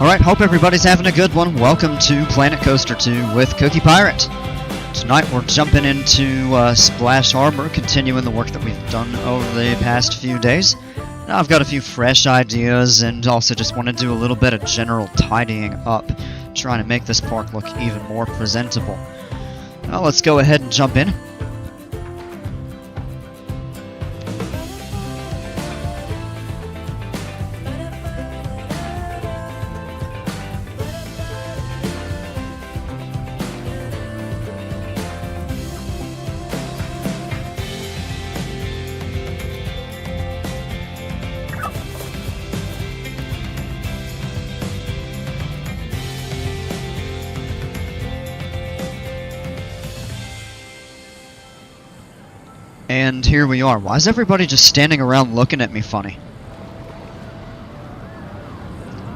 Alright, hope everybody's having a good one. Welcome to Planet Coaster 2 with Cookie Pirate. Tonight we're jumping into Splash Harbor, continuing the work that we've done over the past few days. Now I've got a few fresh ideas and also just want to do a little bit of general tidying up, trying to make this park look even more presentable. Now let's go ahead and jump in. And here we are. Why is everybody just standing around looking at me funny?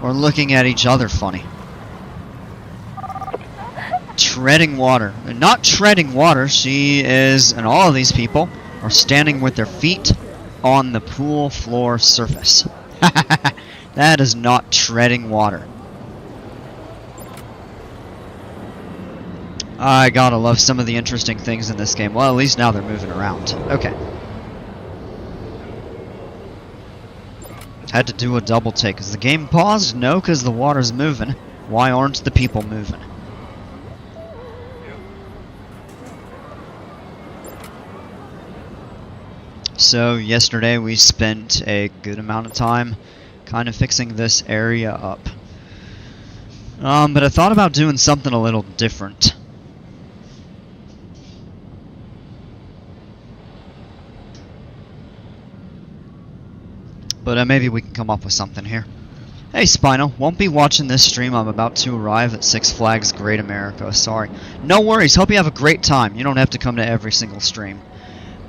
Or looking at each other funny? Treading water. And not treading water, she is, and all of these people, are standing with their feet on the pool floor surface. That is not treading water. I gotta love some of the interesting things in this game. Well, at least now they're moving around. Okay. Had to do a double take. Is the game paused? No, because the water's moving. Why aren't the people moving? So, yesterday we spent a good amount of time kind of fixing this area up. But I thought about doing something a little different. But maybe we can come up with something here. Hey Spino, won't be watching this stream. I'm about to arrive at Six Flags Great America. Sorry. No worries. Hope you have a great time. You don't have to come to every single stream.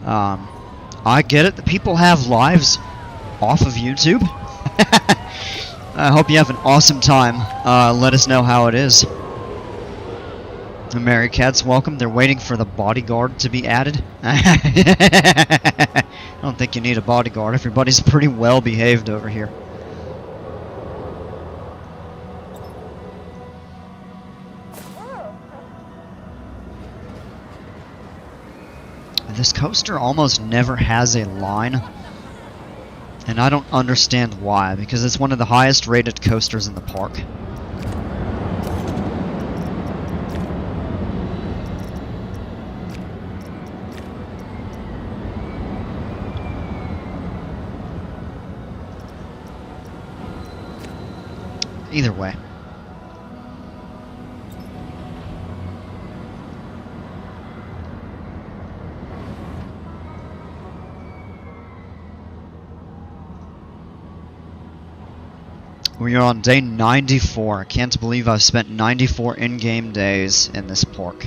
I get it. The people have lives off of YouTube. I hope you have an awesome time. Let us know how it is. The Mary Cats, welcome. They're waiting for the bodyguard to be added. I don't think you need a bodyguard. Everybody's pretty well behaved over here. This coaster almost never has a line. And I don't understand why, because it's one of the highest rated coasters in the park. Either way. We are on day 94. I can't believe I've spent 94 in-game days in this park.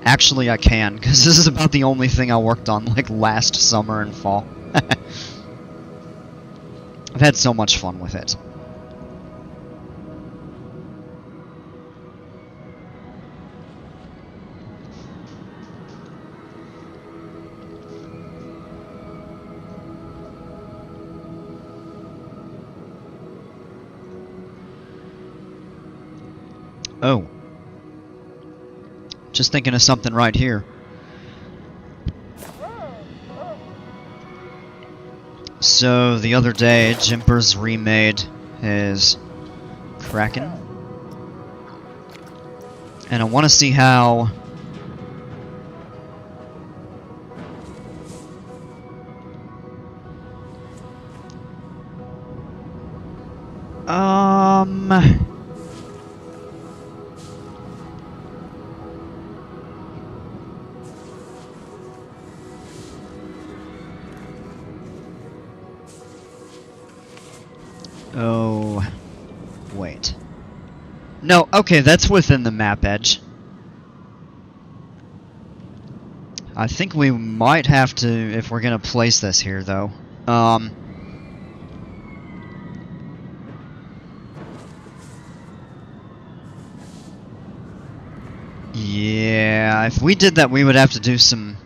Actually, I can, because this is about the only thing I worked on, like, last summer and fall. I've had so much fun with it. Oh. Just thinking of something right here. So, the other day, Jimpers remade his Kraken. And I want to see how... Oh, wait. No, okay, that's within the map edge. I think we might have to, if we're gonna place this here, though. Yeah, if we did that, we would have to do some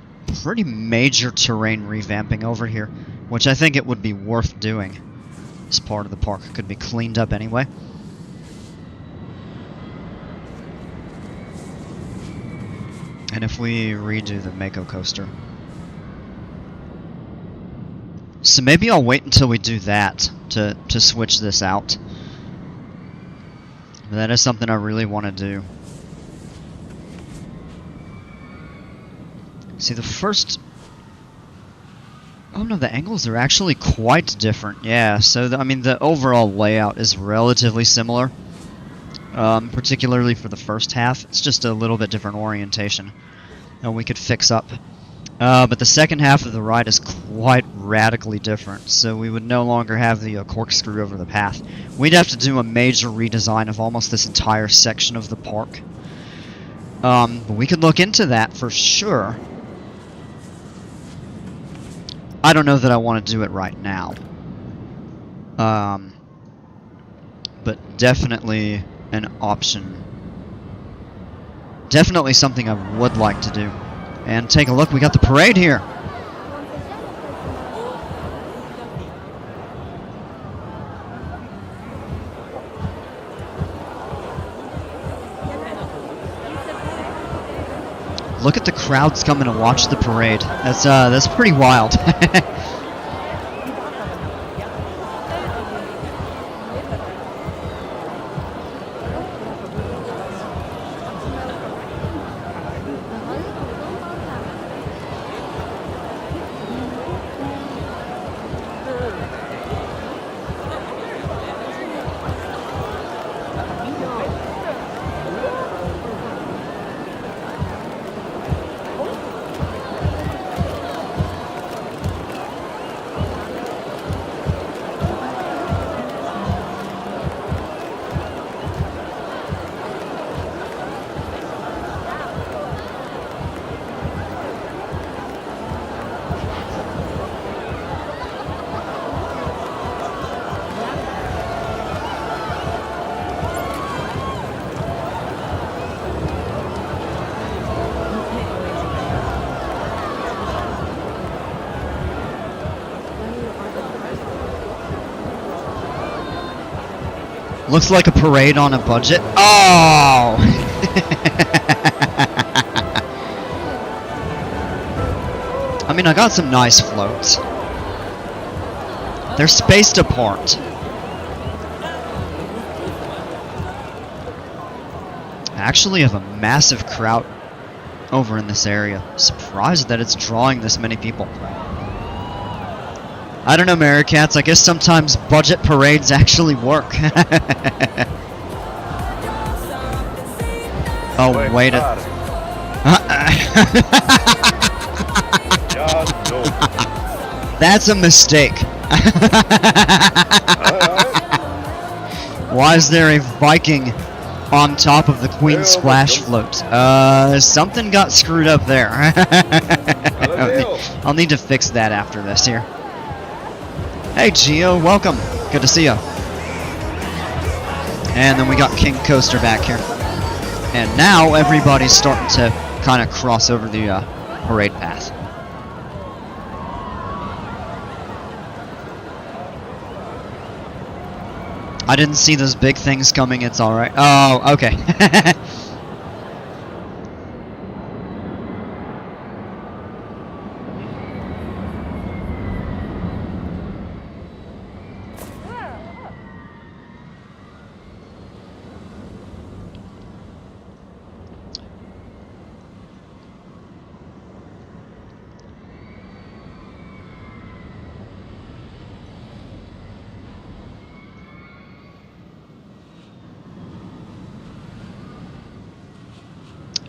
pretty major terrain revamping over here, which I think it would be worth doing. This part of the park could be cleaned up anyway. And if we redo the Mako coaster. So maybe I'll wait until we do that to switch this out. That is something I really want to do. See, the first... Oh no, the angles are actually quite different. Yeah, so I mean, the overall layout is relatively similar. Particularly for the first half. It's just a little bit different orientation. And we could fix up. But the second half of the ride is quite radically different. So we would no longer have the corkscrew over the path. We'd have to do a major redesign of almost this entire section of the park. But we could look into that for sure. I don't know that I want to do it right now. But definitely an option. Definitely something I would like to do. And take a look, we got the parade here. Look at the crowds coming to watch the parade. That's pretty wild. Looks like a parade on a budget. Oh! I mean, I got some nice floats. They're spaced apart. I actually have a massive crowd over in this area. Surprised that it's drawing this many people. I don't know, Maricats. I guess sometimes budget parades actually work. Oh, wait a... That's a mistake. Why is there a Viking on top of the Queen Splash float? Something got screwed up there. I'll need to fix that after this here. Hey Gio, welcome. Good to see you. And then we got King Coaster back here. And now everybody's starting to kind of cross over the parade path. I didn't see those big things coming, it's alright. Oh, okay.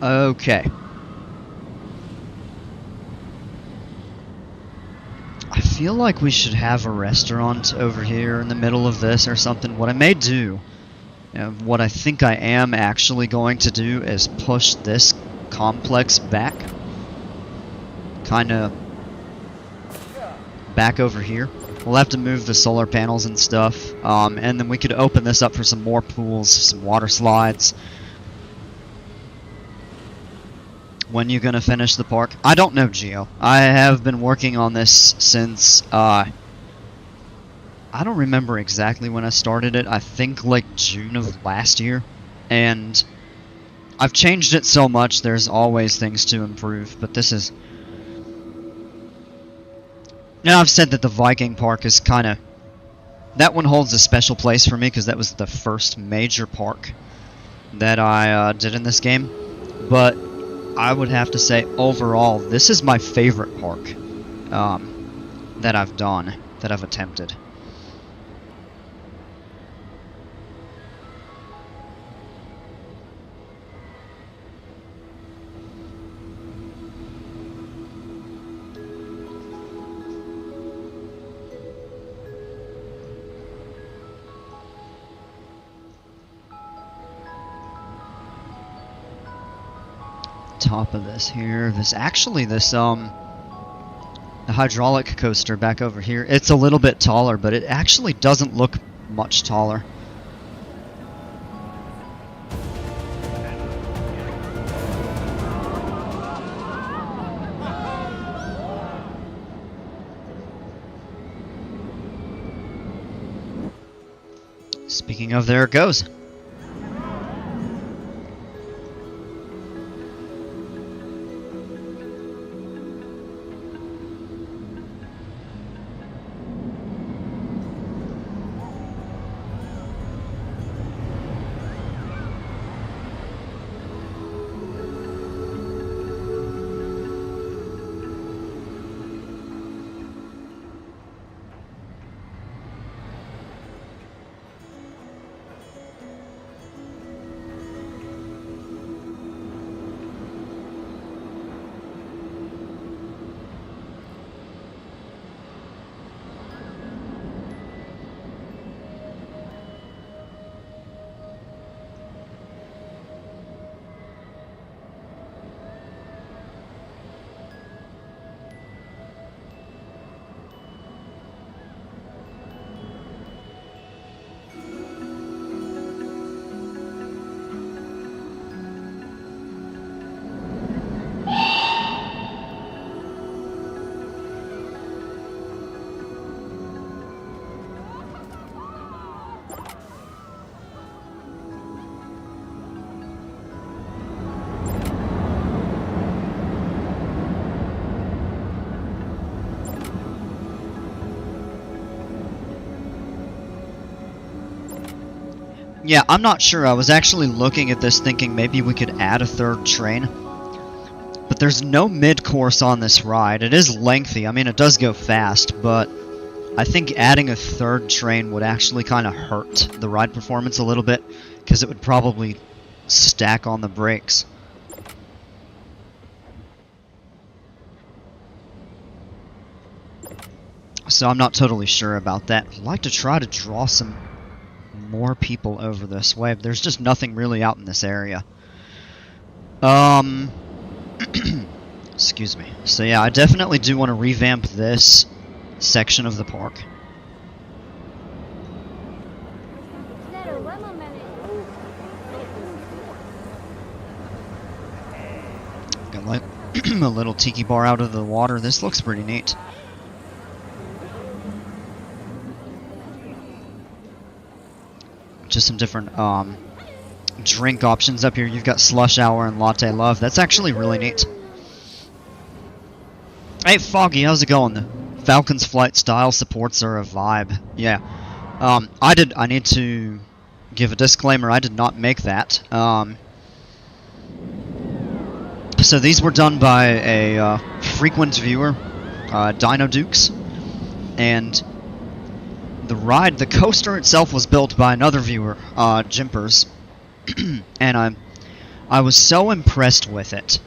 Okay. I feel like we should have a restaurant over here in the middle of this or something. What I may do, what I think I am actually going to do is push this complex back. Kind of back over here. We'll have to move the solar panels and stuff. And then we could open this up for some more pools, some water slides. When you gonna finish the park? I don't know, Gio. I have been working on this since I don't remember exactly when I started it. I think like June of last year. And I've changed it so much, there's always things to improve, but this is... Now, I've said that the Viking Park is kind of... That one holds a special place for me because that was the first major park that I did in this game. But I would have to say, overall, this is my favorite park that I've done, that I've attempted. Top of this here, there's actually this the hydraulic coaster back over here. It's a little bit taller, but it actually doesn't look much taller. Speaking of, there it goes. Yeah, I'm not sure. I was actually looking at this thinking maybe we could add a third train. But there's no mid-course on this ride. It is lengthy. I mean, it does go fast, but I think adding a third train would actually kind of hurt the ride performance a little bit, because it would probably stack on the brakes. So I'm not totally sure about that. I'd like to try to draw some more people over this way. There's just nothing really out in this area. Excuse me. So yeah, I definitely do want to revamp this section of the park. Got like a little tiki bar out of the water. This looks pretty neat. Just some different drink options up here. You've got Slush Hour and Latte Love. That's actually really neat. Hey Foggy, how's it going? The Falcon's flight style supports are a vibe. Yeah. I need to give a disclaimer. I did not make that. So these were done by a frequent viewer, Dino Dukes, and the coaster itself was built by another viewer, Jimpers, and I was so impressed with it.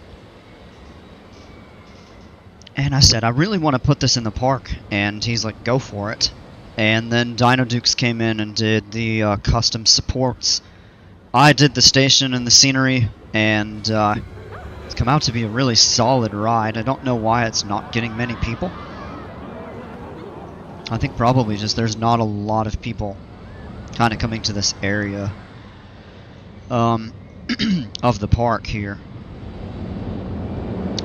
And I said, I really want to put this in the park, and he's like, go for it. And then Dino Dukes came in and did the custom supports. I did the station and the scenery, and it's come out to be a really solid ride. I don't know why it's not getting many people. I think probably just there's not a lot of people kind of coming to this area of the park here.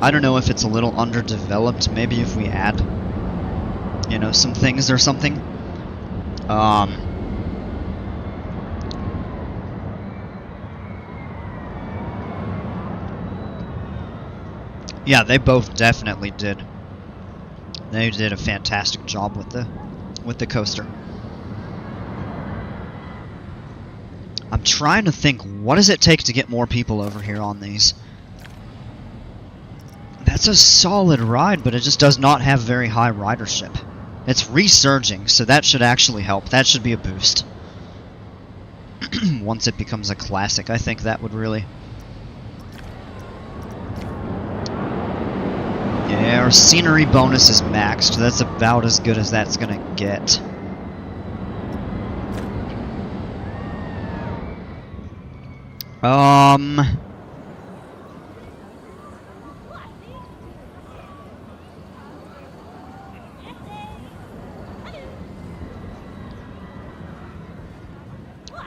I don't know if it's a little underdeveloped. Maybe if we add, you know, some things or something. Yeah, they both definitely did. They did a fantastic job with the coaster. I'm trying to think, what does it take to get more people over here on these? That's a solid ride, but it just does not have very high ridership. It's resurging, so that should actually help. That should be a boost. Once it becomes a classic, I think that would really... Yeah, our scenery bonus is maxed. That's about as good as that's gonna get.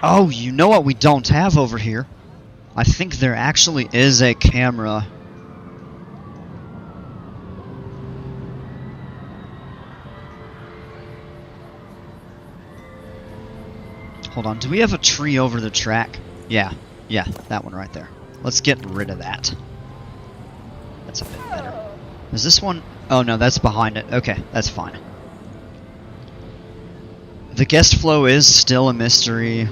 Oh, you know what we don't have over here? I think there actually is a camera. Hold on, do we have a tree over the track? Yeah, that one right there. Let's get rid of that. That's a bit better. Is this one? Oh no, that's behind it. Okay, that's fine. The guest flow is still a mystery,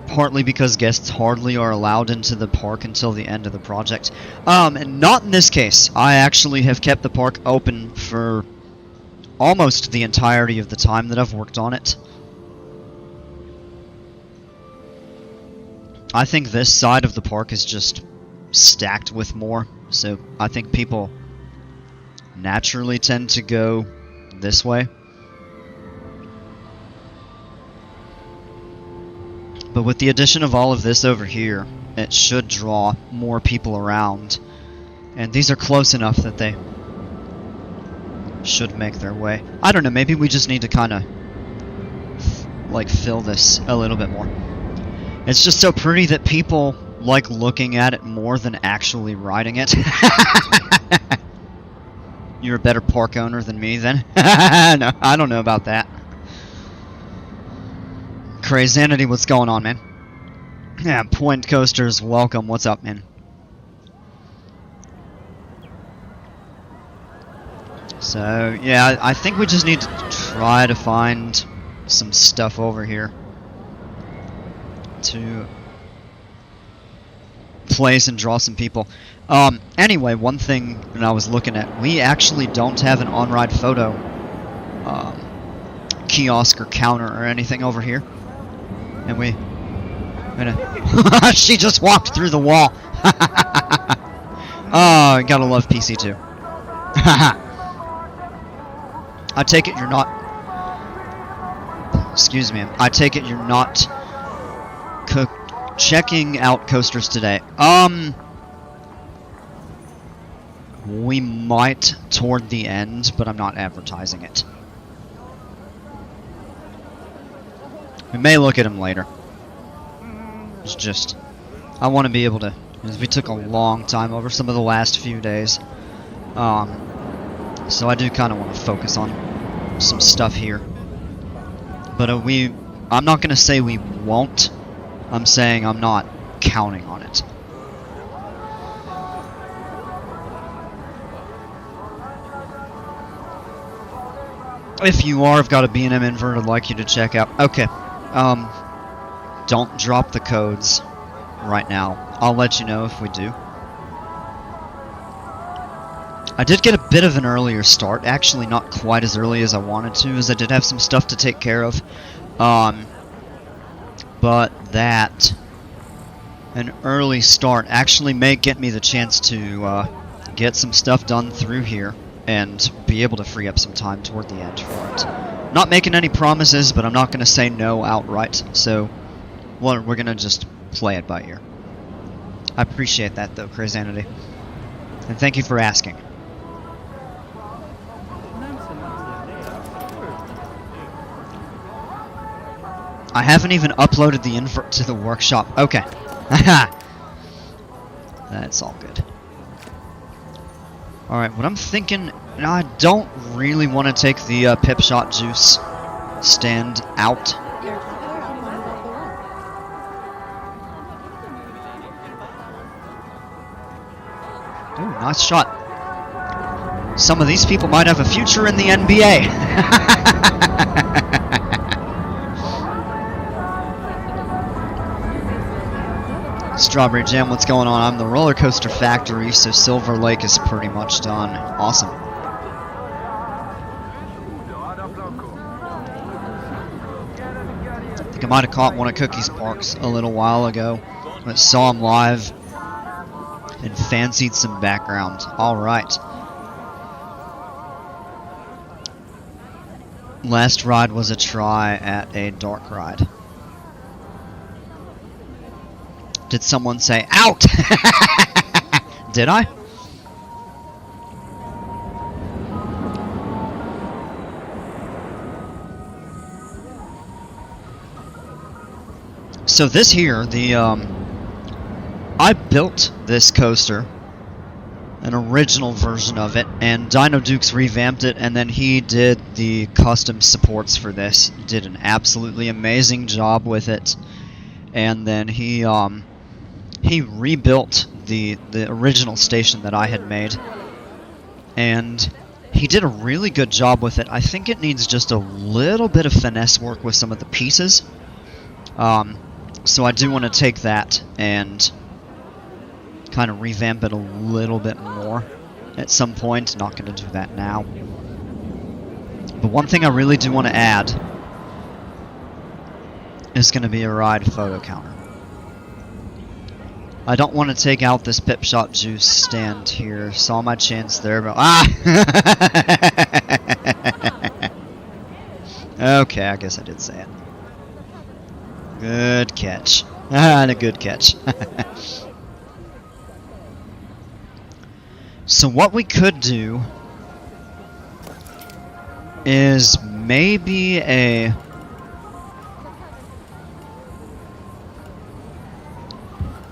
partly because guests hardly are allowed into the park until the end of the project. And not in this case. I actually have kept the park open for almost the entirety of the time that I've worked on it. I think this side of the park is just stacked with more, so I think people naturally tend to go this way. But with the addition of all of this over here, it should draw more people around. And these are close enough that they should make their way. I don't know, maybe we just need to kind of like fill this a little bit more. It's just so pretty that people like looking at it more than actually riding it. You're a better park owner than me then? No, I don't know about that. Crazanity, what's going on, man? Yeah, Point Coasters, welcome. What's up, man? So, yeah, I think we just need to try to find some stuff over here to place and draw some people. Anyway, one thing that I was looking at, we actually don't have an on-ride photo kiosk or counter or anything over here. And we... she just walked through the wall. Oh, gotta love PC2. I take it you're not... Excuse me. I take it you're not checking out coasters today. We might toward the end, but I'm not advertising it. We may look at them later. It's just, I want to be able to, because we took a long time over some of the last few days. So I do kind of want to focus on some stuff here. But I'm not going to say we won't. I'm saying I'm not counting on it. If you are, I've got a B&M invert I'd like you to check out. Okay. Don't drop the codes right now. I'll let you know if we do. I did get a bit of an earlier start. Actually, not quite as early as I wanted to, as I did have some stuff to take care of. But that, an early start, actually may get me the chance to get some stuff done through here and be able to free up some time toward the end for it. Not making any promises, but I'm not going to say no outright, so we're going to just play it by ear. I appreciate that, though, Crazanity. And thank you for asking. I haven't even uploaded the invert to the workshop. Okay. That's all good. Alright, what I'm thinking... I don't really want to take the Pip Shot Juice stand out Ooh, nice shot. Some of these people might have a future in the NBA. Strawberry Jam, what's going on? I'm the Roller Coaster Factory, so Silver Lake is pretty much done. Awesome. I think I might have caught one of Cookie's Parks a little while ago. I saw him live and fancied some background. Alright. Last ride was a try at a dark ride. Did someone say out? Did I? So this here, I built this coaster, an original version of it, and Dino Dukes revamped it, and then he did the custom supports for this. Did an absolutely amazing job with it, and then he rebuilt the original station that I had made, and he did a really good job with it. I think it needs just a little bit of finesse work with some of the pieces. So I do want to take that and kind of revamp it a little bit more at some point. Not going to do that now. But one thing I really do want to add is going to be a ride photo counter. I don't want to take out this Pip Shot Juice stand here. Saw my chance there, but okay, I guess I did say it. Good catch. And a good catch. So what we could do is maybe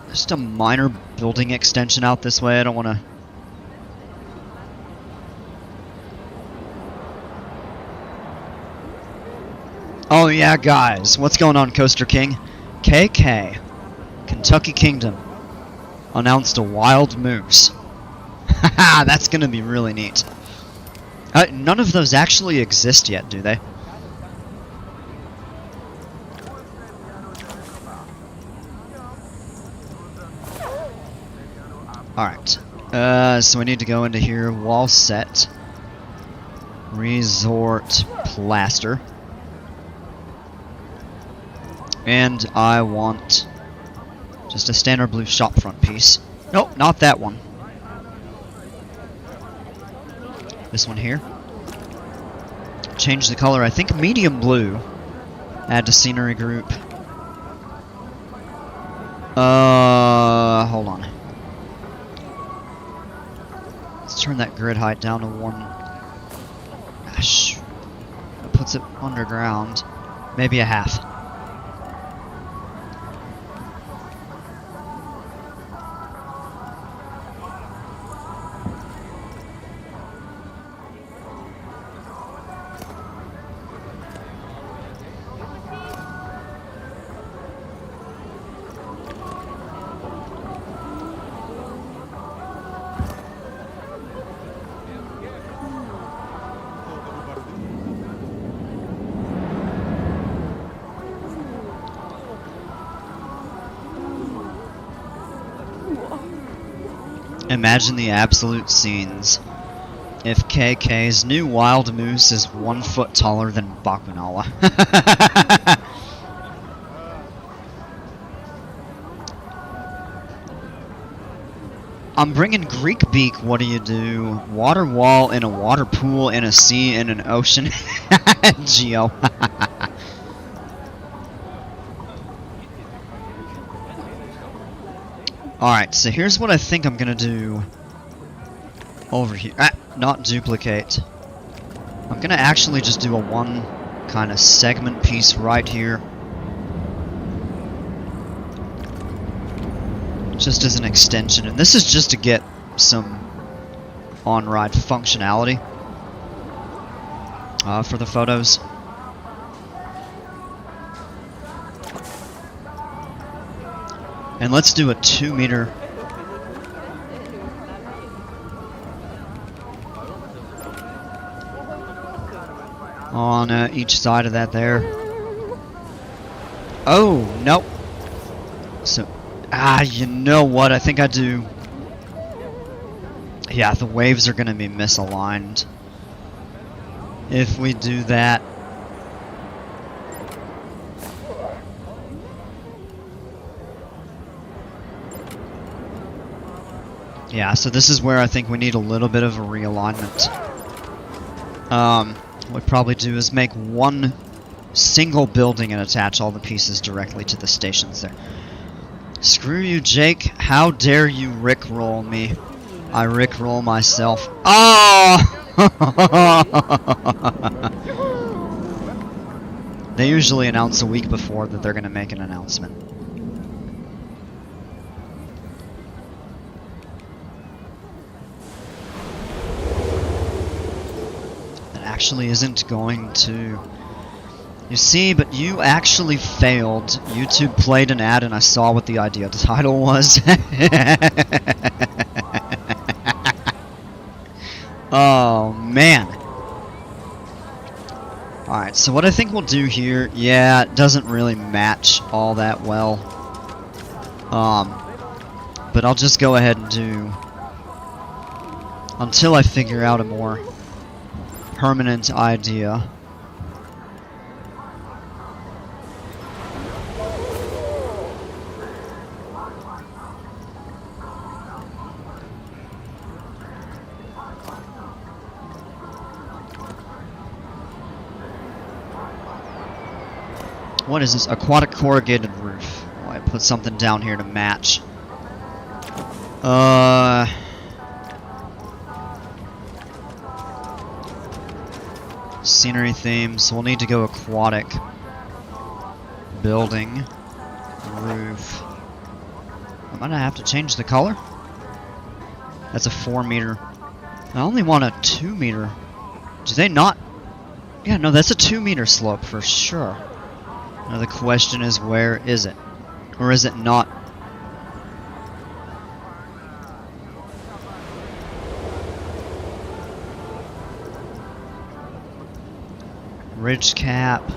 just a minor building extension out this way. I don't want to... Oh yeah, guys, what's going on, Coaster King? KK, Kentucky Kingdom, announced a wild moose. Haha, that's gonna be really neat. None of those actually exist yet, do they? Alright, so we need to go into here, wall set, resort plaster. And I want just a standard blue shop front piece. Nope, not that one. This one here. Change the color, I think medium blue. Add to scenery group. Hold on. Let's turn that grid height down to 1. Gosh. That puts it underground. Maybe a half. Imagine the absolute scenes if KK's new wild moose is 1 foot taller than Bakunawa. I'm bringing Greek Beak. What do you do? Water wall in a water pool in a sea in an ocean. Geo. Alright, so here's what I think I'm gonna do over here. Not duplicate. I'm gonna actually just do a one kind of segment piece right here. Just as an extension. And this is just to get some on-ride functionality for the photos. And let's do a 2 meter on each side of that there. Oh, nope. So, you know what? I think I do. Yeah, the waves are going to be misaligned if we do that. Yeah, so this is where I think we need a little bit of a realignment. What we'd probably do is make one single building and attach all the pieces directly to the stations there. Screw you, Jake. How dare you rickroll me? I rickroll myself. Oh! They usually announce a week before that they're going to make an announcement. It actually isn't going to... You see, but you actually failed. YouTube played an ad and I saw what the idea title was. Oh, man. Alright, so what I think we'll do here, yeah, it doesn't really match all that well. But I'll just go ahead and do, until I figure out a more permanent idea. What is this? Aquatic corrugated roof. Oh, I put something down here to match. Scenery themes. So we'll need to go aquatic. Building. Roof. I'm gonna have to change the color. That's a 4 meter. I only want a 2 meter. Do they not? Yeah, no, that's a 2 meter slope for sure. Now the question is, where is it? Or is it not? Ridge cap.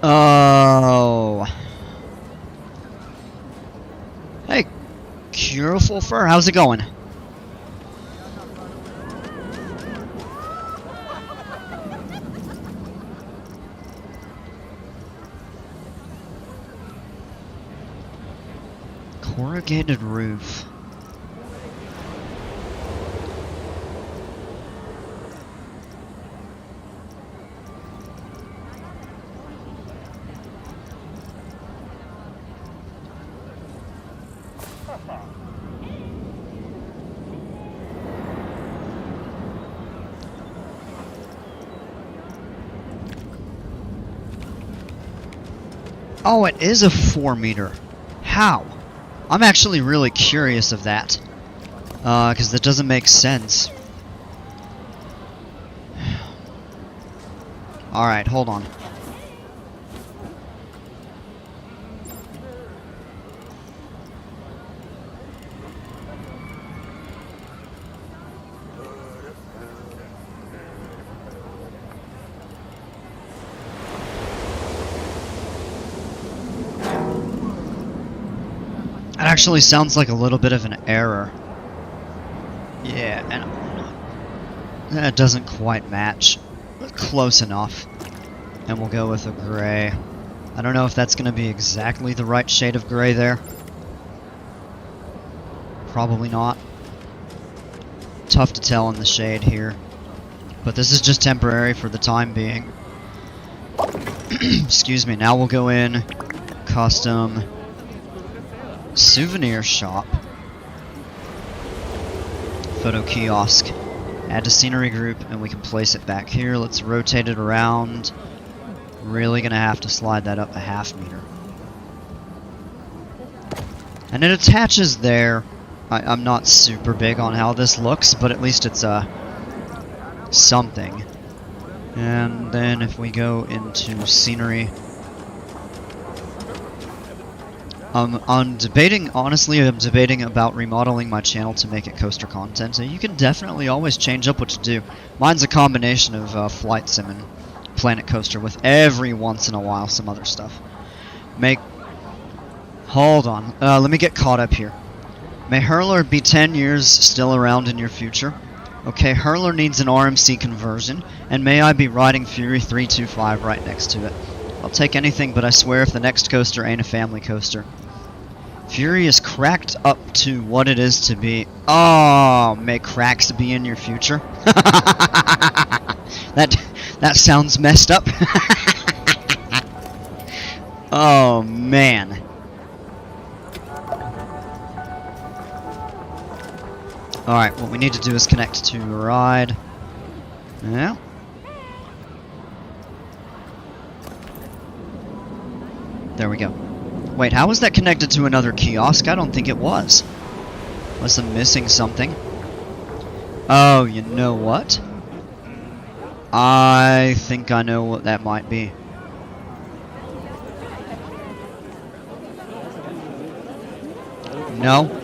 Oh. Hey, Cureful Fur, how's it going? Corrugated roof. Oh, it is a 4 meter. How? I'm actually really curious of that. Because that doesn't make sense. Alright, hold on. It actually sounds like a little bit of an error. Yeah, and that doesn't quite match. Close enough. And we'll go with a gray. I don't know if that's going to be exactly the right shade of gray there. Probably not. Tough to tell in the shade here. But this is just temporary for the time being. Excuse me, now we'll go in. Custom. Souvenir shop. Photo kiosk. Add to scenery group and we can place it back here. Let's rotate it around. Really gonna have to slide that up a ½ meter. And it attaches there. I'm not super big on how this looks, but at least it's something. And then if we go into scenery. Honestly, I'm debating about remodeling my channel to make it coaster content. So you can definitely always change up what you do. Mine's a combination of Flight Sim and Planet Coaster with every once in a while some other stuff. Hold on, let me get caught up here. May Hurler be 10 years still around in your future? Okay, Hurler needs an RMC conversion, and may I be riding Fury 325 right next to it. I'll take anything, but I swear if the next coaster ain't a family coaster. Fury is cracked up to what it is to be. Oh, may cracks be in your future? That sounds messed up. Oh, man. Alright, what we need to do is connect to ride. Yeah. There we go. Wait, how was that connected to another kiosk? I don't think it was. Unless I'm missing something. Oh, you know what? I think I know what that might be. No.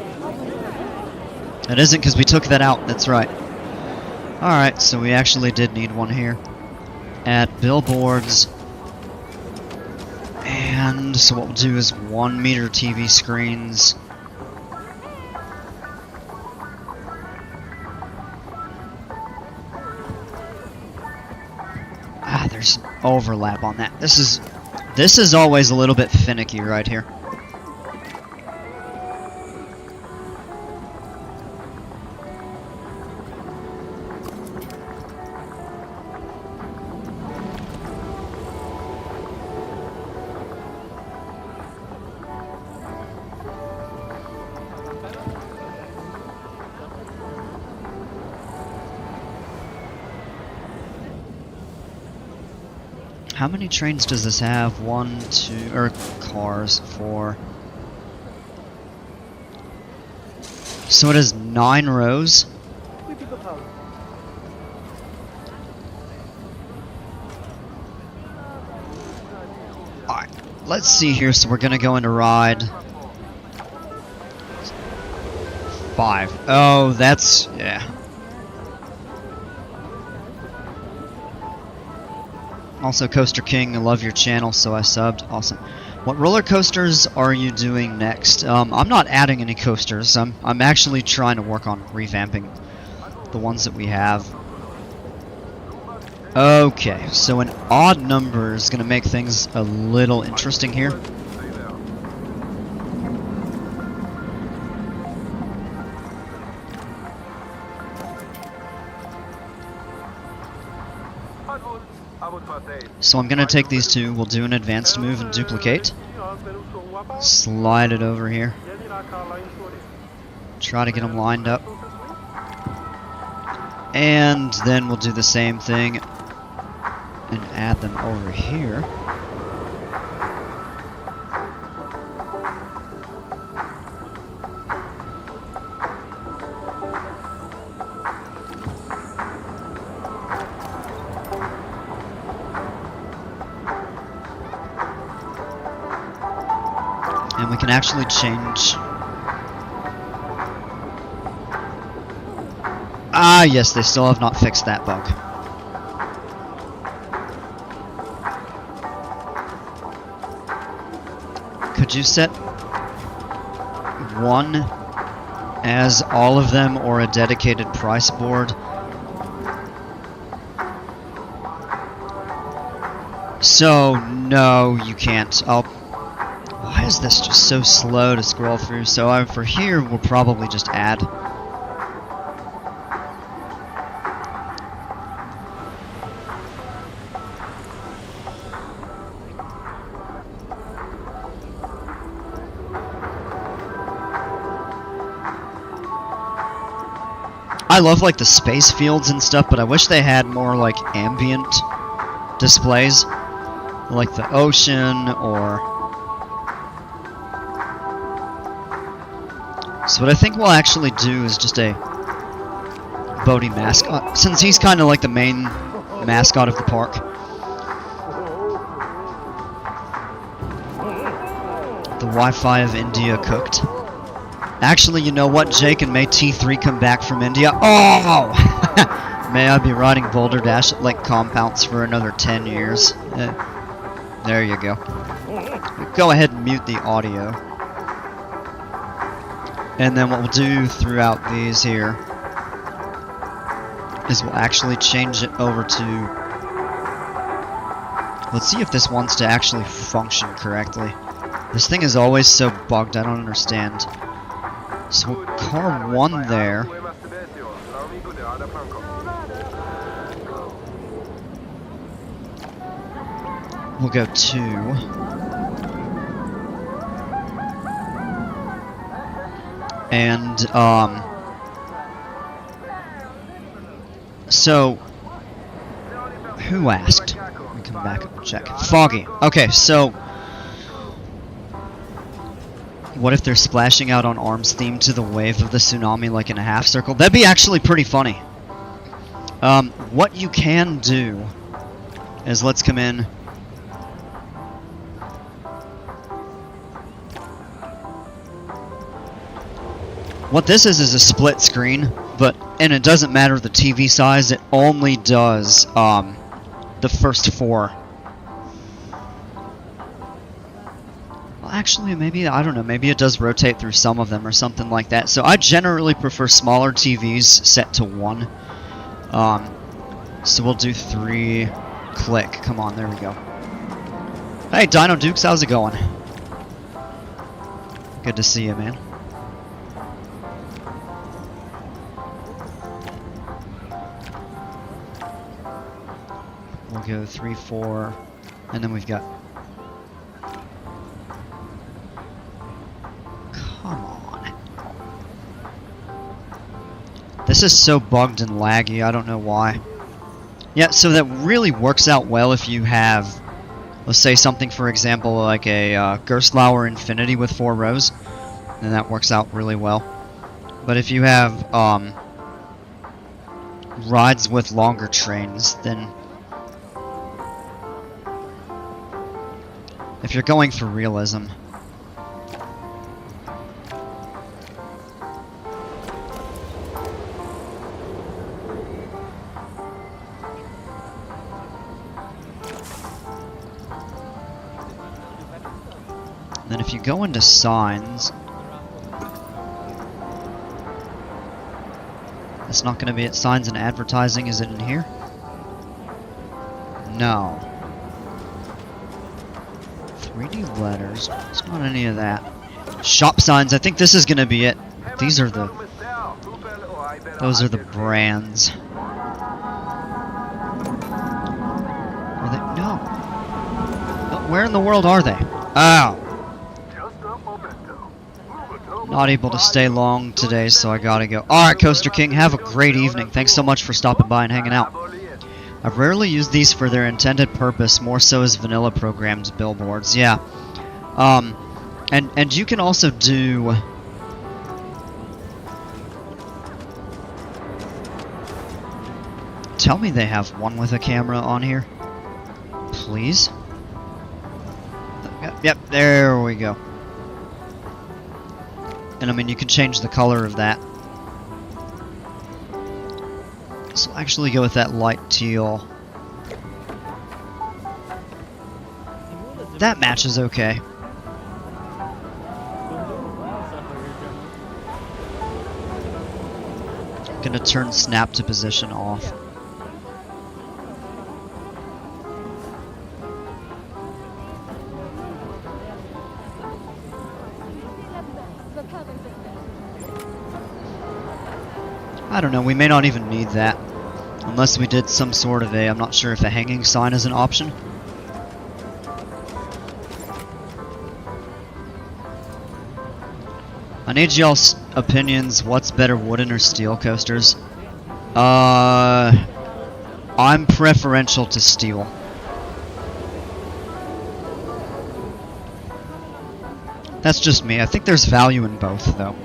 It isn't because we took that out, that's right. Alright, so we actually did need one here. At billboards. And so what we'll do is 1 meter TV screens. Ah, there's overlap on that. This is always a little bit finicky right here. How many trains does this have? 1, 2, or cars, 4. So it has 9 rows. Alright, let's see here. So we're gonna go into ride 5. Oh, that's, yeah. Also, Coaster King, I love your channel, so I subbed. Awesome. What roller coasters are you doing next? I'm not adding any coasters. I'm actually trying to work on revamping the ones that we have. Okay, so an odd number is going to make things a little interesting here. So I'm going to take these two, we'll do an advanced move and duplicate. Slide it over here. Try to get them lined up. And then we'll do the same thing and add them over here. And we can actually change. Ah, yes, they still have not fixed that bug. Could you set one as all of them or a dedicated price board? So, no, you can't. Why is this just so slow to scroll through? So for here, we'll probably just add. I love like the space fields and stuff, but I wish they had more like ambient displays, like the ocean or. So what I think we'll actually do is just a Bodhi mascot, since he's kind of like the main mascot of the park. The Wi-Fi of India cooked. Actually, you know what, Jake, and may T3 come back from India? Oh! May I be riding Boulder Dash at Lake Compounce for another 10 years. There you go. Go ahead and mute the audio. And then what we'll do throughout these here is we'll actually change it over to... Let's see if this wants to actually function correctly. This thing is always so bugged, I don't understand. So we'll call 1 there. We'll go 2. And, so, who asked? Let me come back and check. Foggy. Okay, so, what if they're splashing out on Arms theme to the wave of the tsunami like in a half circle? That'd be actually pretty funny. What you can do is, let's come in. What this is a split screen, and it doesn't matter the TV size, it only does the first 4. Well, actually, maybe, I don't know, maybe it does rotate through some of them or something like that. So I generally prefer smaller TVs set to 1. So we'll do 3, click, come on, there we go. Hey, Dino Dukes, how's it going? Good to see you, man. We'll go 3, 4, and then we've got... Come on. This is so bugged and laggy, I don't know why. Yeah, so that really works out well if you have, let's say something, for example, like a Gerstlauer Infinity with 4 rows, then that works out really well. But if you have rides with longer trains, then if you're going for realism, then if you go into signs, it's not going to be at signs and advertising. Is it in here? No. 3D letters. It's not any of that. Shop signs. I think this is going to be it. These are the... Those are the brands. Are they? No. Where in the world are they? Oh. Not able to stay long today, so I gotta go. Alright, Coaster King, have a great evening. Thanks so much for stopping by and hanging out. I've rarely used these for their intended purpose, more so as vanilla programmed billboards. Yeah. And you can also do... Tell me they have one with a camera on here. Please? Yep, there we go. And I mean, you can change the color of that. So I'll actually go with that light teal. That matches okay. I'm gonna turn snap to position off. I don't know, we may not even need that. Unless we did some sort of a, I'm not sure if a hanging sign is an option. I need y'all's opinions. What's better, wooden or steel coasters? I'm preferential to steel. That's just me. I think there's value in both, though.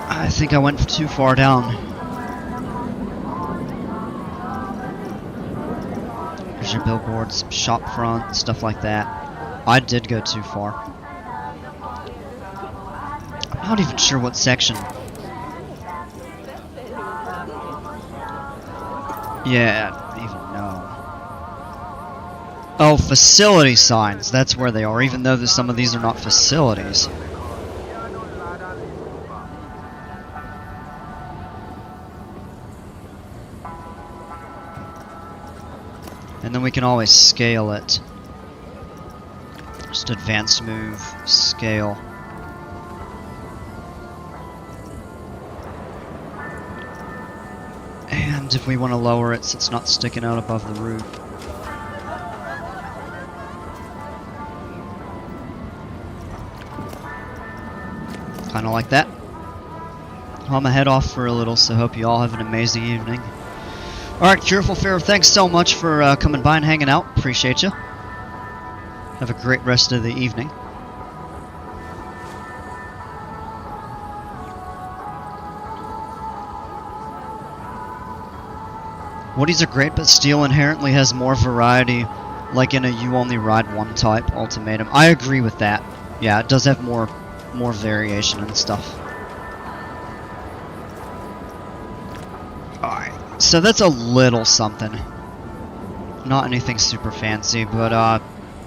I think I went too far down. There's your billboards, shop front, stuff like that. I did go too far. I'm not even sure what section. Yeah, I don't even know. Oh, facility signs. That's where they are, even though some of these are not facilities. And then we can always scale it. Just advanced move, scale. And if we want to lower it so it's not sticking out above the roof. Kinda like that. I'm gonna head off for a little, so hope you all have an amazing evening. Alright, Cheerful Pharaoh, thanks so much for coming by and hanging out. Appreciate you. Have a great rest of the evening. Woodies are great, but steel inherently has more variety, like in a you only ride one type ultimatum. I agree with that. Yeah, it does have more variation and stuff. Alright, so that's a little something. Not anything super fancy, but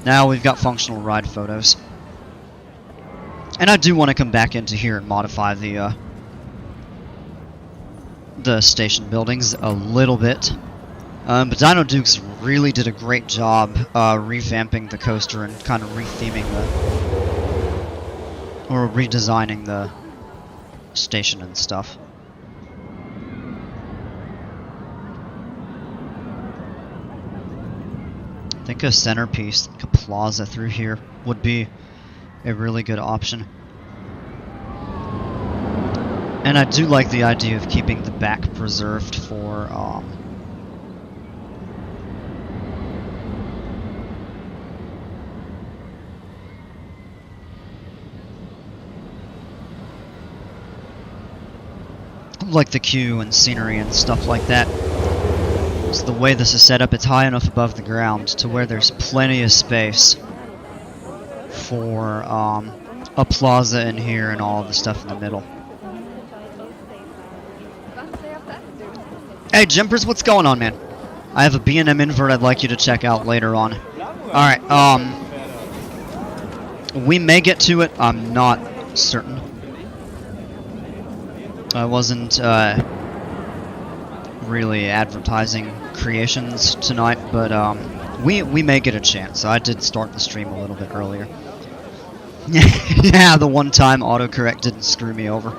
now we've got functional ride photos. And I do want to come back into here and modify the station buildings a little bit. But Dino Dukes really did a great job revamping the coaster and kind of retheming or redesigning the station and stuff. I think a centerpiece, like a plaza through here, would be a really good option. And I do like the idea of keeping the back preserved for like the queue and scenery and stuff like that. So the way this is set up, it's high enough above the ground to where there's plenty of space for a plaza in here and all of the stuff in the middle. Hey Jimpers, what's going on, man? I have a B&M invert I'd like you to check out later on. Alright, we may get to it, I'm not certain. I wasn't really advertising creations tonight, but we may get a chance. I did start the stream a little bit earlier. Yeah, the one time autocorrect didn't screw me over.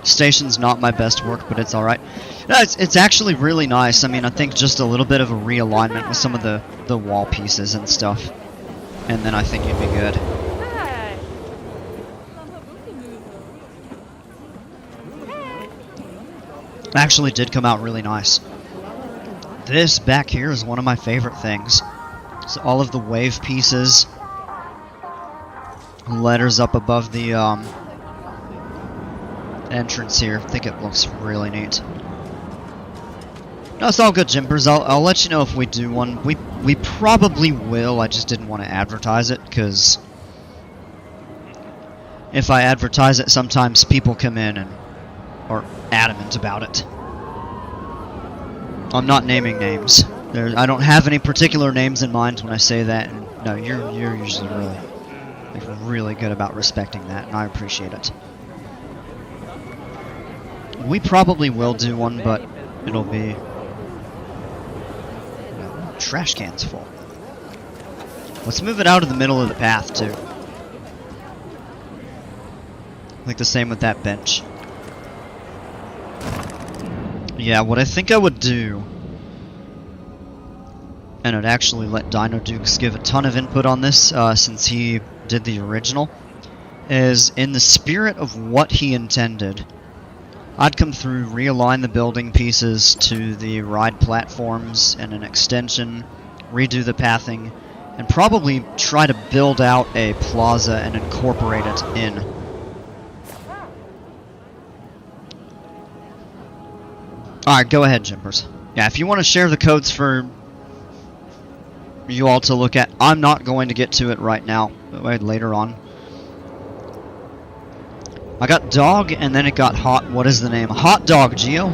Station's not my best work, but it's alright. No, it's actually really nice. I mean, I think just a little bit of a realignment with some of the wall pieces and stuff. And then I think you'd be good. Actually did come out really nice. This back here is one of my favorite things. So all of the wave pieces, letters up above the entrance here. I think it looks really neat. No, it's all good, Jimpers. I'll let you know if we do one. We probably will. I just didn't want to advertise it because if I advertise it, sometimes people come in and are adamant about it. I'm not naming names. I don't have any particular names in mind when I say that. And no, you're usually really good about respecting that, and I appreciate it. We probably will do one, but it'll be trash cans full. Let's move it out of the middle of the path too. Like the same with that bench. Yeah, what I think I would do, and I'd actually let Dino Dukes give a ton of input on this since he did the original, is in the spirit of what he intended, I'd come through, realign the building pieces to the ride platforms and an extension, redo the pathing, and probably try to build out a plaza and incorporate it in. Alright, go ahead, Jimpers. Yeah, if you want to share the codes for you all to look at, I'm not going to get to it right now, but later on. I got dog, and then it got hot. What is the name? Hot dog, Geo?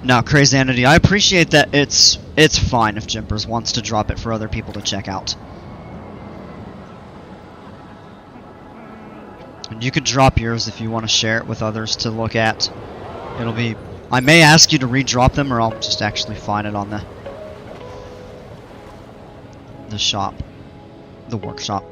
No, Crazanity, I appreciate that. It's fine if Jimpers wants to drop it for other people to check out. And you could drop yours if you want to share it with others to look at. It'll be... I may ask you to re-drop them, or I'll just actually find it on the shop. The workshop.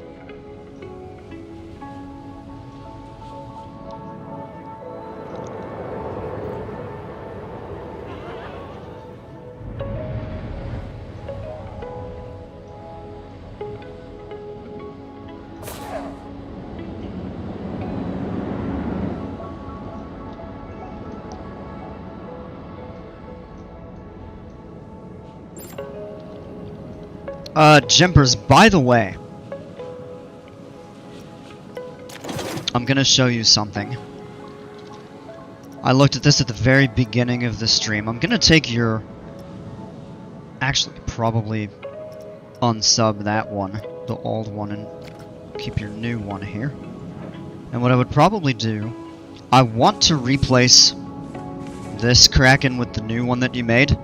Jimpers, by the way, I'm gonna show you something. I looked at this at the very beginning of the stream. I'm gonna take your... Actually, probably unsub that one, the old one, and keep your new one here. And what I would probably do, I want to replace this Kraken with the new one that you made,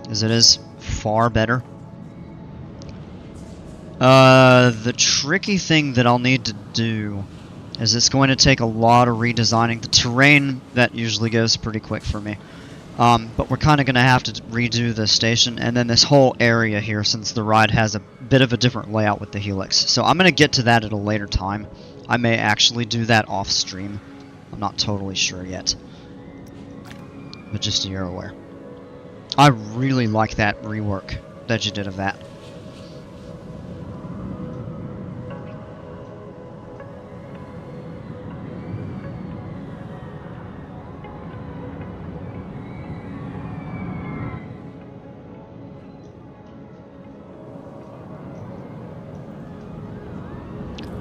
as it is far better. The tricky thing that I'll need to do is it's going to take a lot of redesigning. The terrain, that usually goes pretty quick for me. But we're kind of going to have to redo the station, and then this whole area here, since the ride has a bit of a different layout with the Helix. So I'm going to get to that at a later time. I may actually do that off stream. I'm not totally sure yet. But just so you're aware. I really like that rework that you did of that.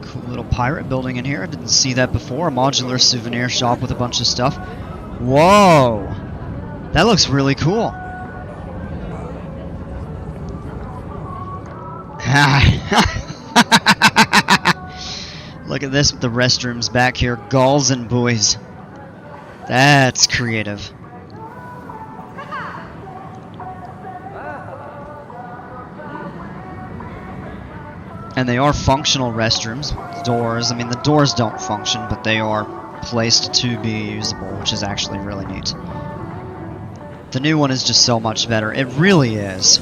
Cool little pirate building in here. I didn't see that before. A modular souvenir shop with a bunch of stuff. Whoa! That looks really cool. Look at this with the restrooms back here. Gulls and buoys. That's creative. And they are functional restrooms. Doors, I mean the doors don't function, but they are placed to be usable, which is actually really neat. The new one is just so much better. It really is.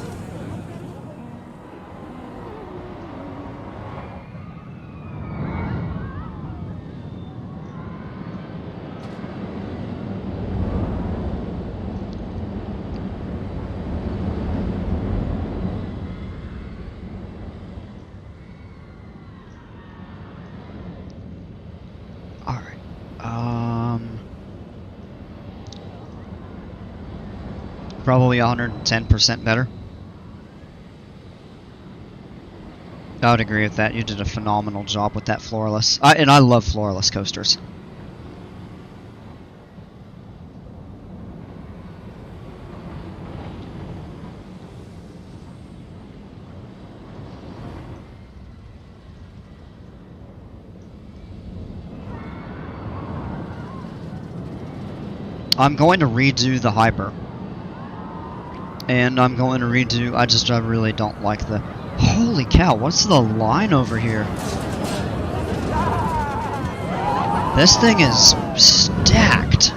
Probably 110% better. I would agree with that. You did a phenomenal job with that floorless. And I love floorless coasters. I'm going to redo the Hyper. And I'm going to redo... I really don't like the... Holy cow, what's the line over here? This thing is stacked.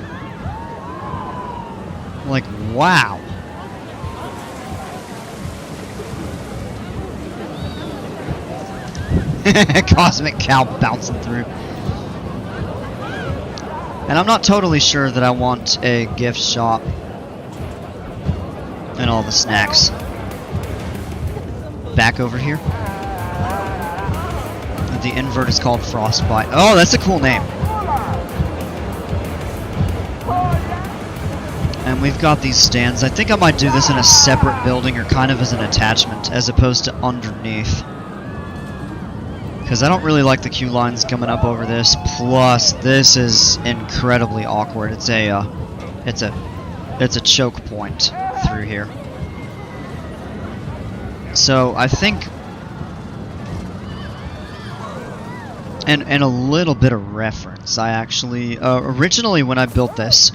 Like, wow. Cosmic cow bouncing through. And I'm not totally sure that I want a gift shop and all the snacks. Back over here. The invert is called Frostbite. Oh, that's a cool name. And we've got these stands. I think I might do this in a separate building or kind of as an attachment as opposed to underneath. Because I don't really like the queue lines coming up over this. Plus, this is incredibly awkward. It's a choke point through here. So I think, and a little bit of reference. I actually originally when I built this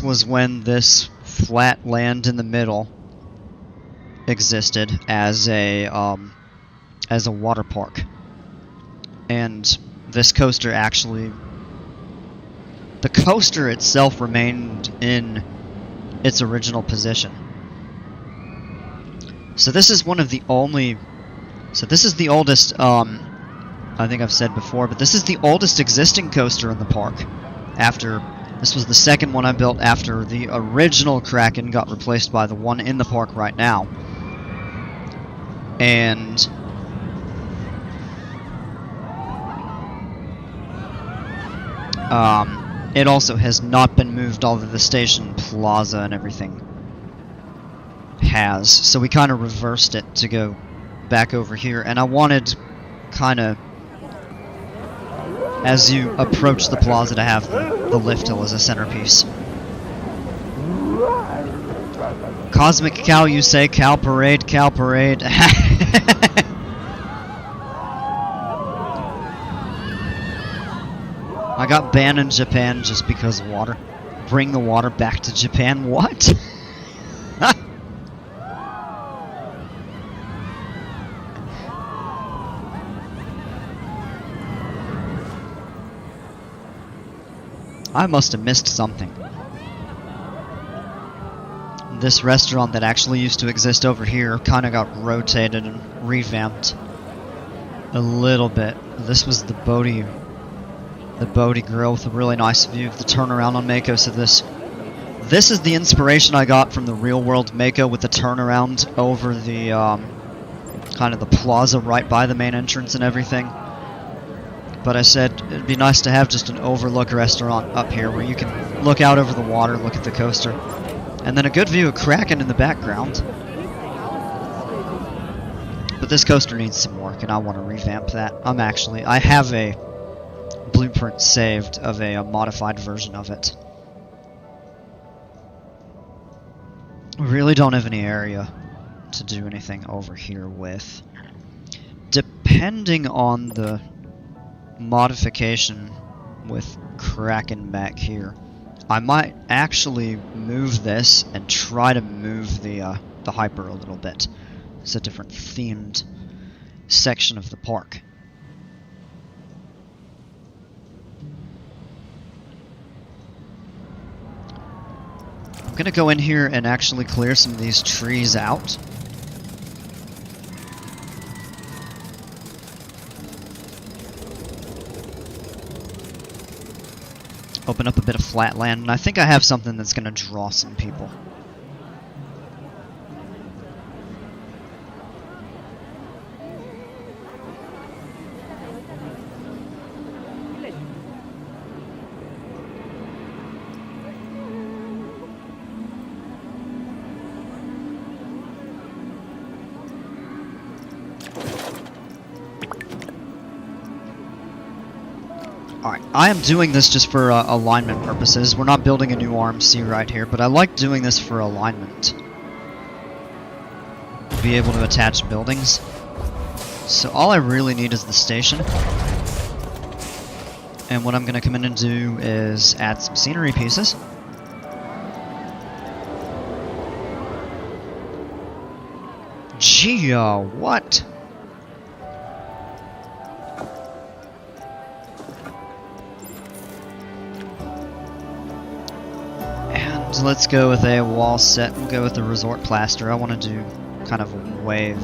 was when this flat land in the middle existed as a water park. And this coaster actually, the coaster itself remained in its original position. So this is one of the only, so this is the oldest, I think I've said before, but this is the oldest existing coaster in the park. After, this was the second one I built after the original Kraken got replaced by the one in the park right now. And it also has not been moved, although the station plaza and everything has. So we kind of reversed it to go back over here, and I wanted kind of, as you approach the plaza, to have the lift hill as a centerpiece. Cosmic Cow, you say? Cow Parade, Cow Parade. I got banned in Japan just because of water. Bring the water back to Japan? What? I must have missed something. This restaurant that actually used to exist over here kind of got rotated and revamped a little bit. This was the Bodhi Grill with a really nice view of the turnaround on Mako. So this is the inspiration I got from the real world Mako, with the turnaround over the kind of the plaza right by the main entrance and everything. But I said it'd be nice to have just an overlook restaurant up here where you can look out over the water, look at the coaster, and then a good view of Kraken in the background. But this coaster needs some work, and I want to revamp that. I have a blueprint saved of a modified version of it. We really don't have any area to do anything over here with. Depending on the modification with Kraken back here, I might actually move this and try to move the Hyper a little bit. It's a different themed section of the park. I'm gonna go in here and actually clear some of these trees out. Open up a bit of flat land, and I think I have something that's gonna draw some people. Alright, I am doing this just for alignment purposes. We're not building a new RMC right here, but I like doing this for alignment. Be able to attach buildings. So all I really need is the station. And what I'm going to come in and do is add some scenery pieces. Gee, what? So let's go with a wall set. We'll go with the resort plaster. I want to do kind of a wave.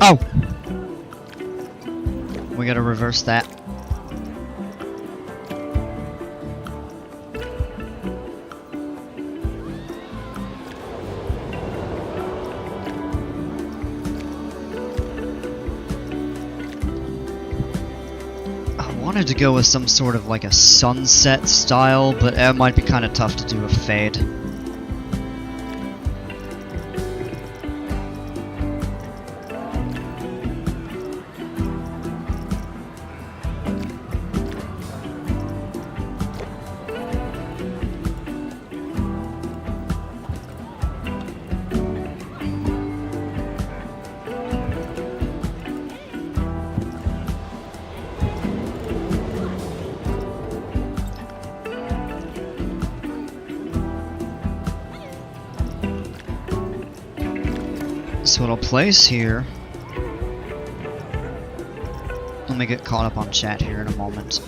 Oh! We gotta reverse that. I wanted to go with some sort of like a sunset style, but it might be kind of tough to do a fade. So what I'll place here, let me get caught up on chat here in a moment.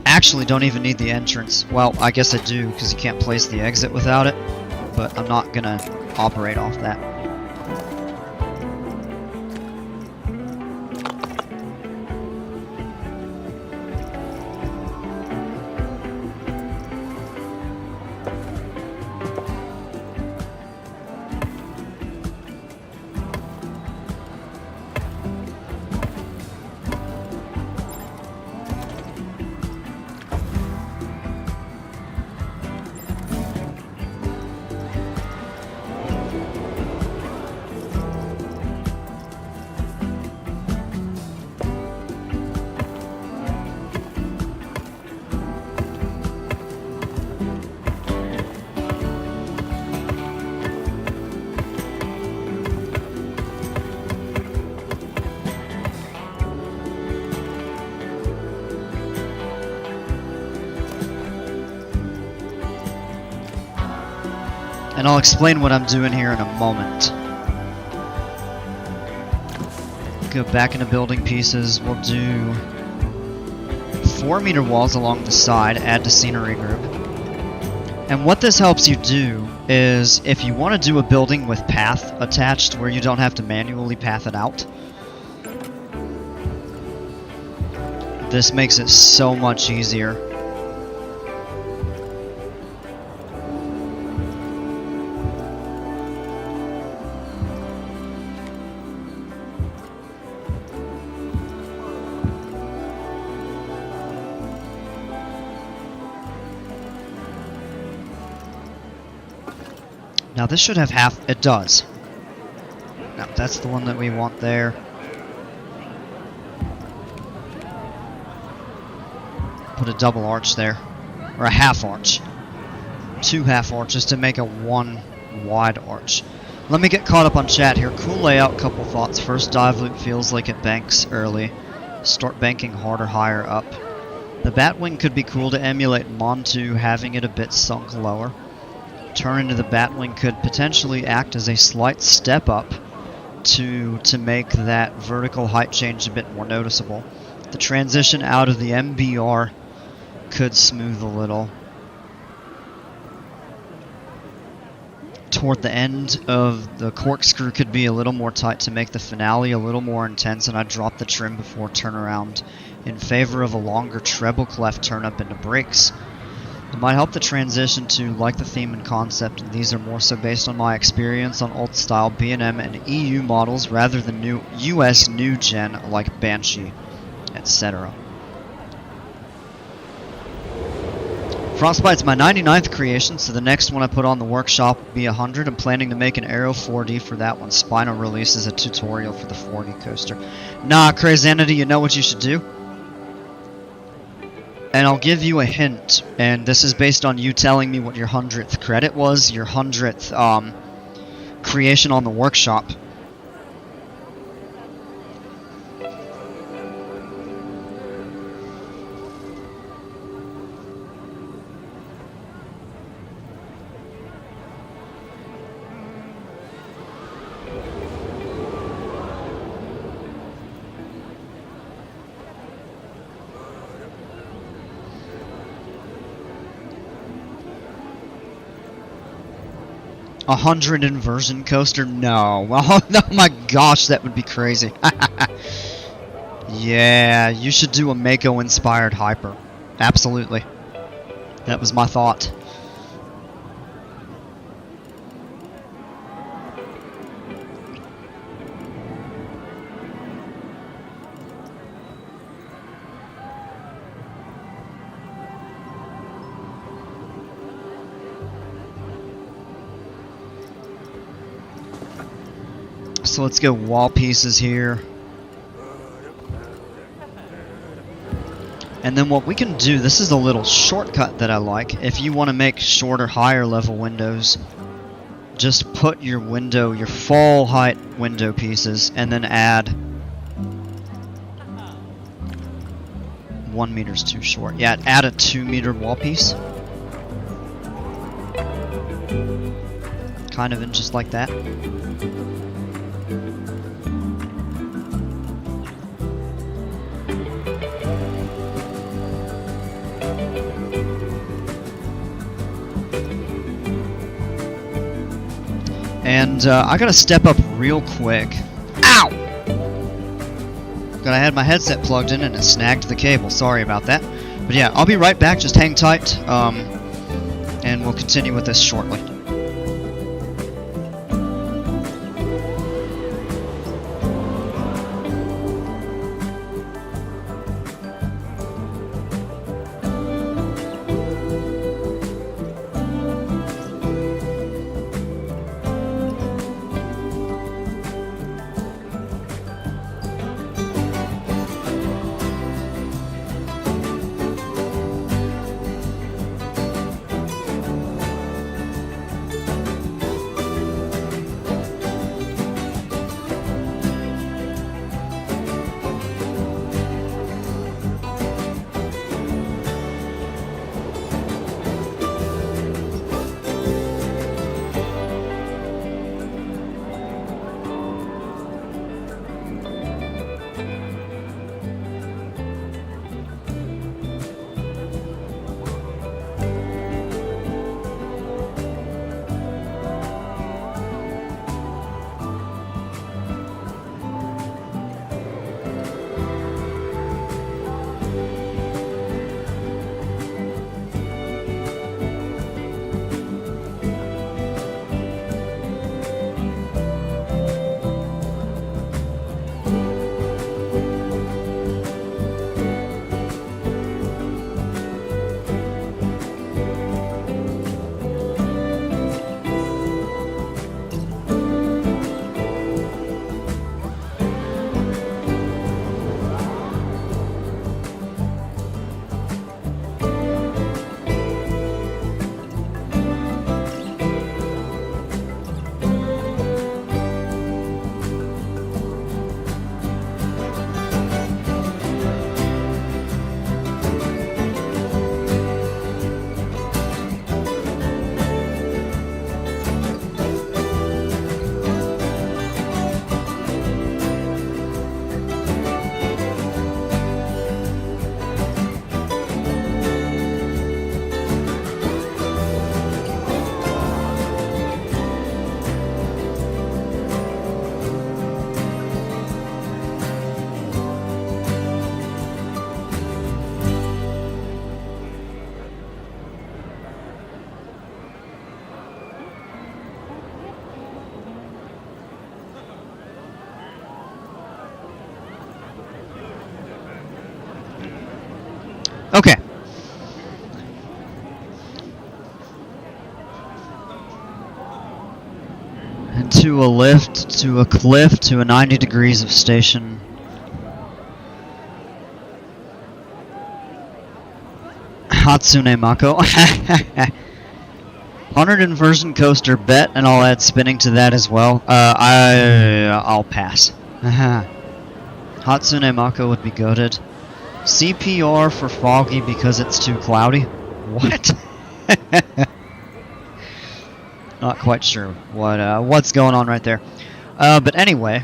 Actually don't even need the entrance. Well, I guess I do, because you can't place the exit without it, but I'm not gonna operate off that. And I'll explain what I'm doing here in a moment. Go back into building pieces. We'll do 4-meter walls along the side, add to scenery group. And what this helps you do is, if you want to do a building with path attached where you don't have to manually path it out, this makes it so much easier. Now this should have half, it does. Now that's the one that we want there. Put a double arch there, or a half arch. 2 half arches to make a 1 wide arch. Let me get caught up on chat here. Cool layout, couple thoughts. First dive loop feels like it banks early. Start banking harder, higher up. The Batwing could be cool to emulate Montu, having it a bit sunk lower. Turn into the Batwing could potentially act as a slight step up to make that vertical height change a bit more noticeable. The transition out of the MBR could smooth a little. Toward the end of the corkscrew could be a little more tight to make the finale a little more intense, and I'd drop the trim before turnaround in favor of a longer treble clef turn up into brakes. It might help the transition to like the theme and concept, and these are more so based on my experience on old style B&M and EU models rather than new US new gen like Banshee, etc. Frostbite's my 99th creation, so the next one I put on the workshop will be 100. I'm planning to make an Aero 4D for that one. Spino releases a tutorial for the 4D coaster. Nah, Crazanity, you know what you should do? And I'll give you a hint, and this is based on you telling me what your 100th credit was, your 100th creation on the workshop. 100 inversion coaster? No. Oh my gosh, that would be crazy. Yeah, you should do a Mako inspired hyper. Absolutely. That was my thought. So let's go wall pieces here. And then what we can do, this is a little shortcut that I like. If you want to make shorter, higher level windows, just put your window, your full height window pieces, and then add 1 meter's too short. Yeah, add a 2 meter wall piece. Kind of in just like that. And I gotta step up real quick. Ow! I had my headset plugged in and it snagged the cable. Sorry about that. But yeah, I'll be right back. Just hang tight. And we'll continue with this shortly. Okay. And to a lift, to a cliff, to a 90 degrees of station. Hatsune Mako. 100 inversion coaster bet, and I'll add spinning to that as well. I'll pass. Hatsune Mako would be goated. CPR for foggy because it's too cloudy. What? Not quite sure what's going on right there. But anyway.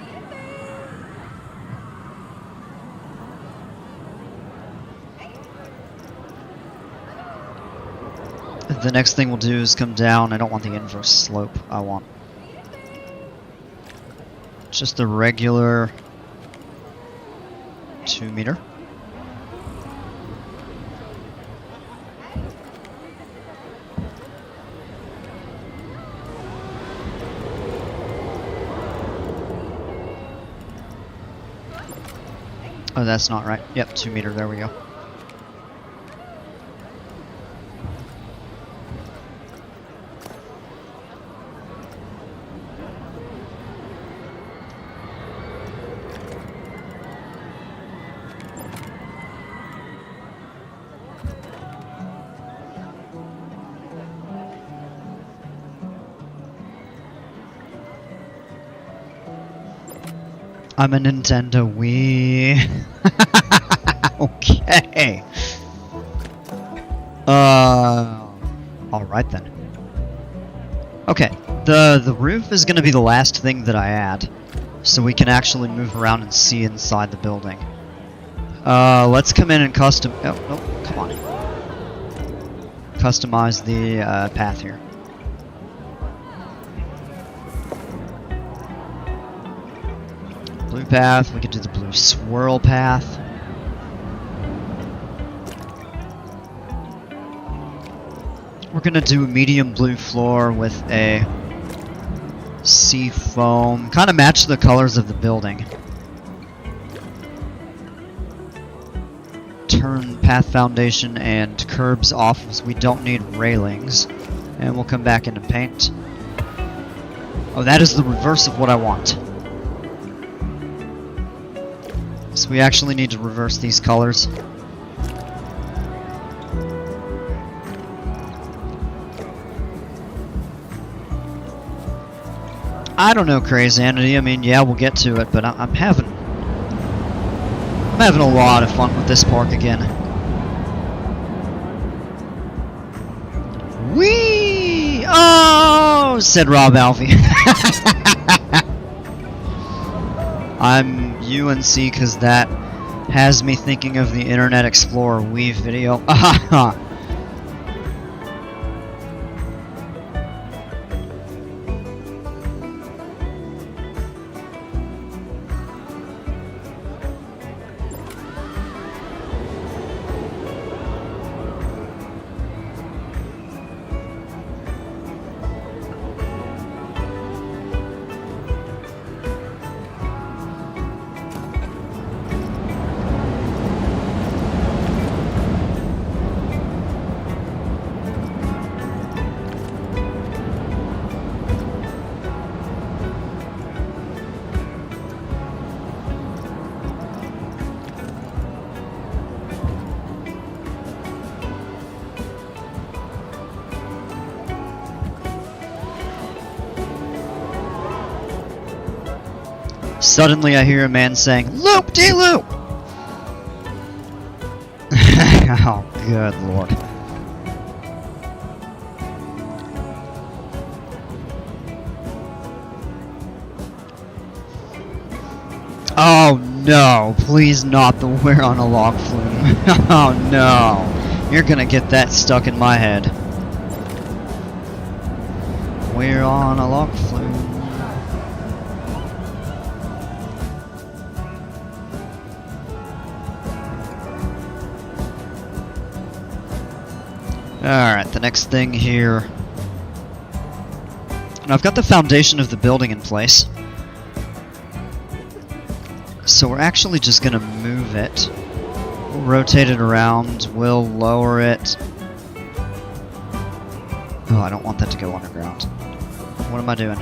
the next thing we'll do is come down. I don't want the inverse slope. I want just the regular 2 meter. Oh, that's not right. Yep, 2 meter, there we go. I'm a Nintendo Wii. Okay. Alright then. Okay, the roof is gonna be the last thing that I add, so we can actually move around and see inside the building. Let's come in and custom. Oh, come on. Customize the path here. Blue path, we could do the blue swirl path. We're gonna do a medium blue floor with a sea foam. Kind of match the colors of the building. Turn path foundation and curbs off as we don't need railings. And we'll come back in and paint. Oh, that is the reverse of what I want. So we actually need to reverse these colors. I don't know, Crazanity. I mean, yeah, we'll get to it, but I'm having a lot of fun with this park again. Whee! Oh, said Rob Alfie. I'm UNC because that has me thinking of the Internet Explorer Wii video. Suddenly I hear a man saying, "Loop-de-loop!" Oh, good lord. Oh no, please not the "we're on a log flume." Oh no, you're gonna get that stuck in my head. We're on a log flume. Alright, the next thing here. Now I've got the foundation of the building in place. So we're actually just going to move it. We'll rotate it around. We'll lower it. Oh, I don't want that to go underground. What am I doing?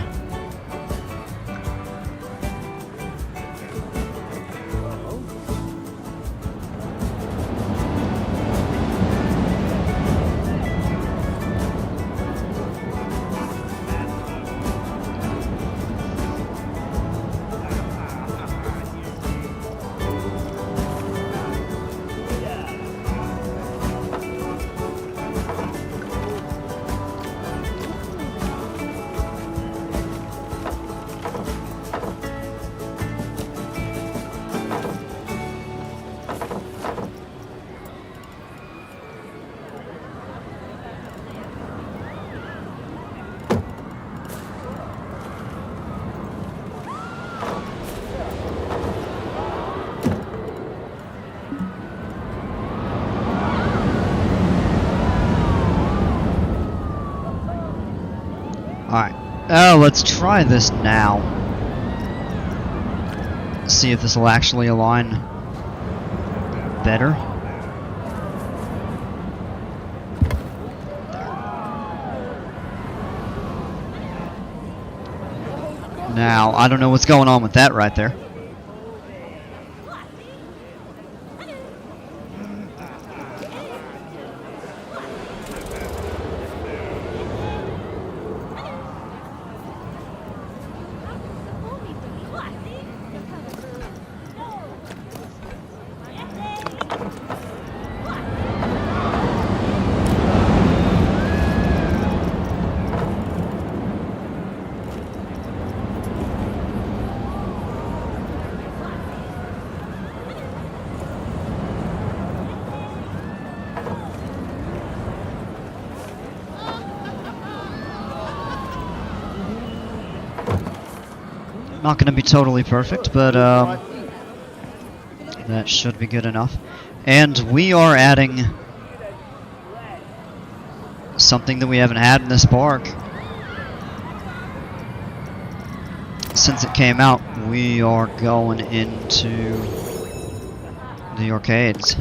let's try this now. See if this will actually align better. Now, I don't know what's going on with that right there. Not going to be totally perfect, but that should be good enough. And we are adding something that we haven't had in this park since it came out. We are going into the arcades.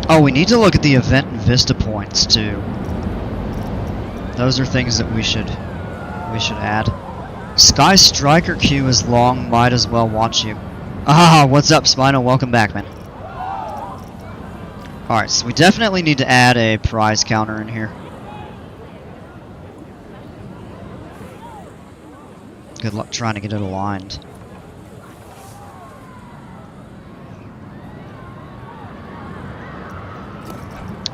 Oh, we need to look at the event and Vista points too. Those are things that we should add. Sky Striker queue is long, might as well watch you. Ah, what's up, Spino? Welcome back, man. Alright, so we definitely need to add a prize counter in here. Good luck trying to get it aligned.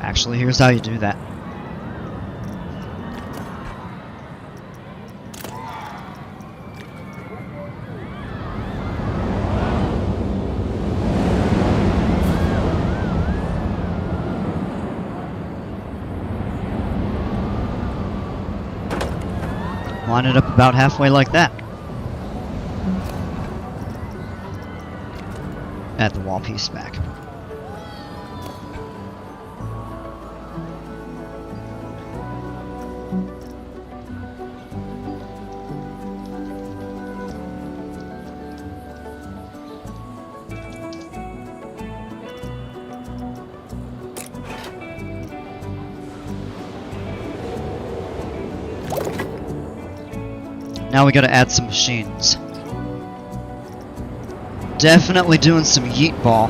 Actually, here's how you do that. Line it up about halfway like that. Add the wall piece back. Now we gotta add some machines. Definitely doing some yeet ball.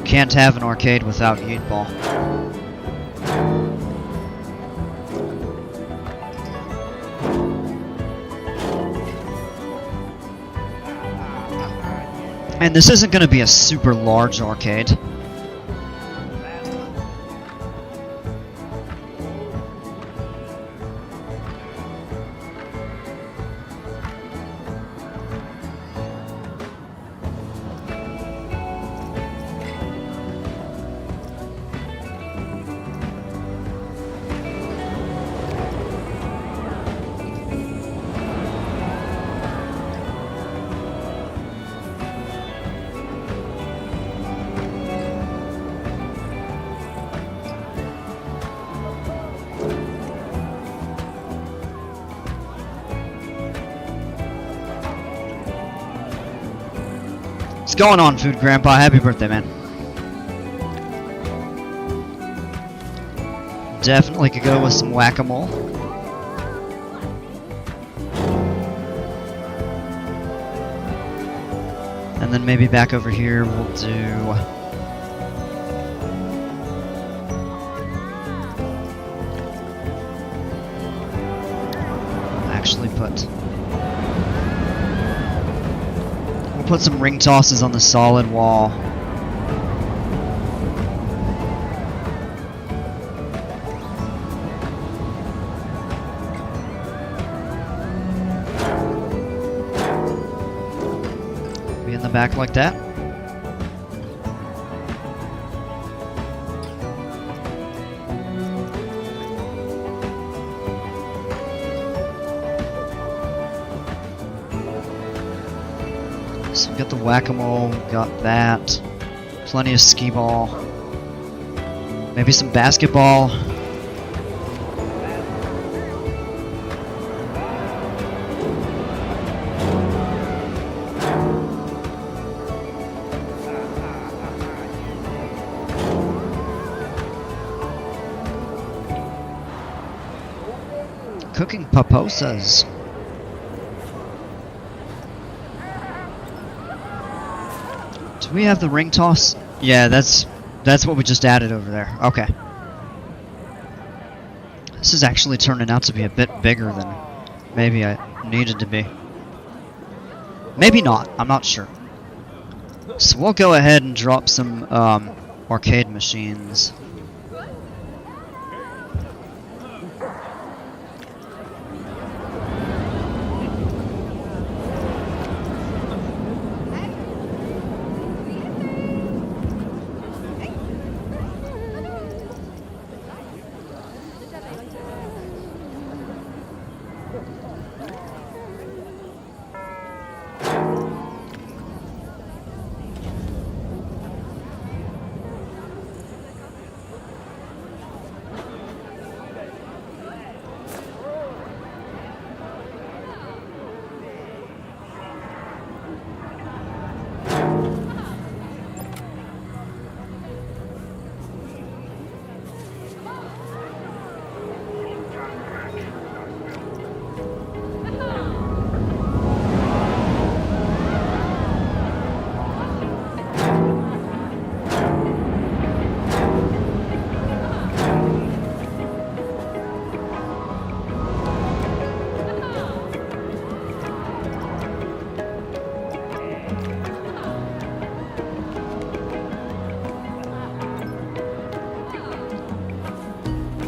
Can't have an arcade without yeet ball. And this isn't gonna be a super large arcade. What's going on, Food Grandpa? Happy birthday, man. Definitely could go with some whack-a-mole. And then maybe back over here we'll do... actually put some ring tosses on the solid wall. Be in the back like that. So we got the whack-a-mole, got that. Plenty of skee-ball. Maybe some basketball. Cooking pupusas. Do we have the ring toss? Yeah, that's what we just added over there. Okay. This is actually turning out to be a bit bigger than maybe I needed to be. Maybe not. I'm not sure. So we'll go ahead and drop some arcade machines.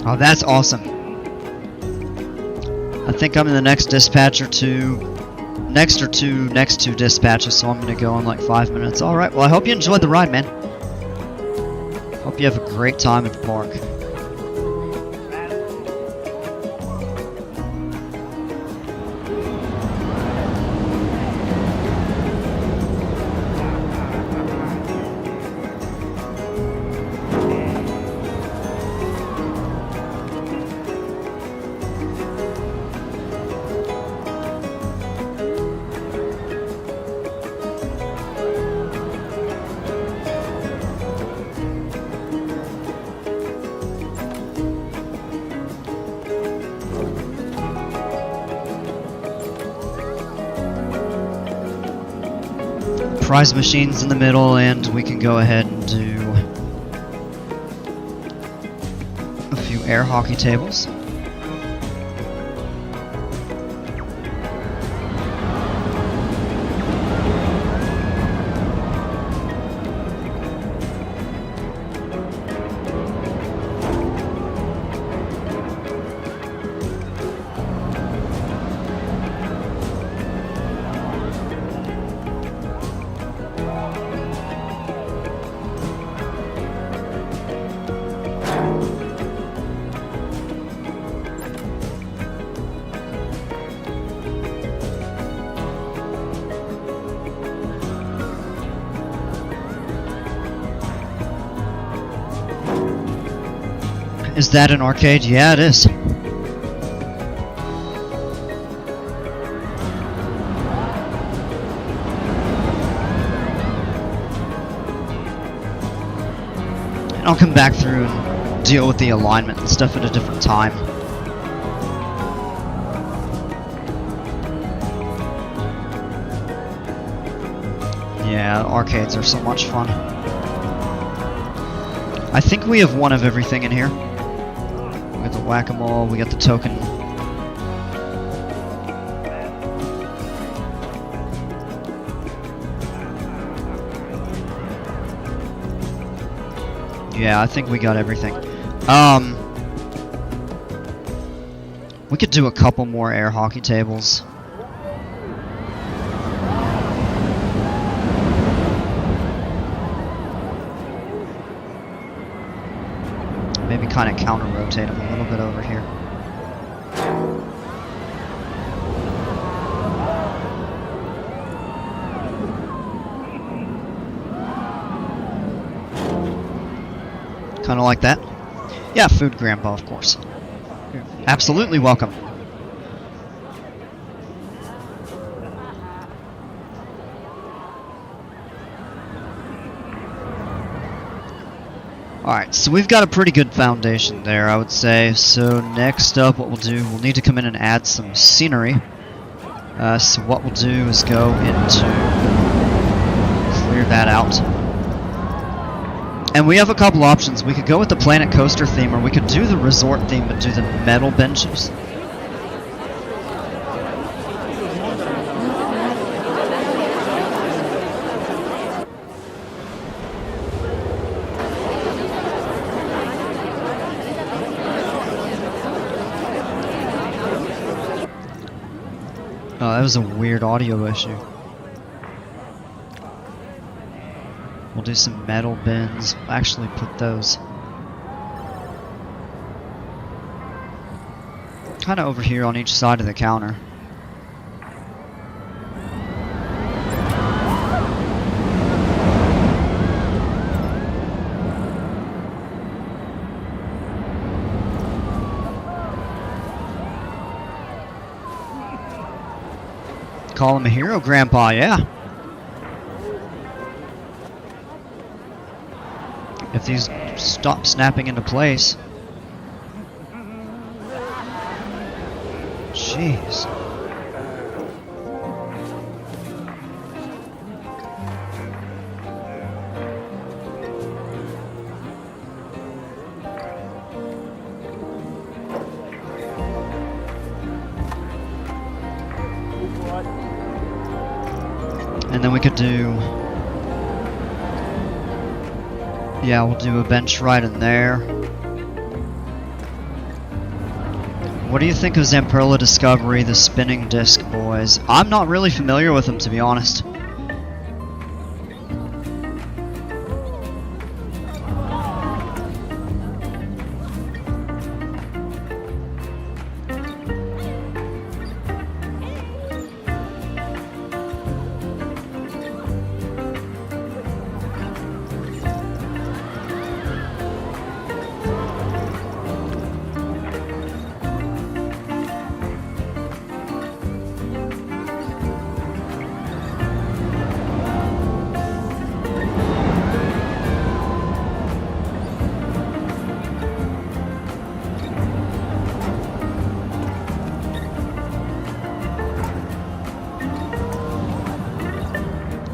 Oh, that's awesome. I think I'm in the next dispatch or two. Next two dispatches, so I'm going to go in like 5 minutes. Alright, well I hope you enjoyed the ride, man. Hope you have a great time at the park. Prize machines in the middle, and we can go ahead and do a few air hockey tables. Is that an arcade? Yeah, it is. And I'll come back through and deal with the alignment and stuff at a different time. Yeah, arcades are so much fun. I think we have one of everything in here. We got the whack-a-mole, we got the token. Yeah, I think we got everything. We could do a couple more air hockey tables. Maybe kind of counter-rotate them a little bit over here. Kind of like that. Yeah, food, Grandpa, of course. You're absolutely welcome. Alright, so we've got a pretty good foundation there, I would say. So next up, what we'll do, we'll need to come in and add some scenery. So what we'll do is go into... clear that out. And we have a couple options. We could go with the Planet Coaster theme, or we could do the resort theme, but do the metal benches. Oh, that was a weird audio issue. We'll do some metal bins. We'll actually put those kind of over here on each side of the counter. Call him a hero, Grandpa, yeah. If these stop snapping into place. Jeez. And then we could do... yeah, we'll do a bench right in there. What do you think of Zamperla Discovery, the spinning disc boys? I'm not really familiar with them, to be honest.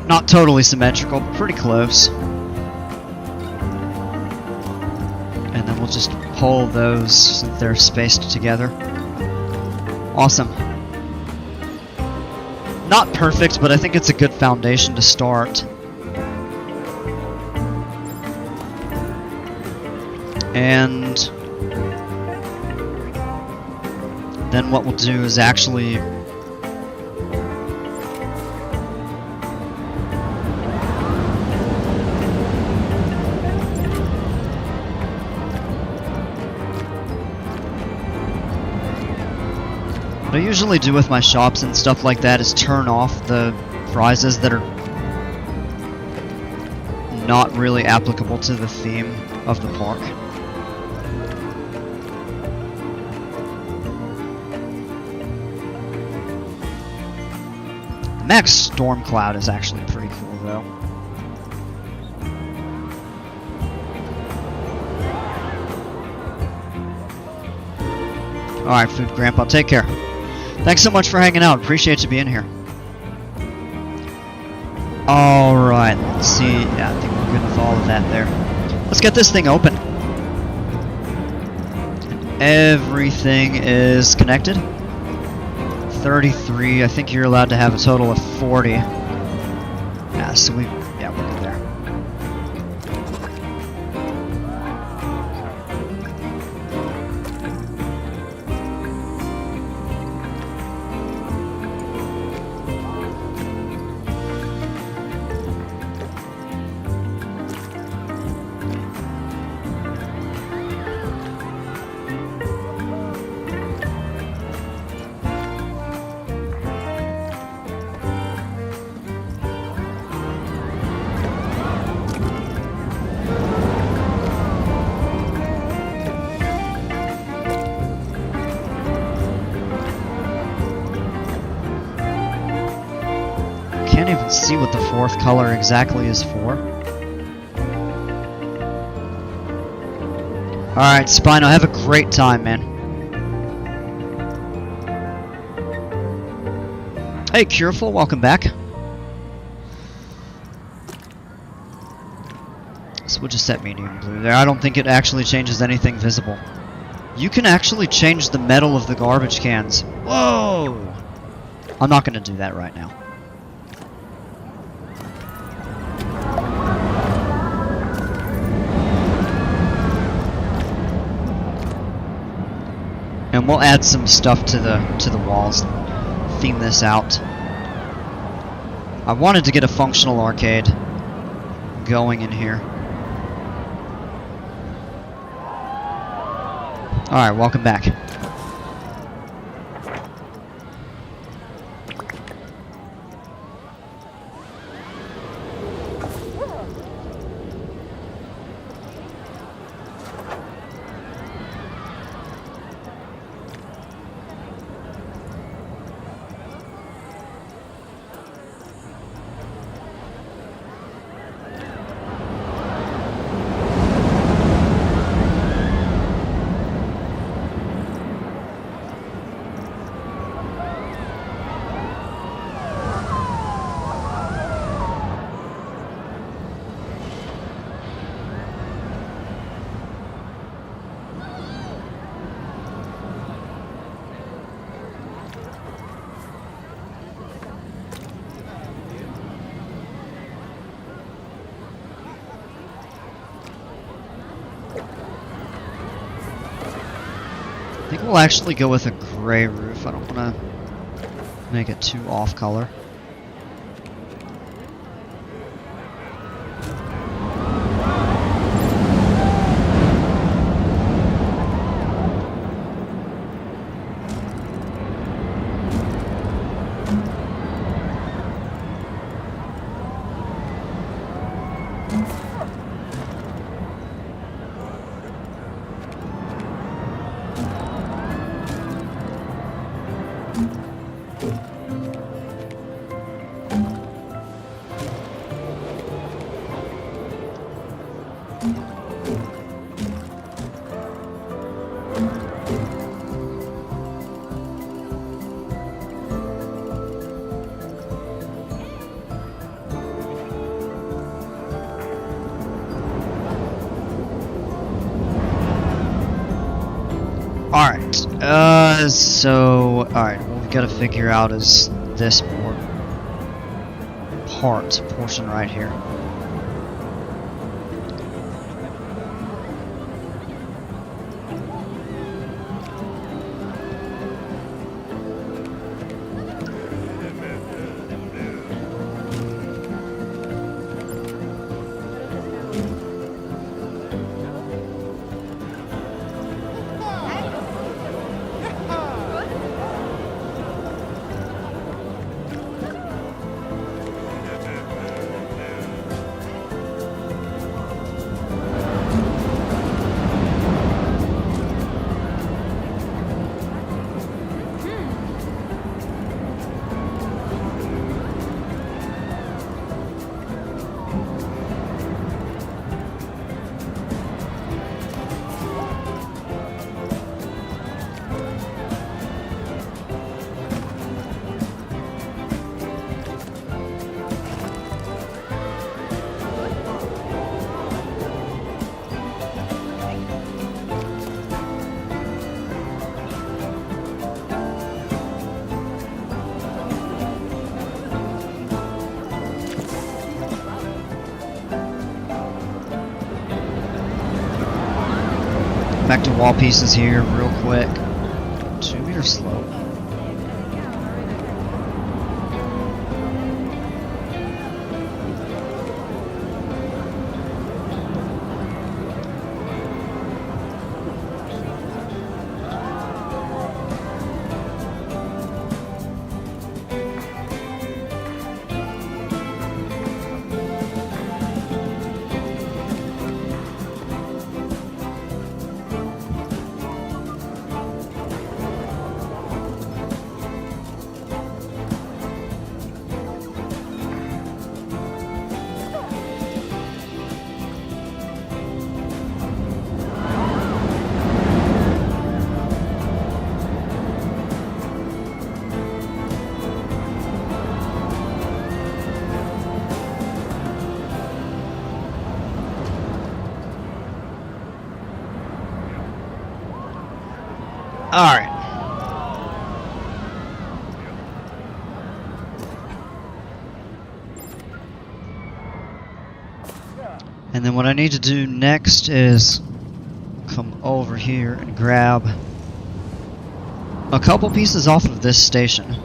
Not totally symmetrical, but pretty close. And then we'll just pull those so that they're spaced together. Awesome. Not perfect, but I think it's a good foundation to start. And then what we'll do is actually what I usually do with my shops and stuff like that is turn off the prizes that are not really applicable to the theme of the park. Max Storm Cloud is actually pretty cool though. Alright, Food Grandpa, take care. Thanks so much for hanging out. Appreciate you being here. Alright, let's see. Yeah, I think we're good with all of that there. Let's get this thing open. Everything is connected. 33. I think you're allowed to have a total of 40. Yeah, so we're good there. Let's see what the fourth color exactly is for. Alright, Spino, have a great time, man. Hey, Cureful, welcome back. So we'll just set medium blue there. I don't think it actually changes anything visible. You can actually change the metal of the garbage cans. Whoa! I'm not going to do that right now. And we'll add some stuff to the walls and theme this out. I wanted to get a functional arcade going in here. Alright, welcome back. I think we'll actually go with a gray roof. I don't want to make it too off color. Alright, alright, what we've got to figure out is this portion right here. Back to wall pieces here real quick. 2-meter slope. Alright. And then what I need to do next is come over here and grab a couple pieces off of this station.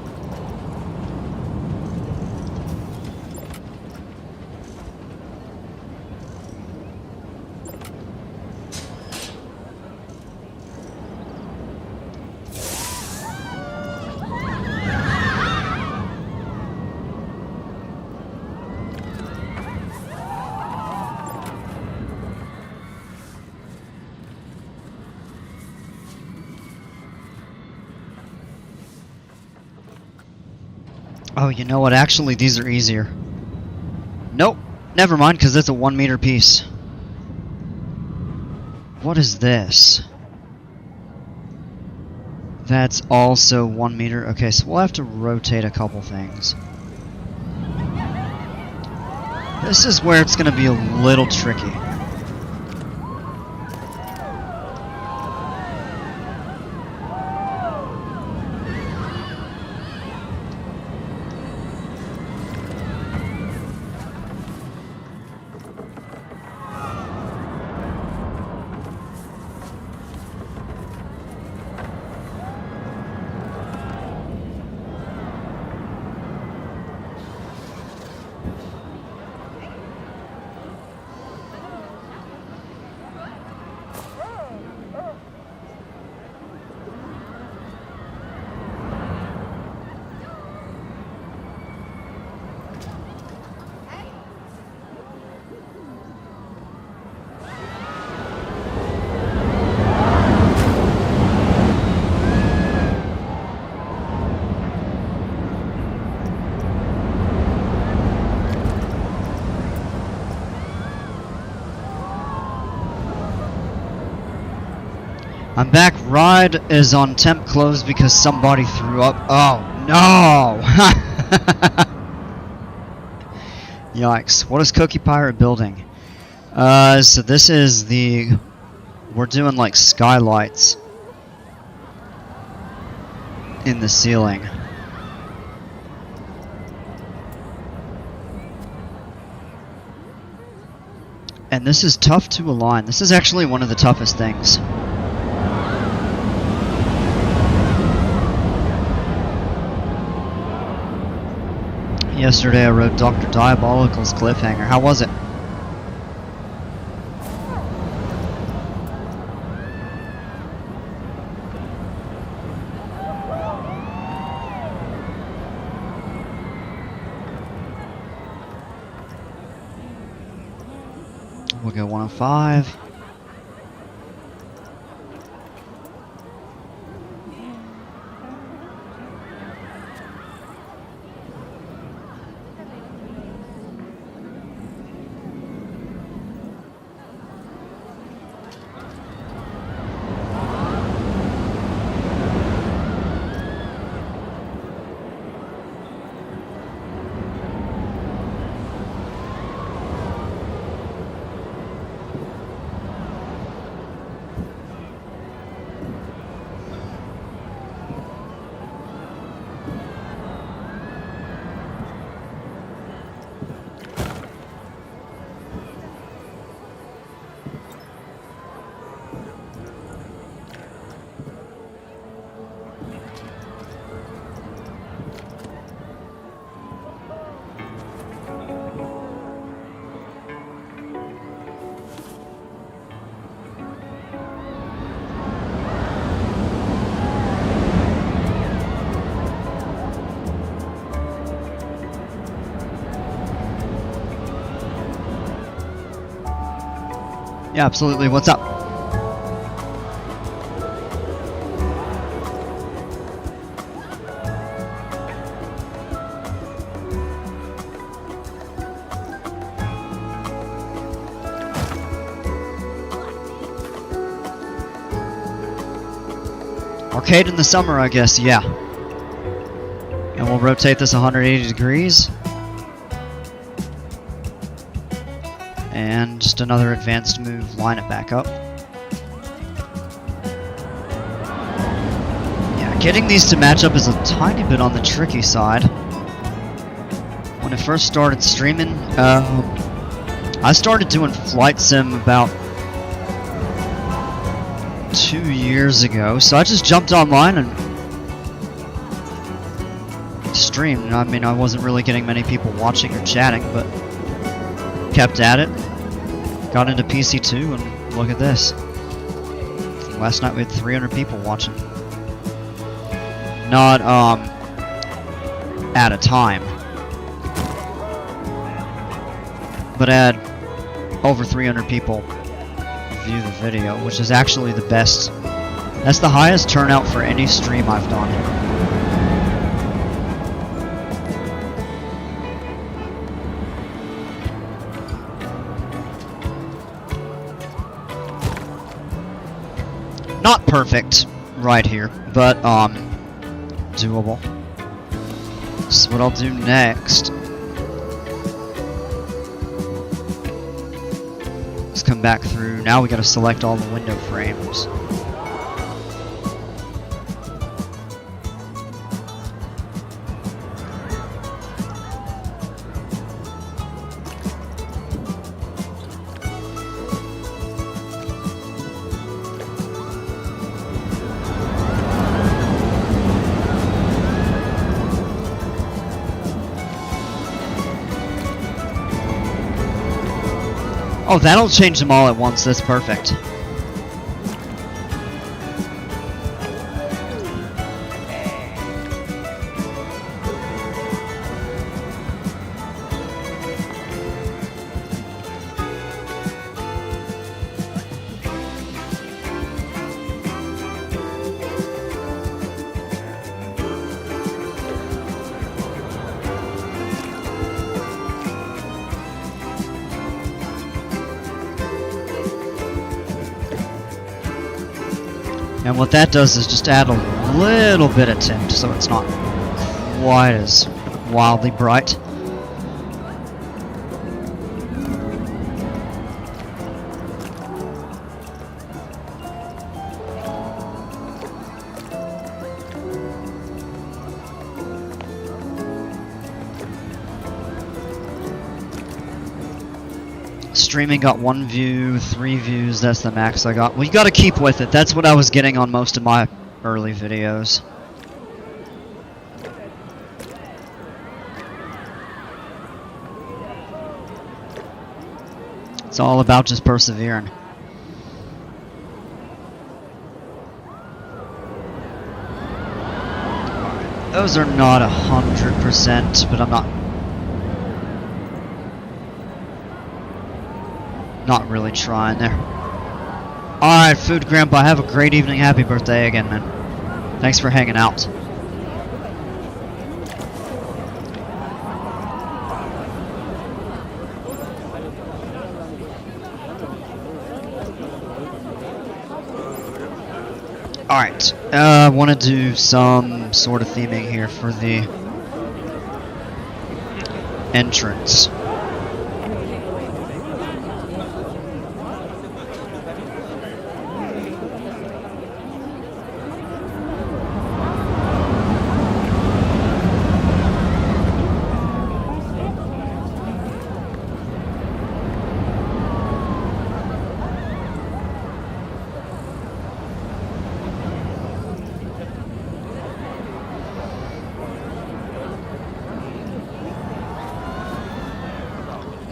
Oh, you know what? Actually, these are easier. Nope. Never mind, because it's a 1 meter piece. What is this? That's also 1 meter. Okay, so we'll have to rotate a couple things. This is where it's going to be a little tricky. I'm back. Ride is on temp closed because somebody threw up. Oh no! Yikes. What is Cookie Pirate building? So this is the... We're doing like skylights in the ceiling. And this is tough to align. This is actually one of the toughest things. Yesterday I wrote Dr. Diabolical's cliffhanger. How was it? We'll go 105. Yeah, absolutely. What's up? Arcade in the summer, I guess, yeah. And we'll rotate this 180 degrees. And just another advanced move, line it back up. Getting these to match up is a tiny bit on the tricky side. When I first started streaming, I started doing Flight Sim about 2 years ago, so I just jumped online and streamed. I mean, I wasn't really getting many people watching or chatting, but kept at it. Got into PC2, and look at this. Last night we had 300 people watching. Not, at a time. But I had over 300 people view the video, which is actually the best. That's the highest turnout for any stream I've done. Not perfect right here, but doable. So what I'll do next is come back through. Now we gotta select all the window frames. Oh, that'll change them all at once. That's perfect. And what that does is just add a little bit of tint, so it's not quite as wildly bright. Streaming got 1 view, 3 views, that's the max I got. Well, you gotta keep with it. That's what I was getting on most of my early videos. It's all about just persevering. Those are not 100%, but I'm not really trying there. Alright, Food Grandpa, have a great evening. Happy birthday again, man. Thanks for hanging out. Alright, I want to do some sort of theming here for the entrance.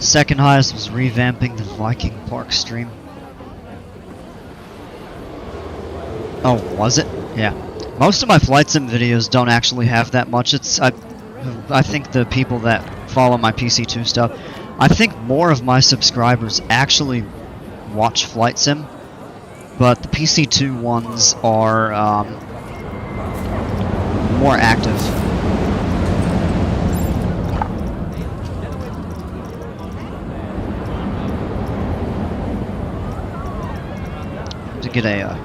Second highest was revamping the Viking Park stream. Oh, was it? Yeah. Most of my Flight Sim videos don't actually have that much. I think the people that follow my PC2 stuff, I think more of my subscribers actually watch Flight Sim, but the PC2 ones are more active. To get a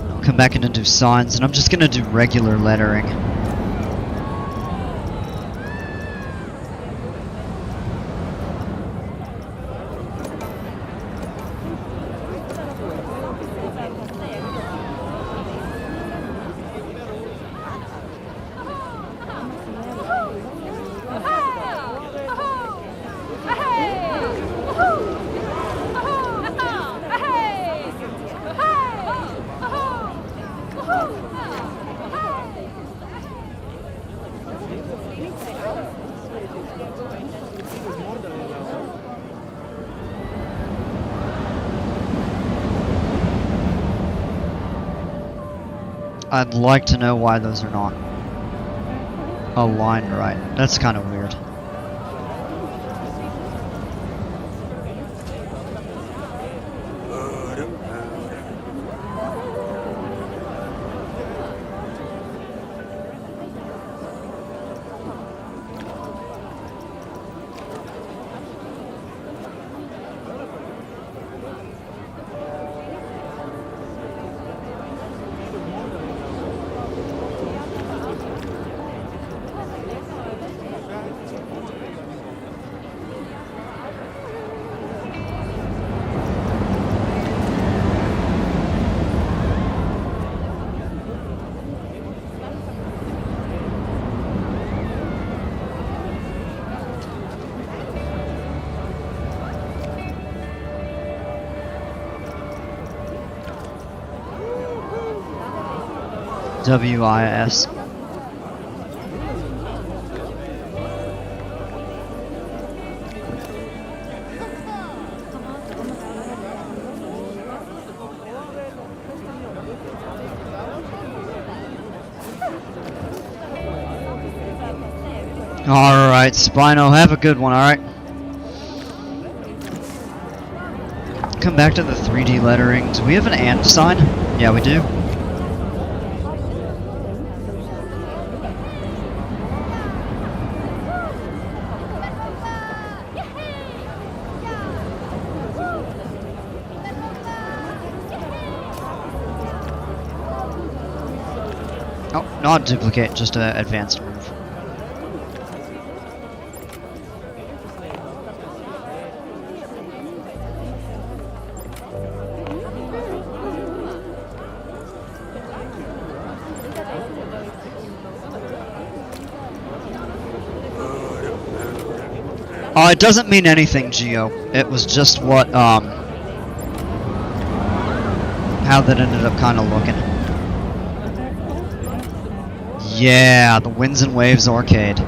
I'll come back in and do signs, and I'm just gonna do regular lettering. I'd like to know why those are not aligned right. That's kind of weird. WIS. Alright, Spino, have a good one, alright? Come back to the 3D lettering. Do we have an and sign? Yeah, we do. Oh, not duplicate, just an advanced move. It doesn't mean anything, Geo. It was just what, how that ended up kind of looking. Yeah, the Winds and Waves arcade.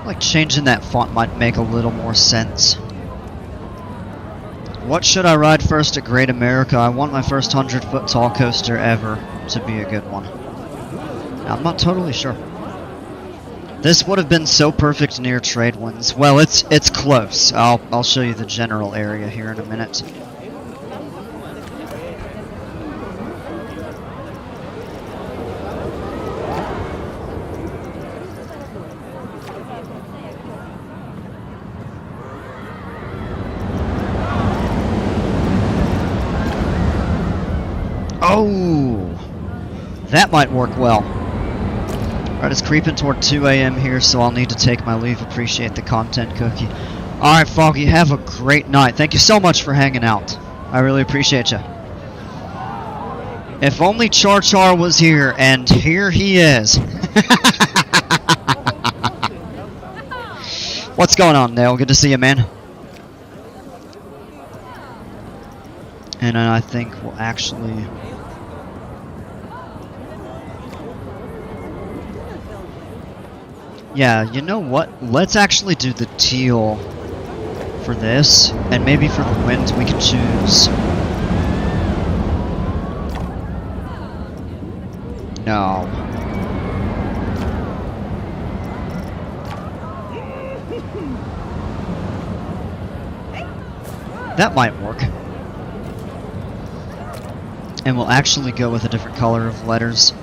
Like changing that font might make a little more sense. What should I ride first at Great America? I want my first 100-foot tall coaster ever to be a good one. I'm not totally sure. This would have been so perfect near Tradewinds. Well, it's close. I'll show you the general area here in a minute. Oh, that might work well. Alright, it's creeping toward 2 a.m. here, so I'll need to take my leave. Appreciate the content, Cookie. Alright, Foggy, have a great night. Thank you so much for hanging out. I really appreciate you. If only Char Char was here, and here he is. What's going on, Dale? Good to see you, man. And I think we'll actually... Yeah, you know what? Let's actually do the teal for this, and maybe for the wind we can choose... No. That might work. And we'll actually go with a different color of letters.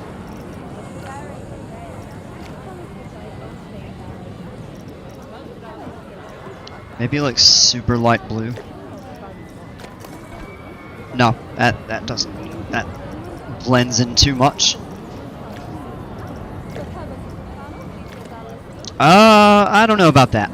Maybe like super light blue. No, that doesn't, that blends in too much. I don't know about that.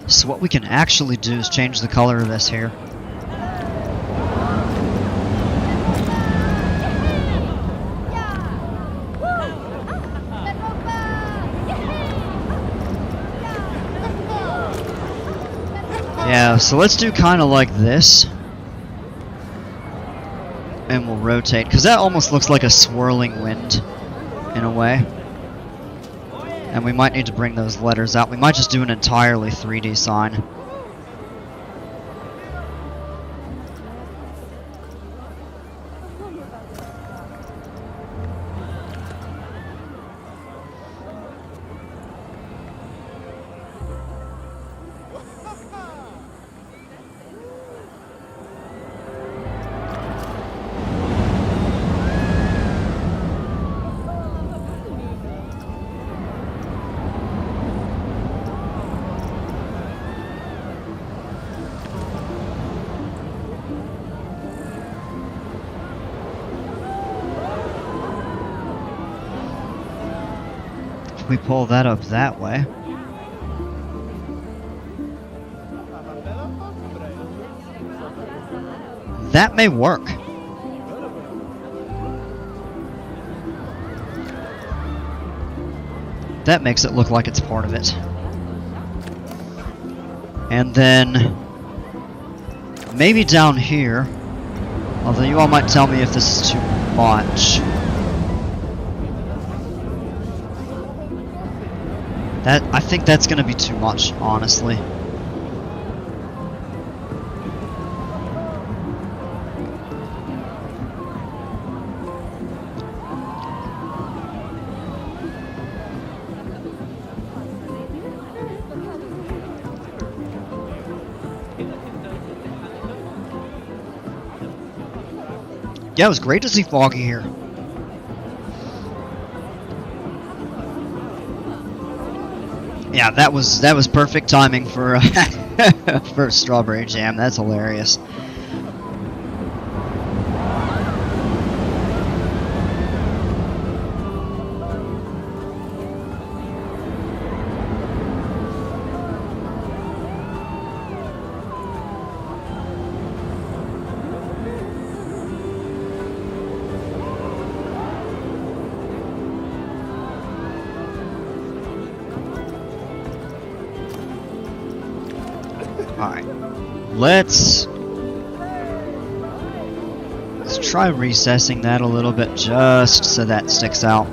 So what we can actually do is change the color of this here. Yeah, so let's do kind of like this. And we'll rotate, because that almost looks like a swirling wind, in a way. And we might need to bring those letters out. We might just do an entirely 3D sign. We pull that up that way. That may work. That makes it look like it's part of it. And then maybe down here, although you all might tell me if this is too much. I think that's gonna be too much, honestly. Yeah, it was great to see Foggy here. Yeah, that was perfect timing for for Strawberry Jam. That's hilarious. Alright, let's try recessing that a little bit just so that sticks out.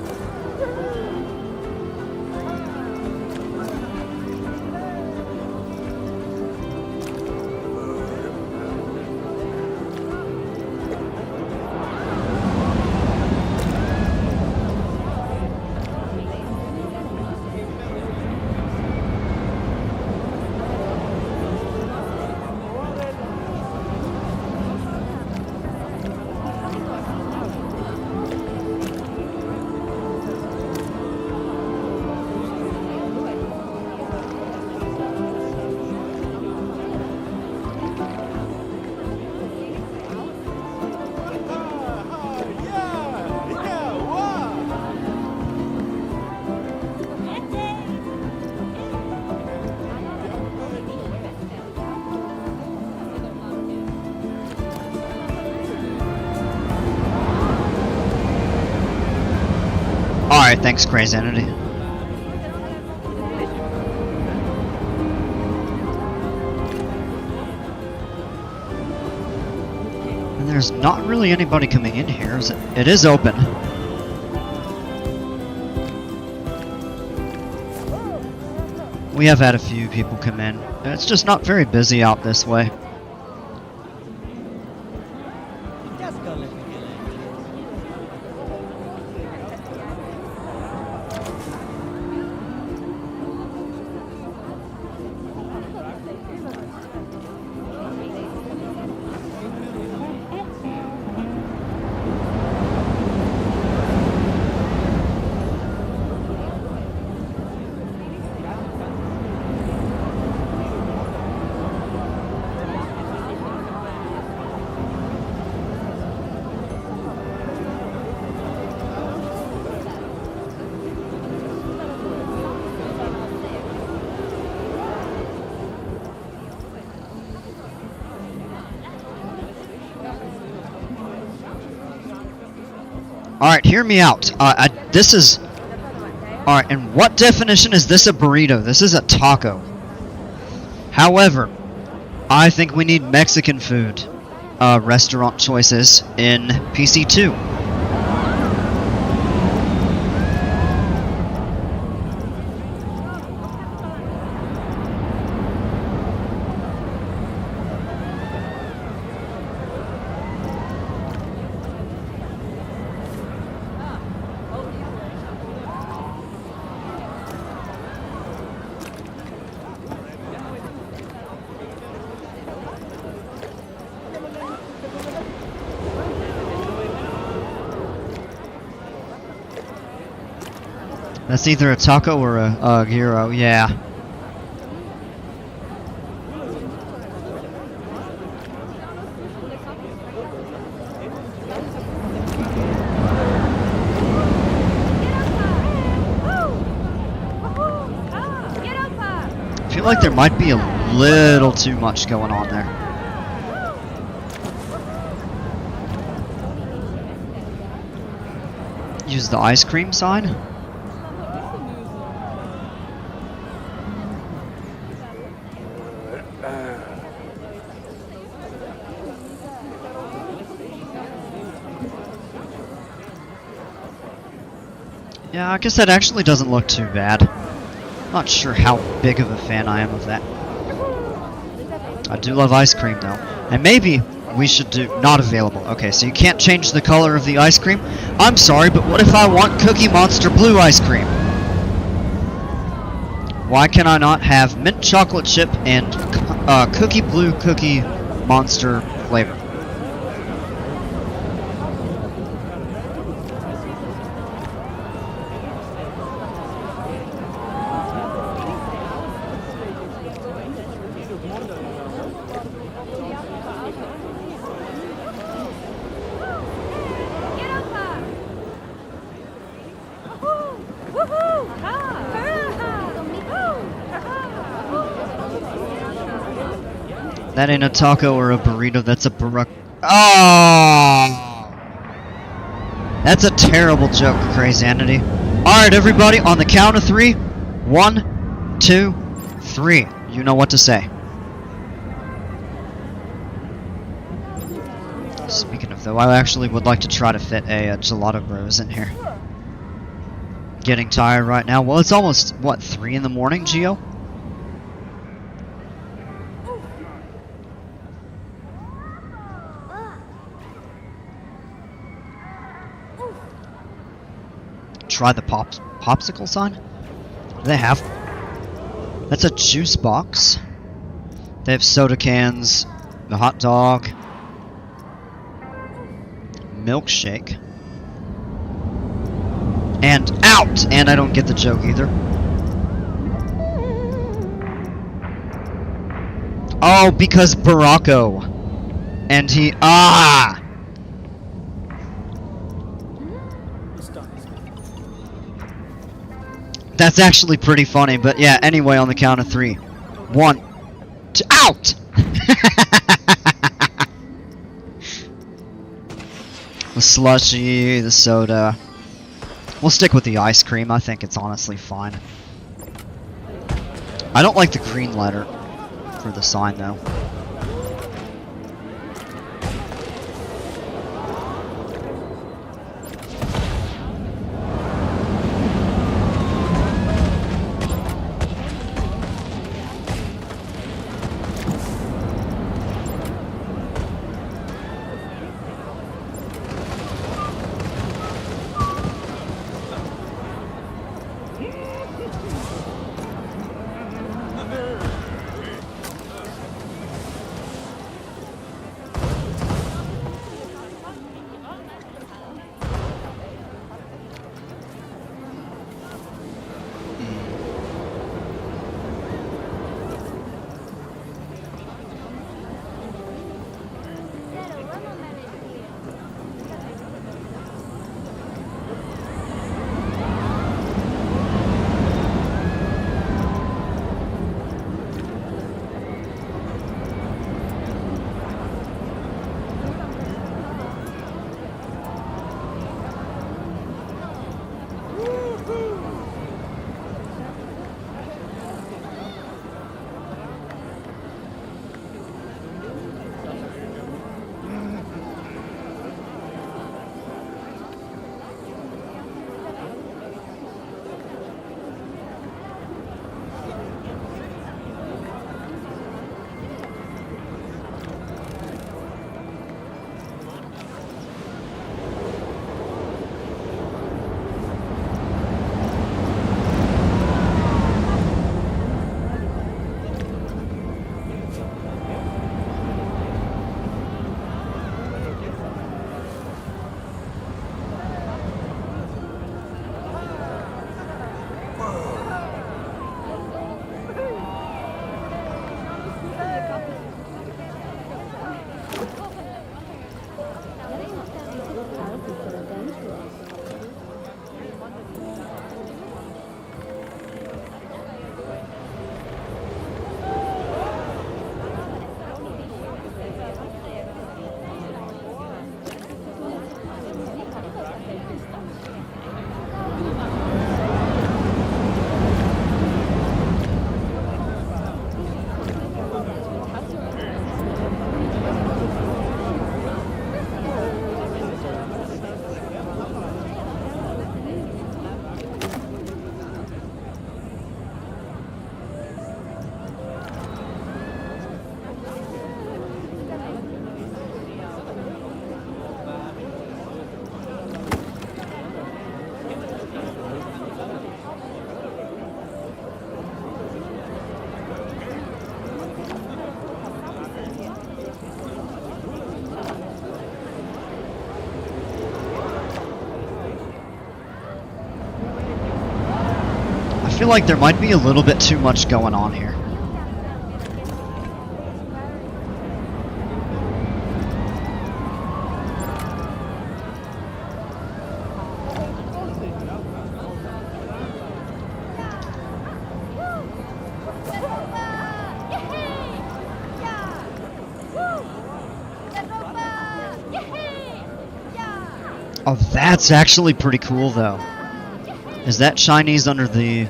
Alright, thanks, Crazy Entity. And there's not really anybody coming in here, is it? It is open. We have had a few people come in. It's just not very busy out this way. Alright, hear me out. This is... Alright, and what definition is this a burrito? This is a taco. However, I think we need Mexican food restaurant choices in PC2. That's either a taco or a gyro, yeah. I feel like there might be a little too much going on there. Use the ice cream sign? Yeah, I guess that actually doesn't look too bad. Not sure how big of a fan I am of that. I do love ice cream though. And maybe we should do not available. Okay, so you can't change the color of the ice cream? I'm sorry, but what if I want Cookie Monster blue ice cream? Why can I not have mint chocolate chip and cookie blue Cookie Monster flavor? That ain't a taco or a burrito, that's a burrito. Oh! That's a terrible joke, Crazy Entity. Alright, everybody, on the count of 3. 1, 2, 3. You know what to say. Speaking of though, I actually would like to try to fit a Gelato Bros in here. Getting tired right now. Well, it's almost, what, 3 in the morning, Gio? Try the popsicle sign? What do they have? That's a juice box. They have soda cans, the hot dog, milkshake, and out! And I don't get the joke either. Oh, because Baracco. And he... Ah! That's actually pretty funny, but yeah, anyway, on the count of 3. 1, 2, out! The slushy, the soda. We'll stick with the ice cream. I think it's honestly fine. I don't like the green letter for the sign, though. I feel like there might be a little bit too much going on here. Oh, that's actually pretty cool, though. Is that Chinese under the...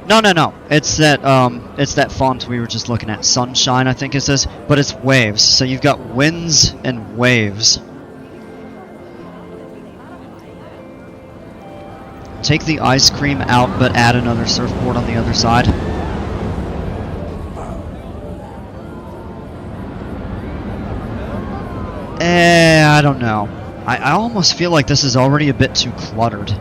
No. It's that font we were just looking at. Sunshine, I think it says. But it's waves. So you've got winds and waves. Take the ice cream out, but add another surfboard on the other side. I don't know. I almost feel like this is already a bit too cluttered.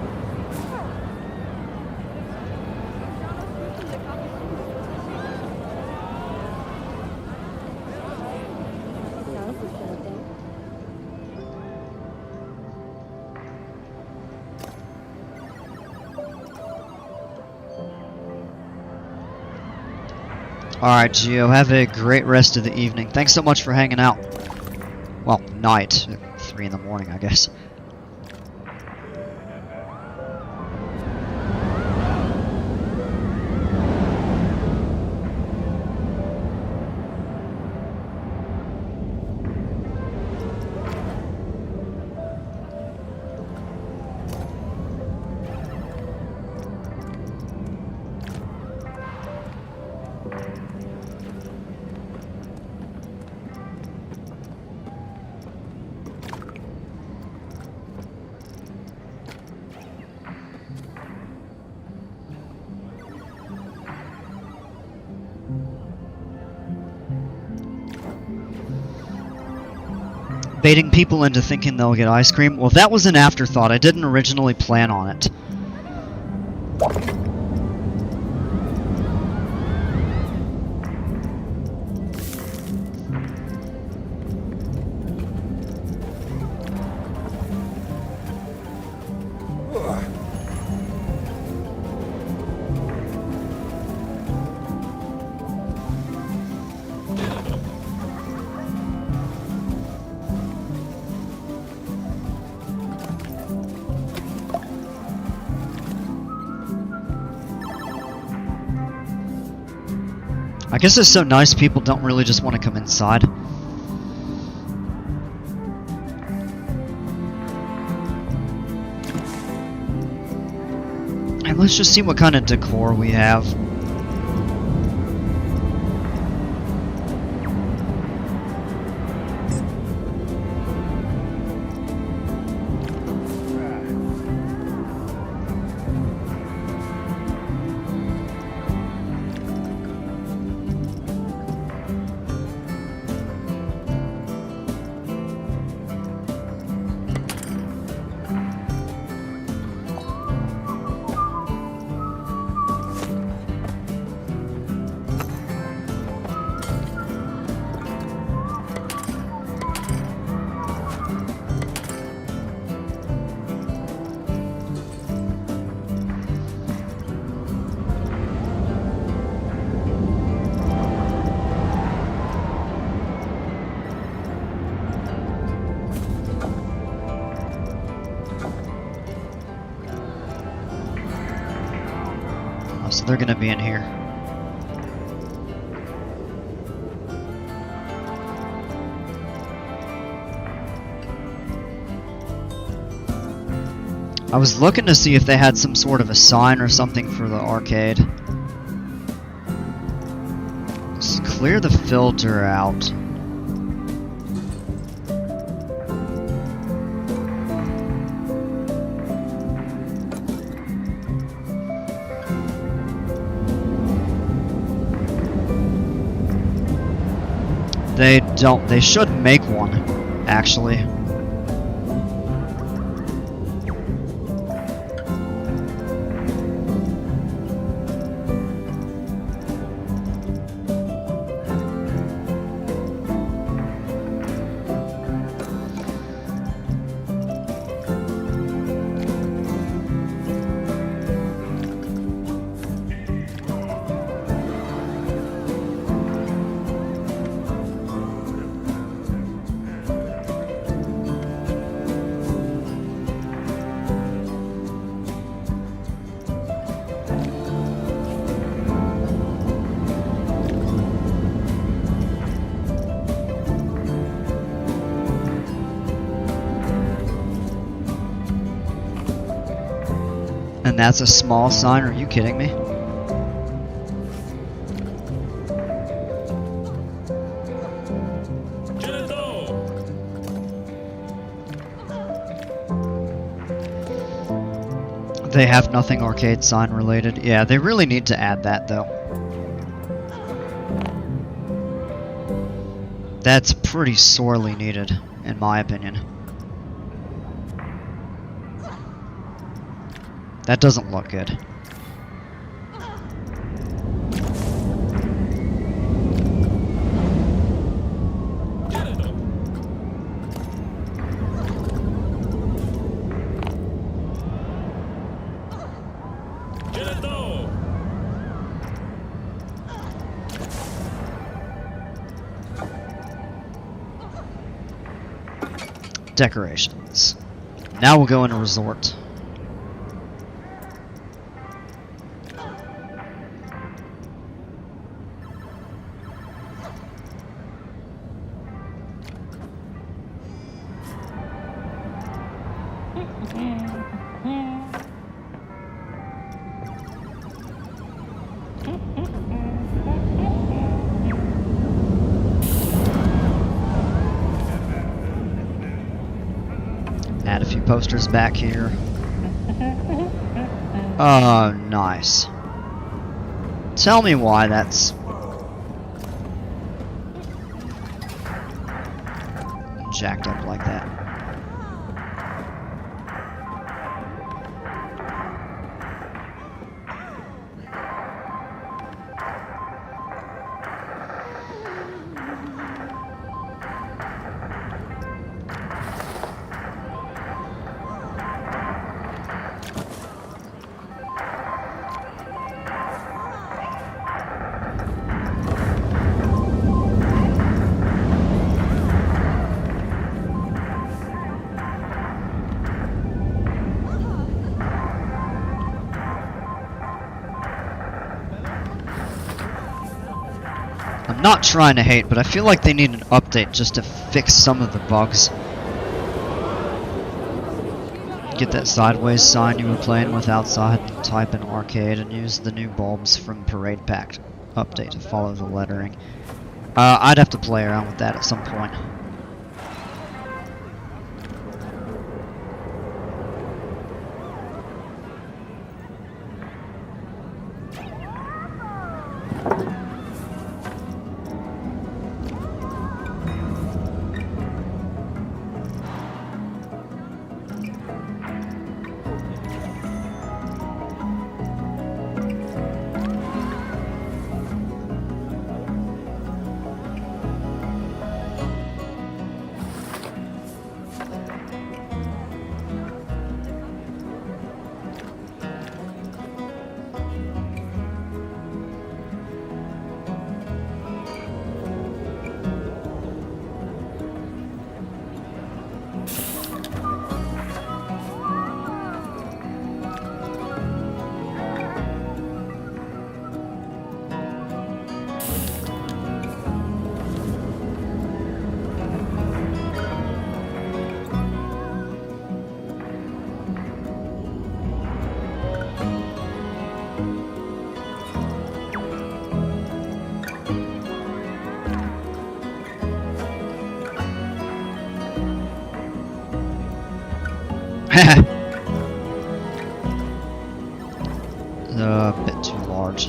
Alright, Gio, have a great rest of the evening. Thanks so much for hanging out. Well, night. 3 in the morning, I guess. Baiting people into thinking they'll get ice cream. Well, that was an afterthought. I didn't originally plan on it. I guess it's so nice people don't really just want to come inside. And let's just see what kind of decor we have. So they're gonna be in here. I was looking to see if they had some sort of a sign or something for the arcade. Let's clear the filter out. They don't. They should make one, actually. And that's a small sign? Are you kidding me? They have nothing arcade sign related. Yeah, they really need to add that though. That's pretty sorely needed, in my opinion. That doesn't look good. Decorations. Now we'll go into resort. Add a few posters back here. Oh, nice. Tell me why that's jacked up like that. I'm not trying to hate, but I feel like they need an update just to fix some of the bugs. Get that sideways sign you were playing with outside, type in arcade, and use the new bulbs from Parade Pack update to follow the lettering. I'd have to play around with that at some point. A bit too large.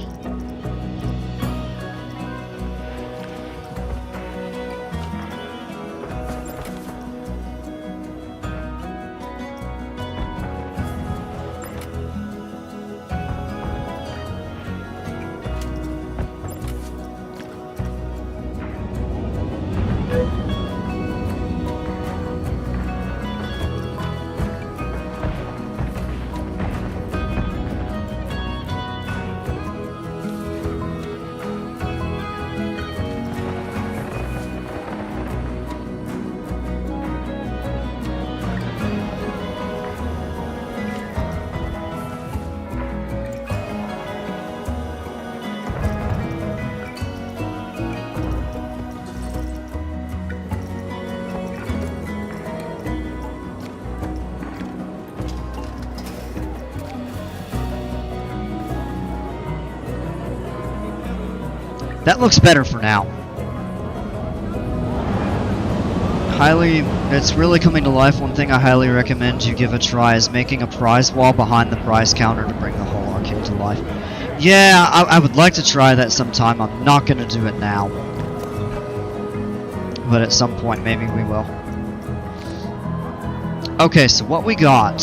That looks better for now. It's really coming to life. One thing I highly recommend you give a try is making a prize wall behind the prize counter to bring the whole arcade to life. Yeah, I would like to try that sometime. I'm not going to do it now. But at some point, maybe we will. Okay, so what we got.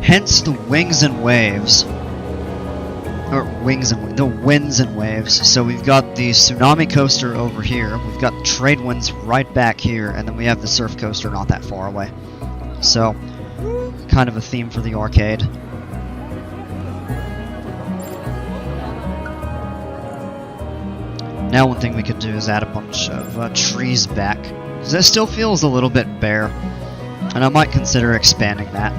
Hence the wings and waves. Or the winds and waves. So we've got the tsunami coaster over here. We've got the trade winds right back here. And then we have the surf coaster not that far away. So, kind of a theme for the arcade. Now one thing we could do is add a bunch of trees back. Because that still feels a little bit bare. And I might consider expanding that.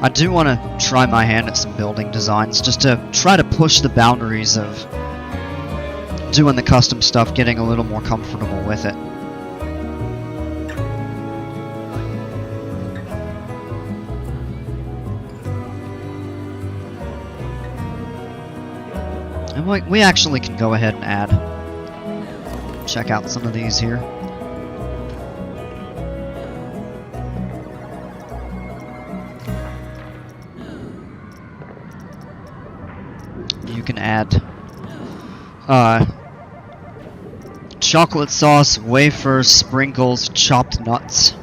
I do want to try my hand at some building designs, just to try to push the boundaries of doing the custom stuff, getting a little more comfortable with it. And we actually can go ahead and add, check out some of these here. You can add chocolate sauce, wafers, sprinkles, chopped nuts.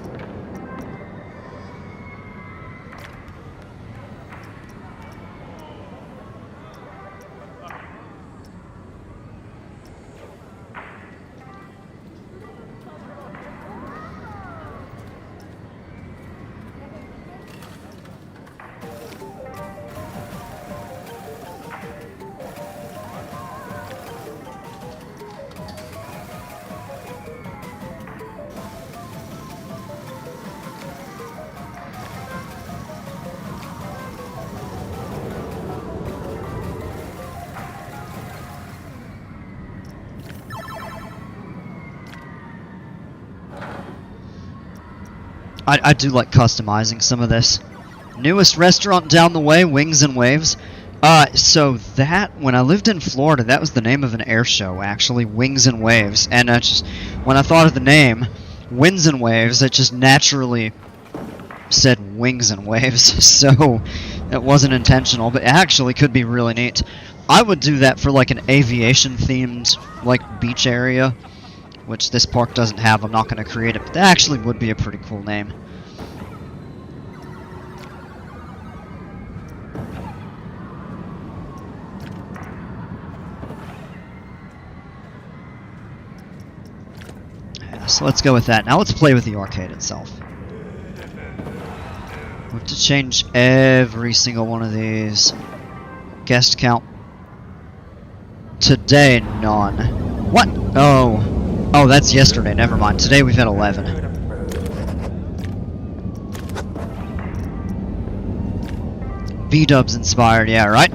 I do like customizing some of this. Newest restaurant down the way, Wings and Waves. So that, when I lived in Florida, that was the name of an air show, actually, Wings and Waves. And just, when I thought of the name, Winds and Waves, it just naturally said Wings and Waves. So it wasn't intentional, but it actually could be really neat. I would do that for like an aviation-themed, like, beach area, which this park doesn't have. I'm not going to create it, but that actually would be a pretty cool name. Yeah, so let's go with that. Now let's play with the arcade itself. We have to change every single one of these. Guest count. Today, none. What? Oh. Oh, that's yesterday. Never mind. Today we've had 11. V-dubs inspired, yeah, right?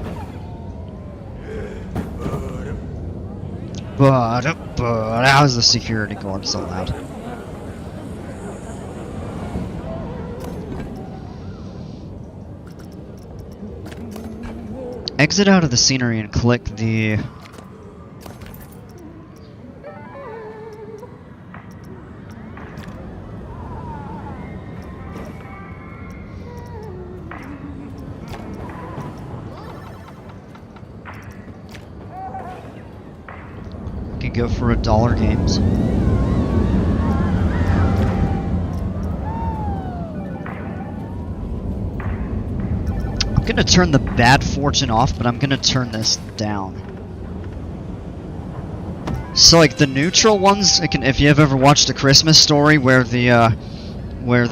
But how's the security guard so loud? Exit out of the scenery and click the... Could go for $1 games. I'm gonna turn the bad fortune off, but I'm gonna turn this down. So like the neutral ones, if you have ever watched A Christmas Story, where the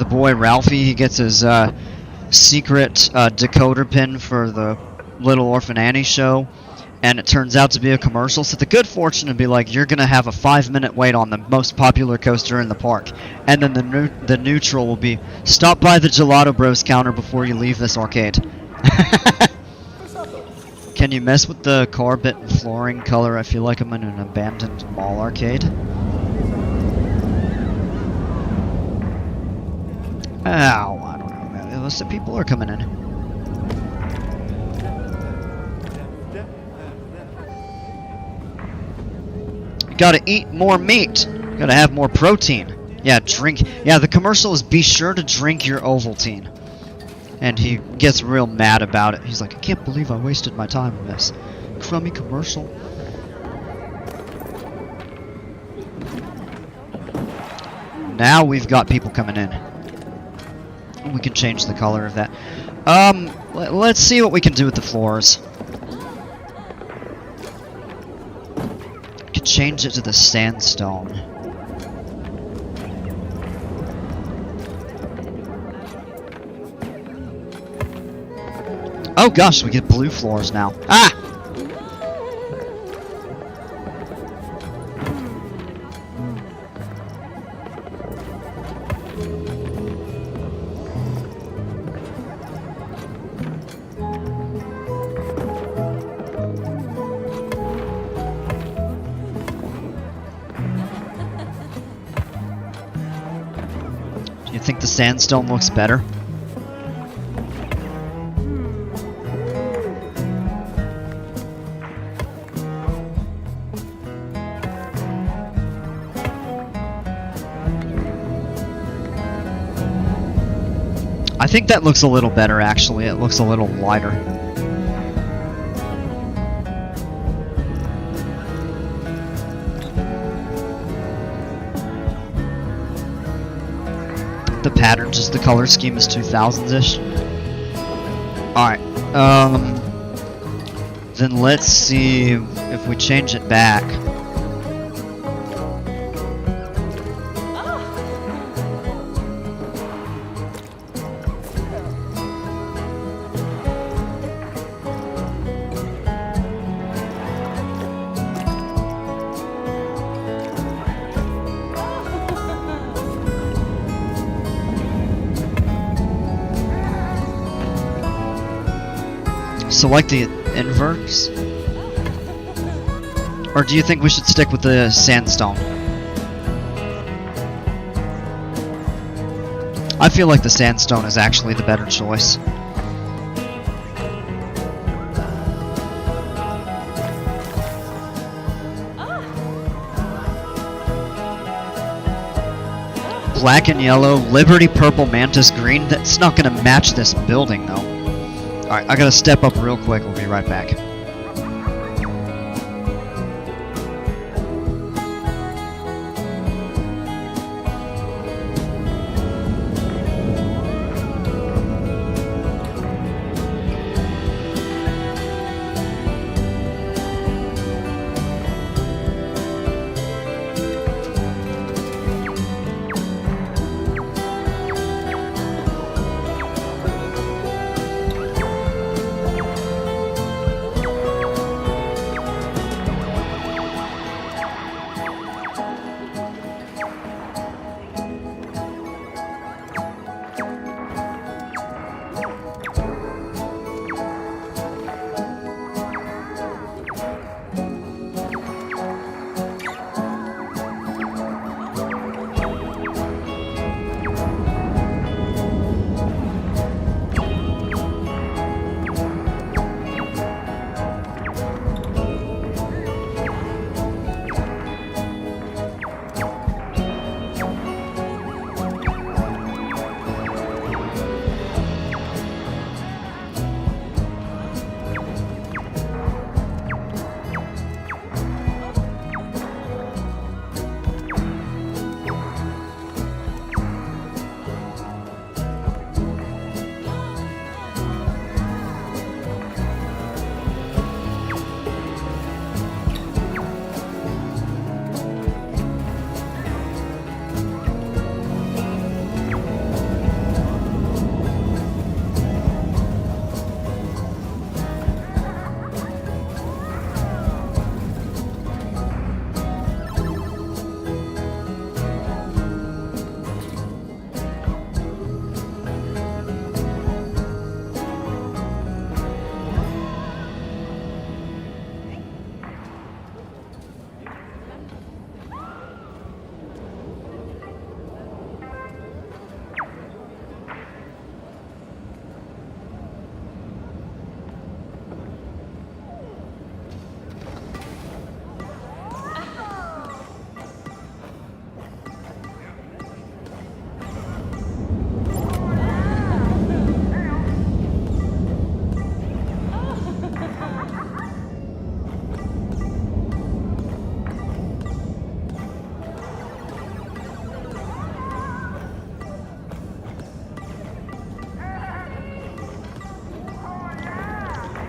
boy Ralphie, he gets his secret decoder pin for the Little Orphan Annie show, and it turns out to be a commercial. So the good fortune would be like, you're gonna have a 5-minute wait on the most popular coaster in the park, and then the neutral will be, stop by the Gelato Bros counter before you leave this arcade. Can you mess with the carpet and flooring color? I feel like I'm in an abandoned mall arcade. Ow, I don't know, man. Listen, people are coming in. Gotta eat more meat. Gotta have more protein. Yeah, drink. Yeah, the commercial is be sure to drink your Ovaltine. And he gets real mad about it. He's like, I can't believe I wasted my time on this crummy commercial. Now we've got people coming in. We can change the color of that. Let's see what we can do with the floors. Change it to the sandstone. Oh gosh, we get blue floors now. Ah! Do you think the sandstone looks better? I think that looks a little better, actually. It looks a little lighter. pattern, just the color scheme is 2000s-ish. Alright, then let's see if we change it back. Select the inverts? Or do you think we should stick with the sandstone? I feel like the sandstone is actually the better choice. Black and yellow, Liberty purple, Mantis green. That's not gonna match this building though. Alright, I gotta step up real quick, we'll be right back.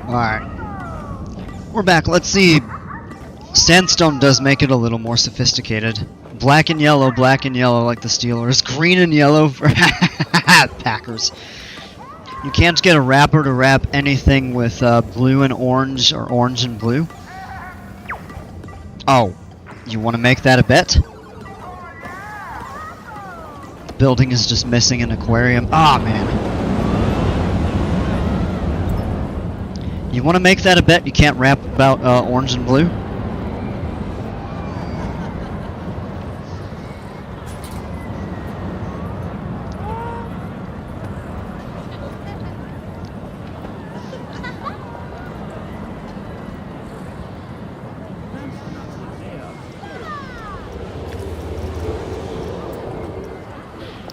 Alright. We're back. Let's see. Sandstone does make it a little more sophisticated. Black and yellow like the Steelers. Green and yellow for Packers. You can't get a wrapper to wrap anything with blue and orange or orange and blue. Oh, you want to make that a bet? The building is just missing an aquarium. Ah, man. You want to make that a bet? You can't rap about orange and blue?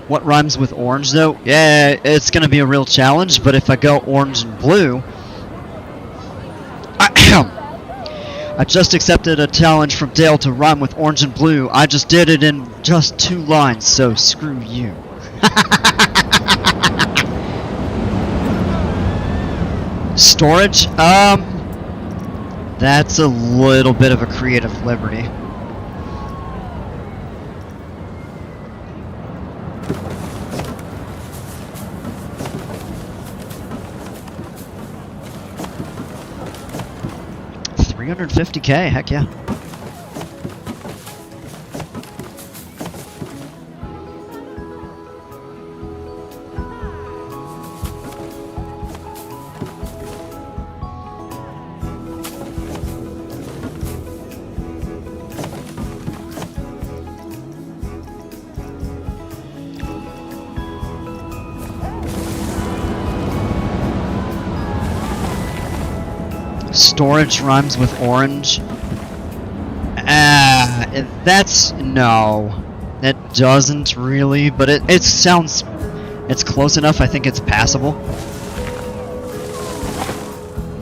What rhymes with orange though? Yeah, it's gonna be a real challenge, but if I go orange and blue... I just accepted a challenge from Dale to rhyme with orange and blue. I just did it in just 2 lines, so screw you. Storage? That's a little bit of a creative liberty. $350K, heck yeah. Storage rhymes with orange. That's no. It doesn't really, but it sounds. It's close enough. I think it's passable.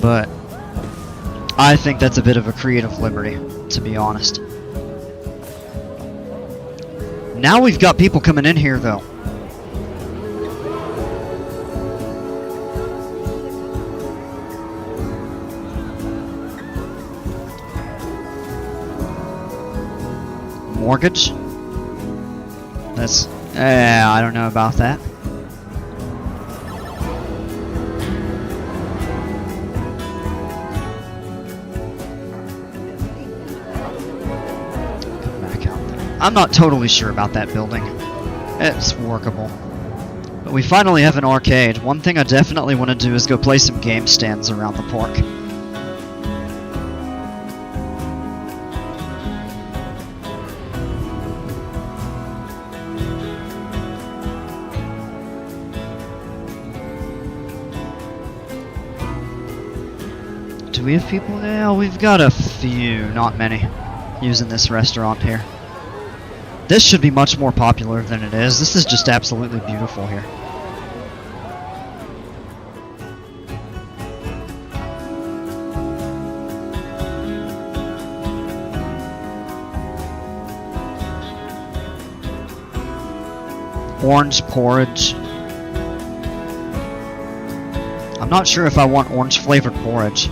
But I think that's a bit of a creative liberty, to be honest. Now we've got people coming in here, though. Mortgage? That's... I don't know about that. Come back out there. I'm not totally sure about that building. It's workable. But we finally have an arcade. One thing I definitely want to do is go play some game stands around the park. Do we have people now? We've got a few, not many, using this restaurant here. This should be much more popular than it is. This is just absolutely beautiful here. Orange porridge. I'm not sure if I want orange flavored porridge.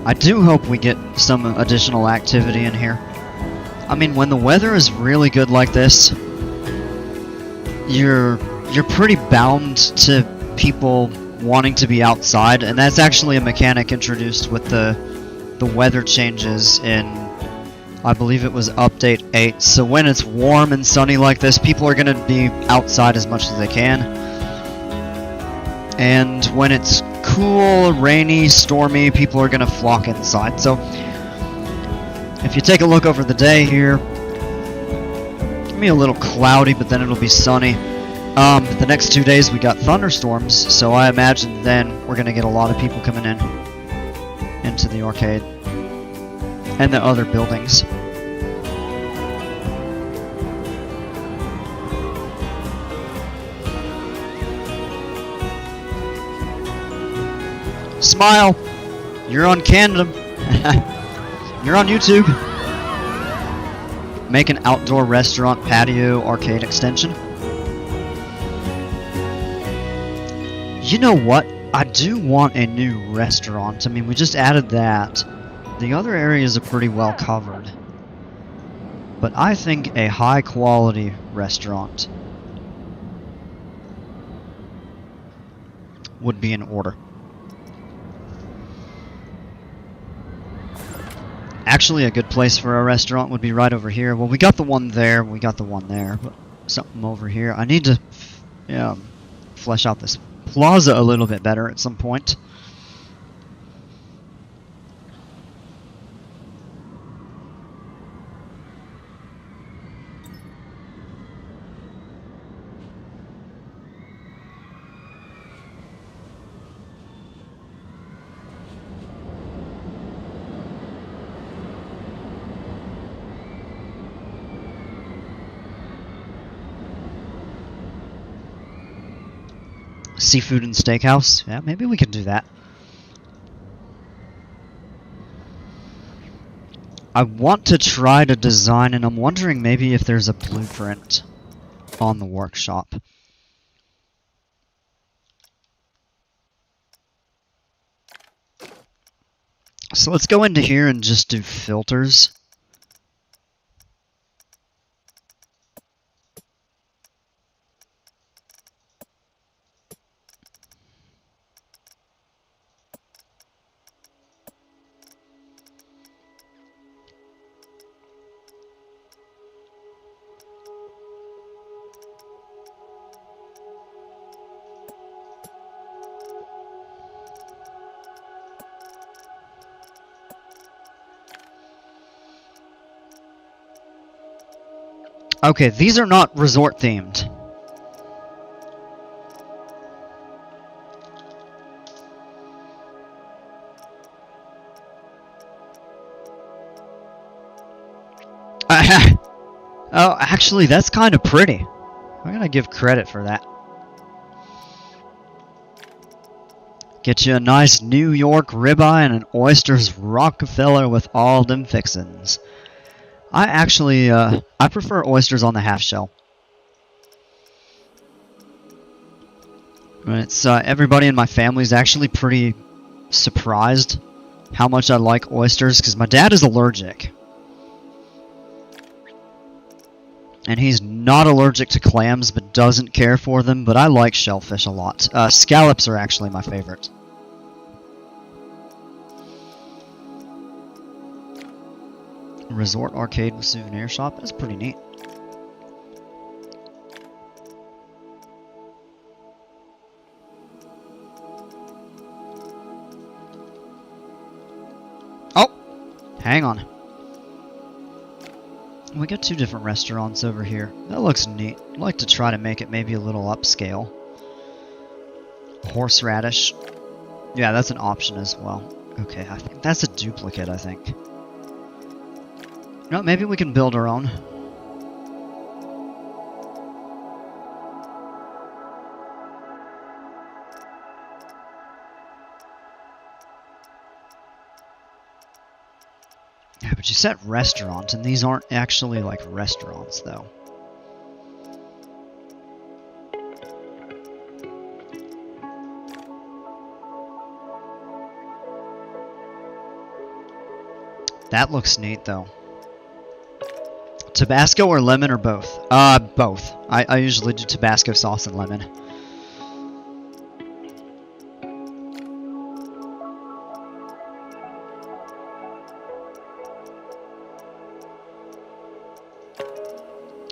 I do hope we get some additional activity in here. I mean, when the weather is really good like this, you're pretty bound to people wanting to be outside, and that's actually a mechanic introduced with the weather changes in, I believe it was update 8. So when it's warm and sunny like this, people are going to be outside as much as they can. And when it's cool, rainy, stormy, people are going to flock inside. So if you take a look over the day here, it's gonna be a little cloudy, but then it'll be sunny. The next 2 days we got thunderstorms, so I imagine then we're going to get a lot of people coming in into the arcade and the other buildings. Smile! You're on Canada. You're on YouTube. Make an outdoor restaurant, patio, arcade extension. You know what? I do want a new restaurant. I mean, we just added that. The other areas are pretty well covered. But I think a high quality restaurant would be in order. Actually, a good place for a restaurant would be right over here. Well, we got the one there, we got the one there, but something over here. I need to flesh out this plaza a little bit better at some point. Seafood and steakhouse. Yeah, maybe we can do that. I want to try to design, and I'm wondering maybe if there's a blueprint on the workshop. So let's go into here and just do filters. Okay, these are not resort themed. Oh, actually, that's kind of pretty. I'm gonna give credit for that. Get you a nice New York ribeye and an oysters Rockefeller with all them fixins'. I actually, I prefer oysters on the half shell. It's, everybody in my family is actually pretty surprised how much I like oysters, because my dad is allergic. And he's not allergic to clams, but doesn't care for them, but I like shellfish a lot. Scallops are actually my favorite. Resort arcade with souvenir shop. That's pretty neat. Oh! Hang on. We got two different restaurants over here. That looks neat. I'd like to try to make it maybe a little upscale. Horseradish. Yeah, that's an option as well. Okay, I think that's a duplicate, I think. No, maybe we can build our own. Yeah, but you said restaurant, and these aren't actually like restaurants, though. That looks neat, though. Tabasco or lemon or both? Both. I usually do Tabasco sauce and lemon.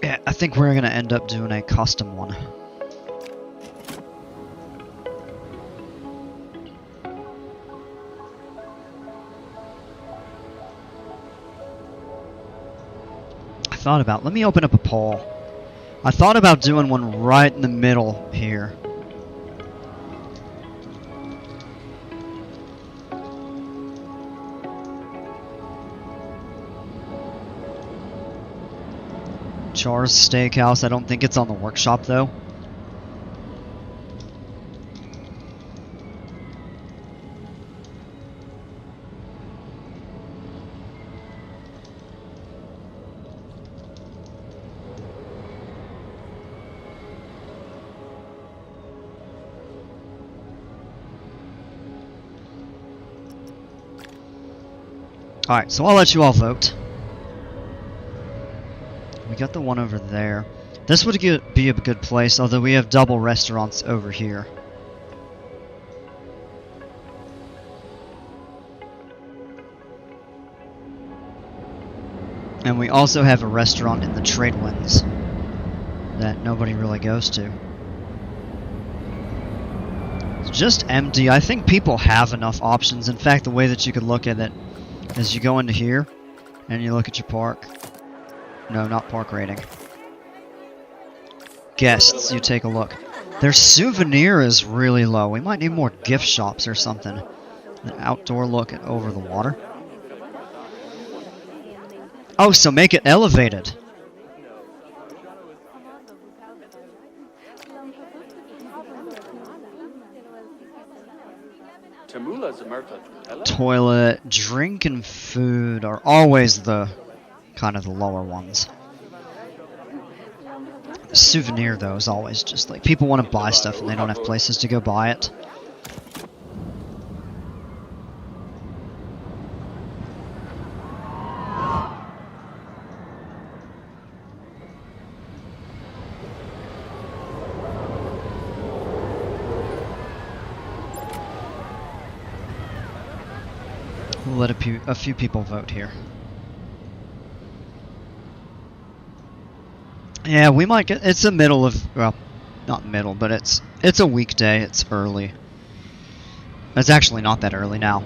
Yeah, I think we're gonna end up doing a custom one. Let me open up a poll. I thought about doing one right in the middle here. Char's Steakhouse. I don't think it's on the workshop though. Alright, so I'll let you all vote. We got the one over there. This would be a good place, although we have double restaurants over here. And we also have a restaurant in the Tradewinds that nobody really goes to. It's just empty. I think people have enough options. In fact, the way that you could look at it is you go into here and you look at your park. No, not park rating. Guests, you take a look. Their souvenir is really low. We might need more gift shops or something. An outdoor look at over the water. Oh, so make it elevated. Toilet, drink, and food are always the kind of the lower ones. The souvenir, though, is always just like people want to buy stuff and they don't have places to go buy it. We'll let a few people vote here. Yeah, we might get. It's the middle of, well, not middle, but it's a weekday. It's early. It's actually not that early now.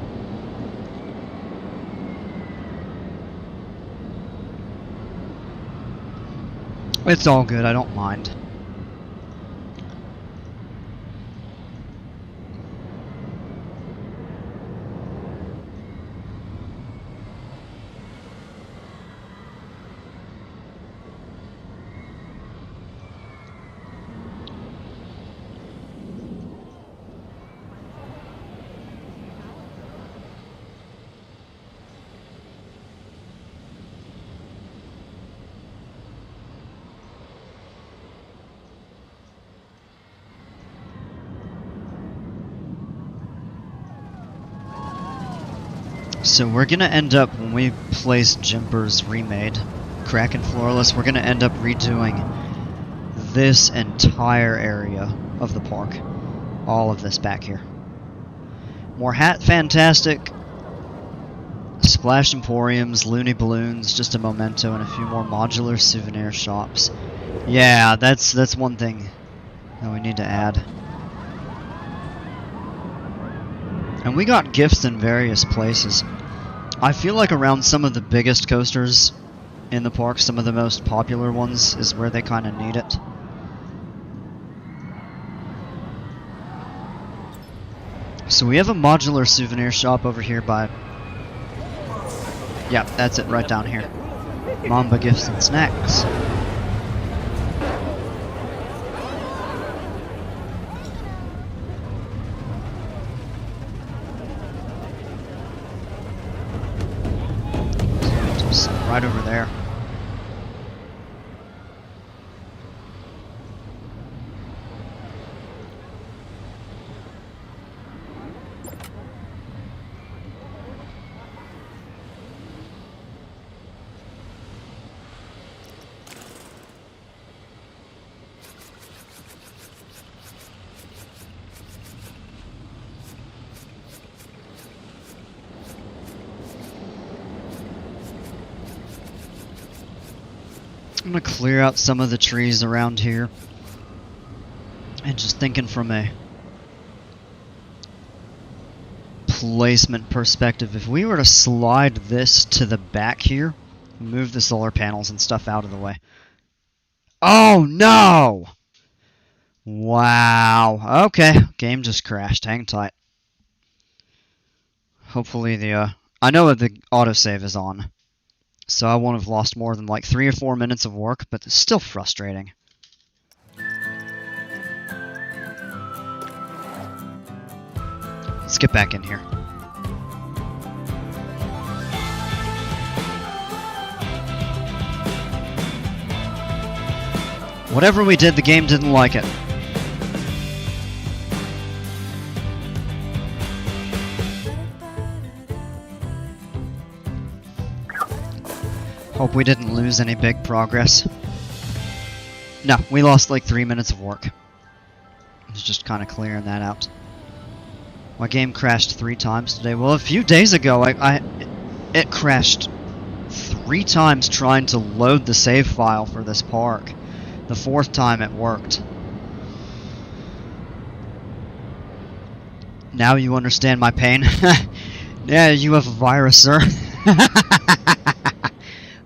It's all good. I don't mind. So we're gonna end up, when we place Jimper's remade Kraken Floorless, we're gonna end up redoing this entire area of the park. All of this back here. More Hat Fantastic, Splash Emporiums, Looney Balloons, just a memento, and a few more modular souvenir shops. Yeah, that's one thing that we need to add. And we got gifts in various places. I feel like around some of the biggest coasters in the park, some of the most popular ones, is where they kind of need it. So we have a modular souvenir shop over here by... Yeah, that's it, right down here. Mamba Gifts and Snacks. Right over there. I'm gonna clear out some of the trees around here. And just thinking from a placement perspective, if we were to slide this to the back here, move the solar panels and stuff out of the way. Oh no! Wow. Okay, game just crashed. Hang tight. Hopefully the I know that the autosave is on. So I won't have lost more than like 3 or 4 minutes of work, but it's still frustrating. Let's get back in here. Whatever we did, the game didn't like it. Hope we didn't lose any big progress. No, we lost like 3 minutes of work. It's just kind of clearing that out. My game crashed 3 times today. Well, a few days ago, it crashed 3 times trying to load the save file for this park. The 4th time it worked. Now you understand my pain. Yeah, you have a virus, sir.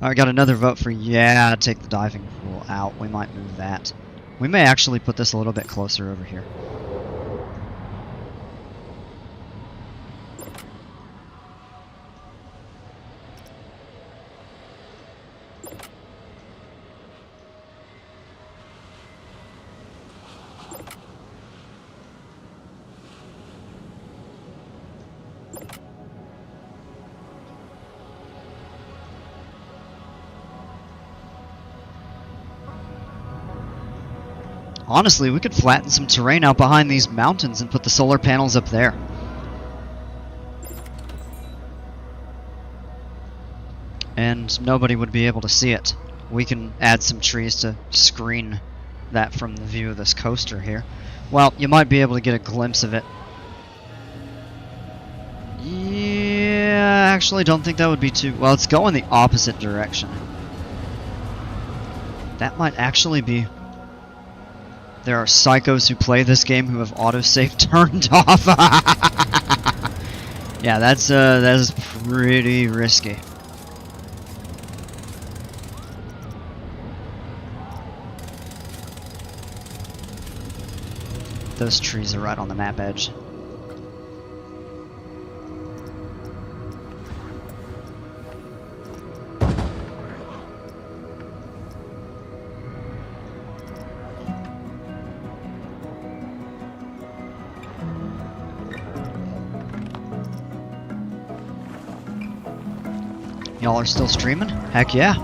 I got another vote for yeah, take the diving pool out. We might move that. We may actually put this a little bit closer over here. Honestly, we could flatten some terrain out behind these mountains and put the solar panels up there. And nobody would be able to see it. We can add some trees to screen that from the view of this coaster here. Well, you might be able to get a glimpse of it. Yeah, I actually don't think that would be too... Well, it's going the opposite direction. That might actually be... There are psychos who play this game who have autosave turned off. Yeah, that is pretty risky. Those trees are right on the map edge. Y'all are still streaming? Heck yeah.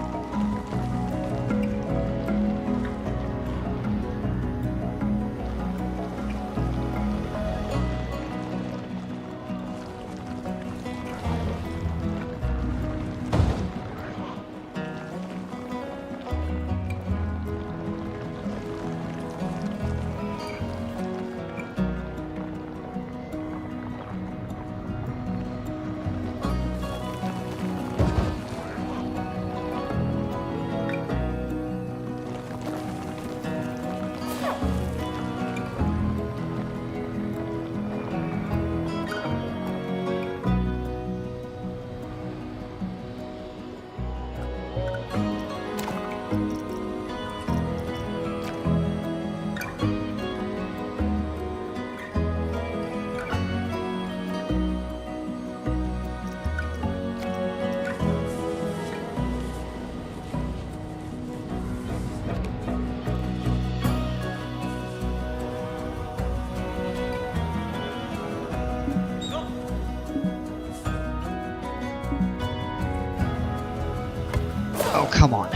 Oh, come on.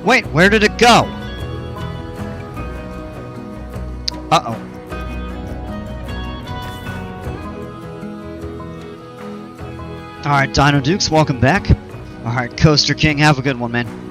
Wait, where did it go? Uh-oh. Alright, Dino Dukes, welcome back. Alright, Coaster King, have a good one, man.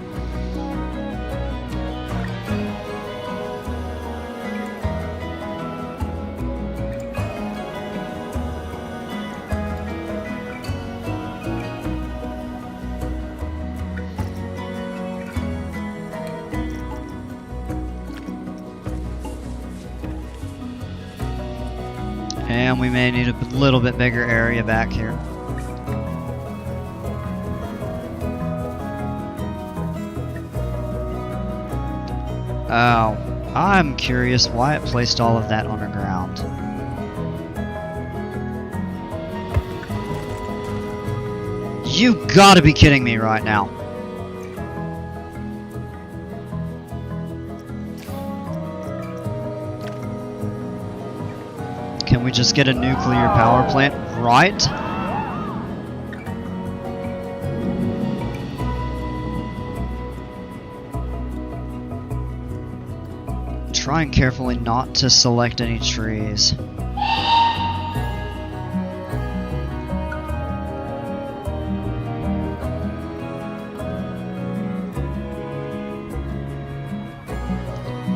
And we may need a little bit bigger area back here. Oh, I'm curious why it placed all of that underground. You gotta be kidding me right now. Can we just get a nuclear power plant right? Trying carefully not to select any trees.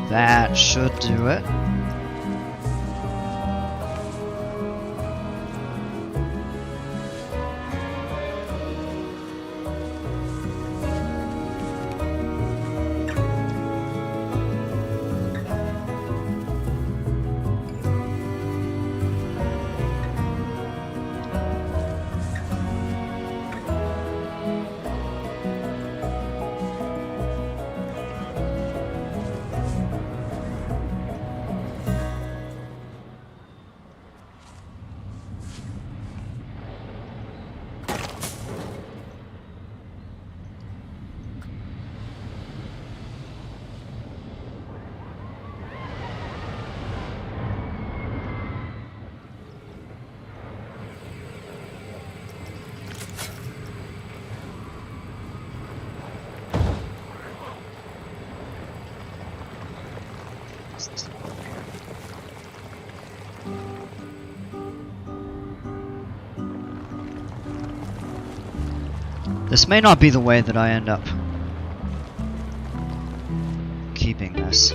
That should do it. This may not be the way that I end up keeping this.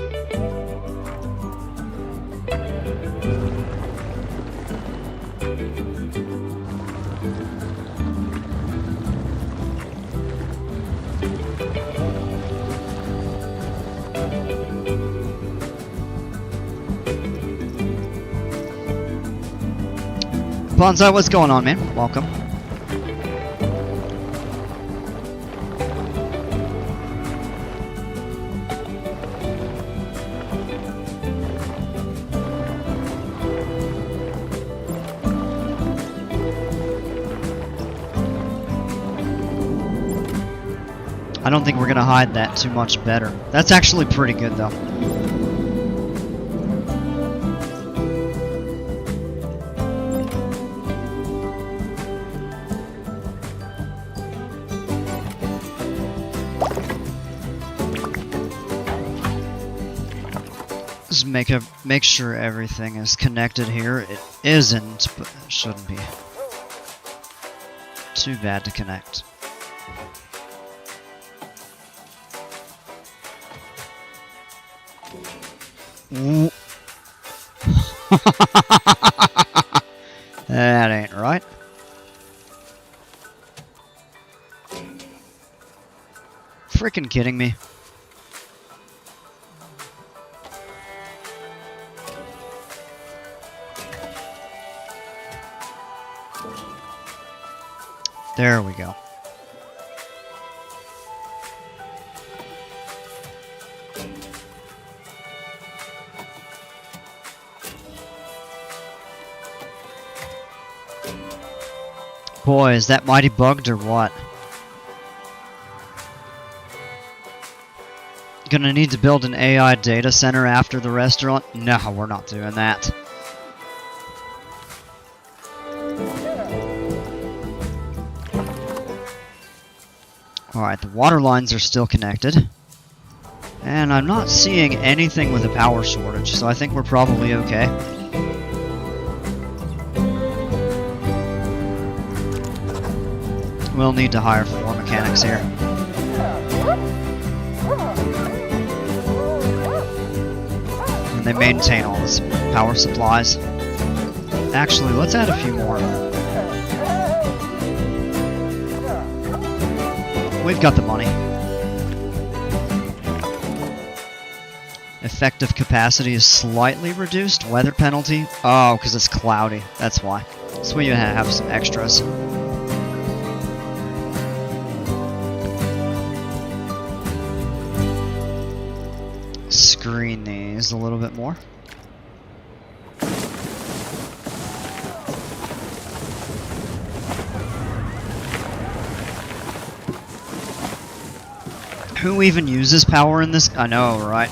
Bonsai, what's going on, man? Welcome. I don't think we're gonna hide that too much better. That's actually pretty good, though. Just make sure everything is connected here. It isn't, but it shouldn't be too bad to connect. That ain't right. Freaking kidding me. There we go. Boy, is that mighty bugged or what? Gonna need to build an AI data center after the restaurant? No, we're not doing that. Alright, the water lines are still connected. And I'm not seeing anything with a power shortage, so I think we're probably okay. We'll need to hire 4 mechanics here. And they maintain all this power supplies. Actually, let's add a few more. We've got the money. Effective capacity is slightly reduced. Weather penalty? Oh, because it's cloudy. That's why. So we have some extras. Screen these a little bit more. Who even uses power in this? I know, right?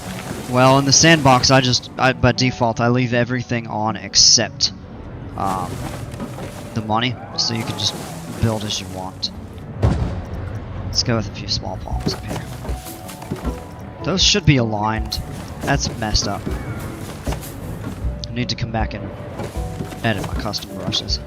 Well, in the sandbox, by default, I leave everything on except the money, so you can just build as you want. Let's go with a few small palms up here. Those should be aligned. That's messed up. I need to come back and edit my custom brushes.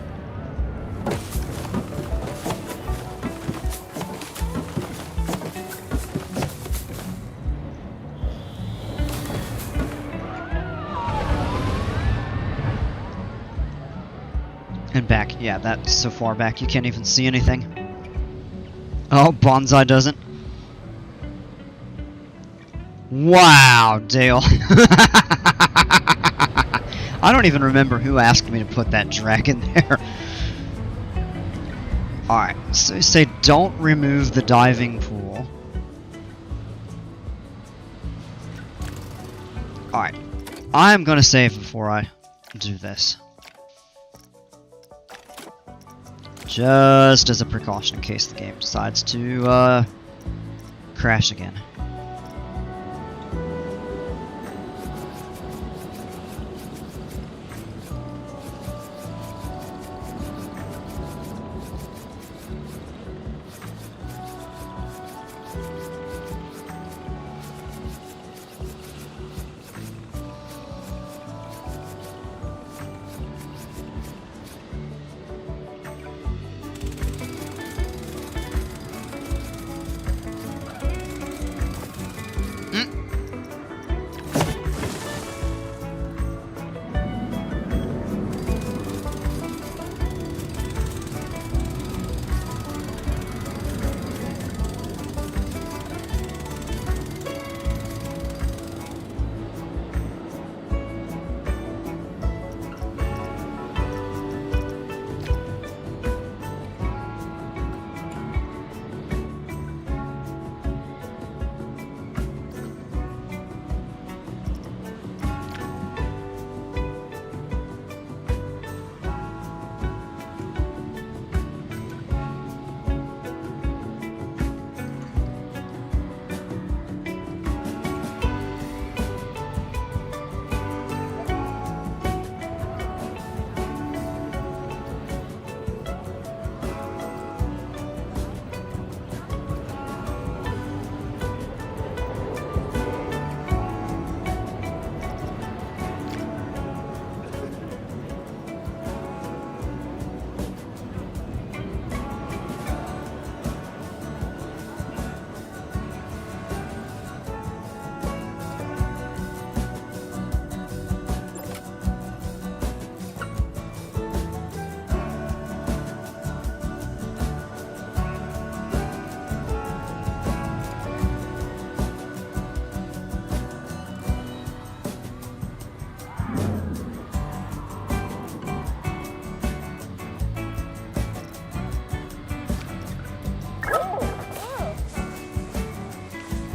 And back, yeah, that's so far back you can't even see anything. Oh, Bonsai doesn't. Wow, Dale. I don't even remember who asked me to put that dragon there. Alright, so you say don't remove the diving pool. Alright, I'm gonna save before I do this. Just as a precaution in case the game decides to crash again.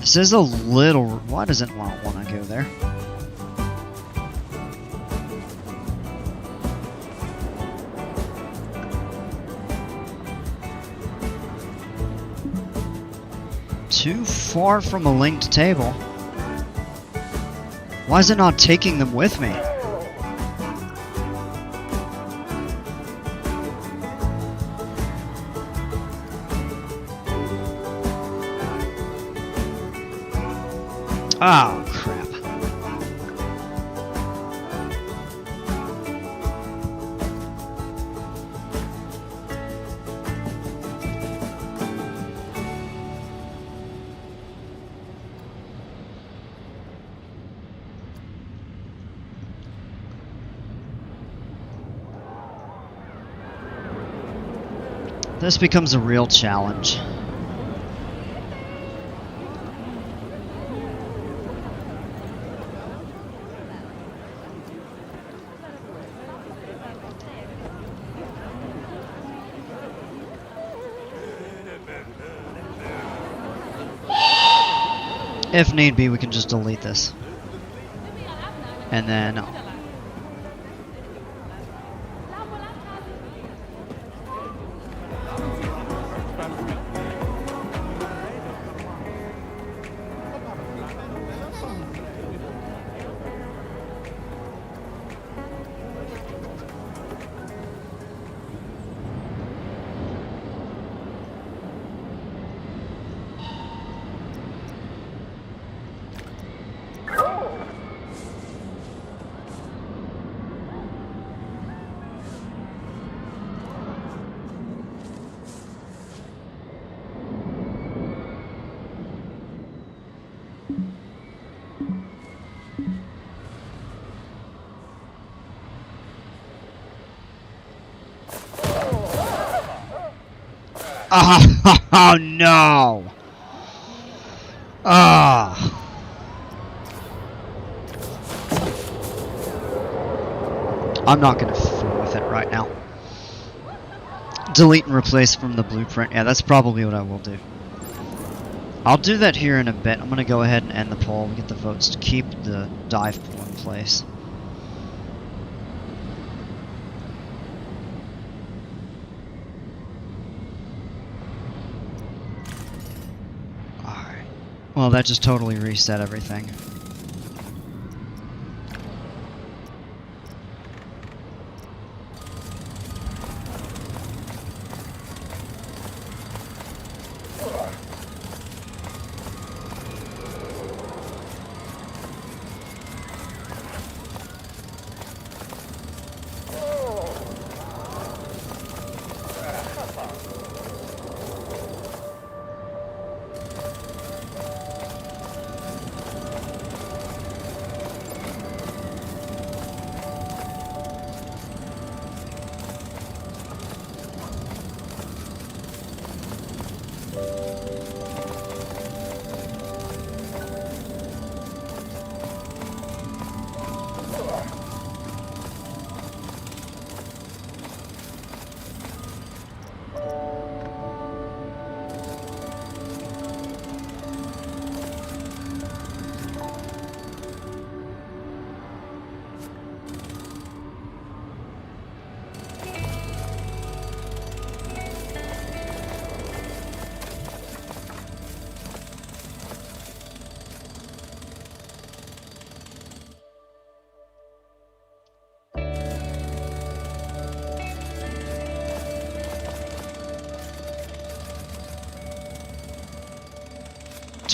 This is a little... Why does it not want to go there? Too far from a linked table. Why is it not taking them with me? Oh, crap. This becomes a real challenge. If need be, we can just delete this. And then... Oh, no! Ah! I'm not gonna fool with it right now. Delete and replace from the blueprint. Yeah, that's probably what I will do. I'll do that here in a bit. I'm gonna go ahead and end the poll. We get the votes to keep the dive pool in place. Alright. Well, that just totally reset everything.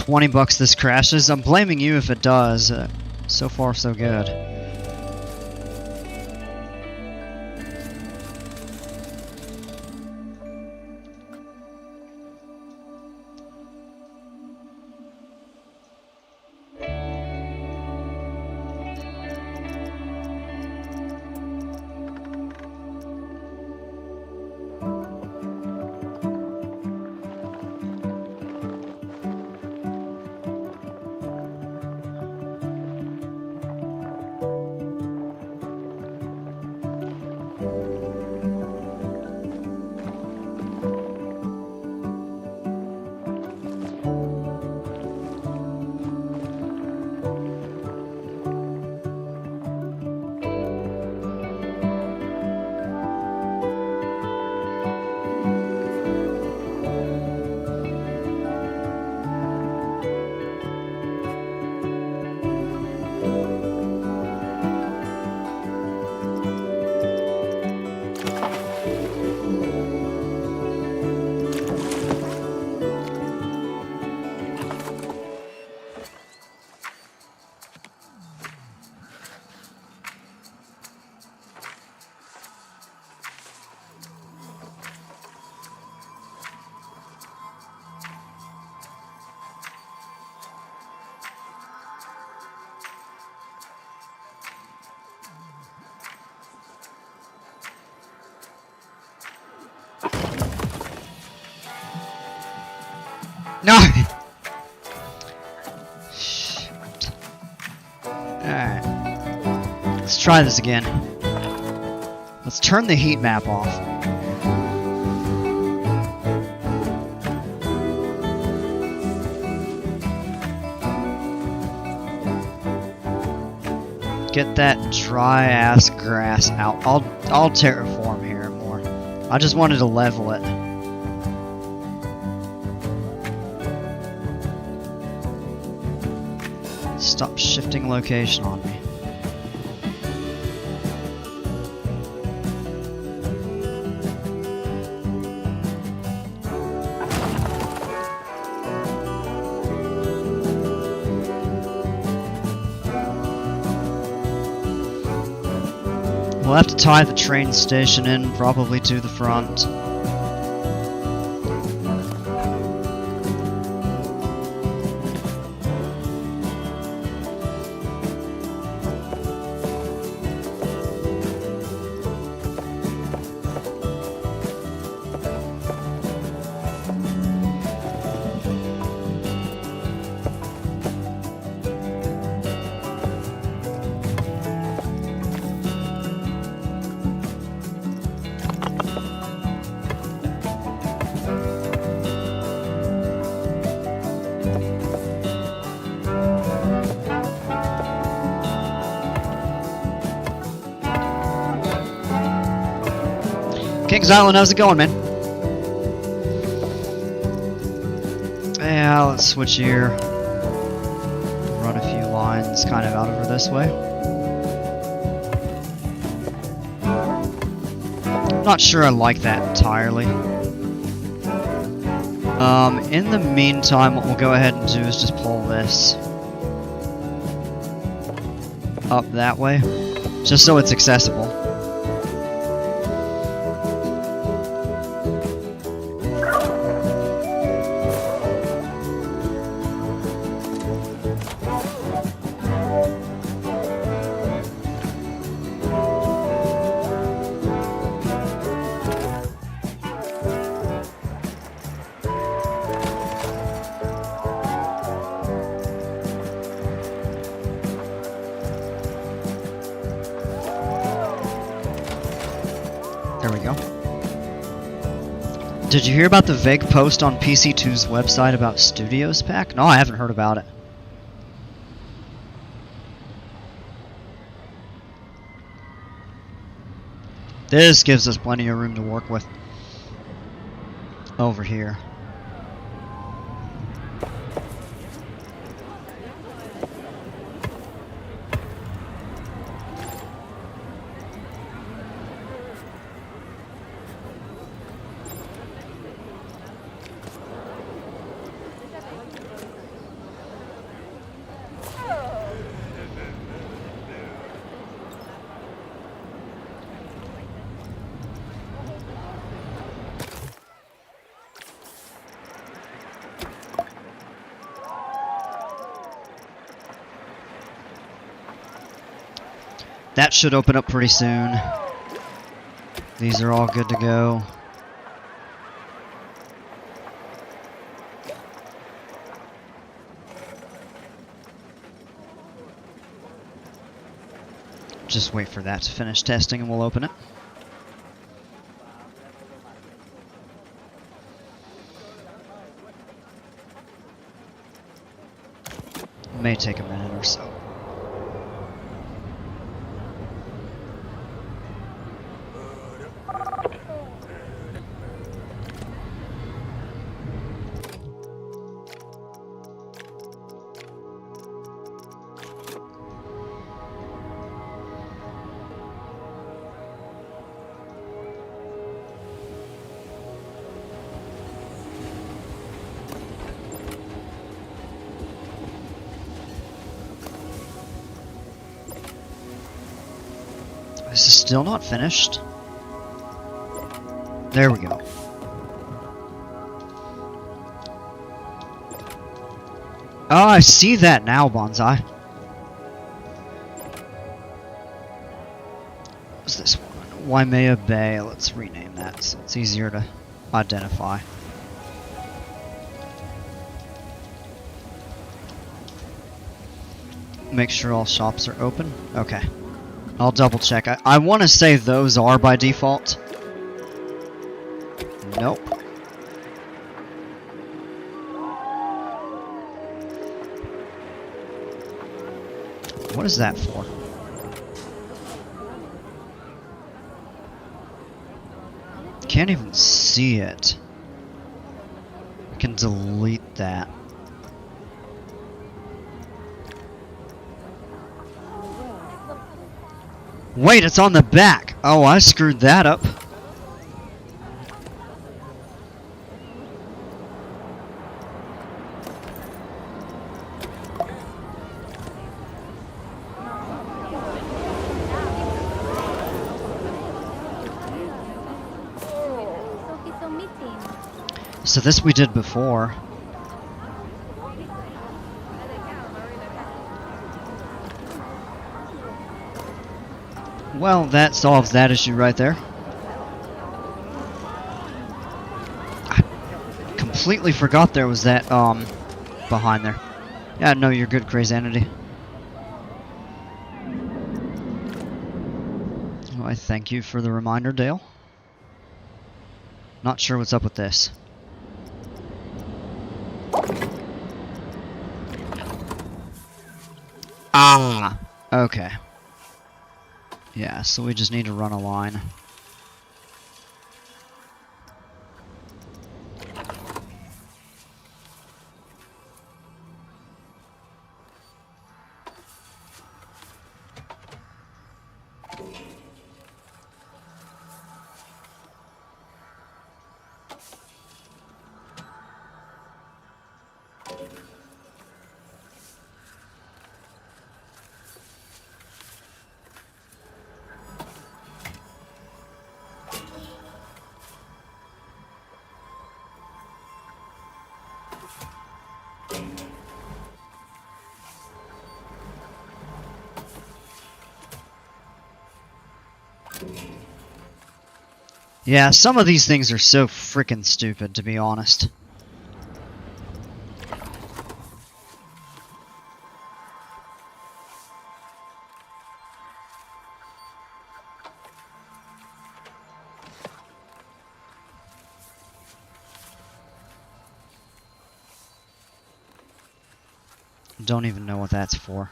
$20 this crashes. I'm blaming you if it does. So far, so good. No! Shoot. Alright. Let's try this again. Let's turn the heat map off. Get that dry ass grass out. I'll terraform here more. I just wanted to level it. Stop shifting location on me. We'll have to tie the train station in, probably to the front. Kings Island, how's it going, man? Yeah, let's switch here. Run a few lines kind of out over this way. Not sure I like that entirely. In the meantime, what we'll go ahead and do is just pull this up that way, just so it's accessible. There we go. Did you hear about the vague post on PC2's website about Studios Pack? No, I haven't heard about it. This gives us plenty of room to work with. Over here. That should open up pretty soon. These are all good to go. Just wait for that to finish testing and we'll open it. May take a minute or so. This is still not finished. There we go. Oh, I see that now, Bonsai. What's this one? Waimea Bay. Let's rename that so it's easier to identify. Make sure all shops are open. Okay. I'll double check. I want to say those are by default. Nope. What is that for? Can't even see it. I can delete that. Wait, it's on the back! Oh, I screwed that up. So this we did before. Well, that solves that issue right there. I completely forgot there was that, behind there. Yeah, no, you're good, Crazanity. Well, I thank you for the reminder, Dale. Not sure what's up with this. Ah, okay. Yeah, so we just need to run a line. Yeah, some of these things are so freaking stupid, to be honest. Don't even know what that's for.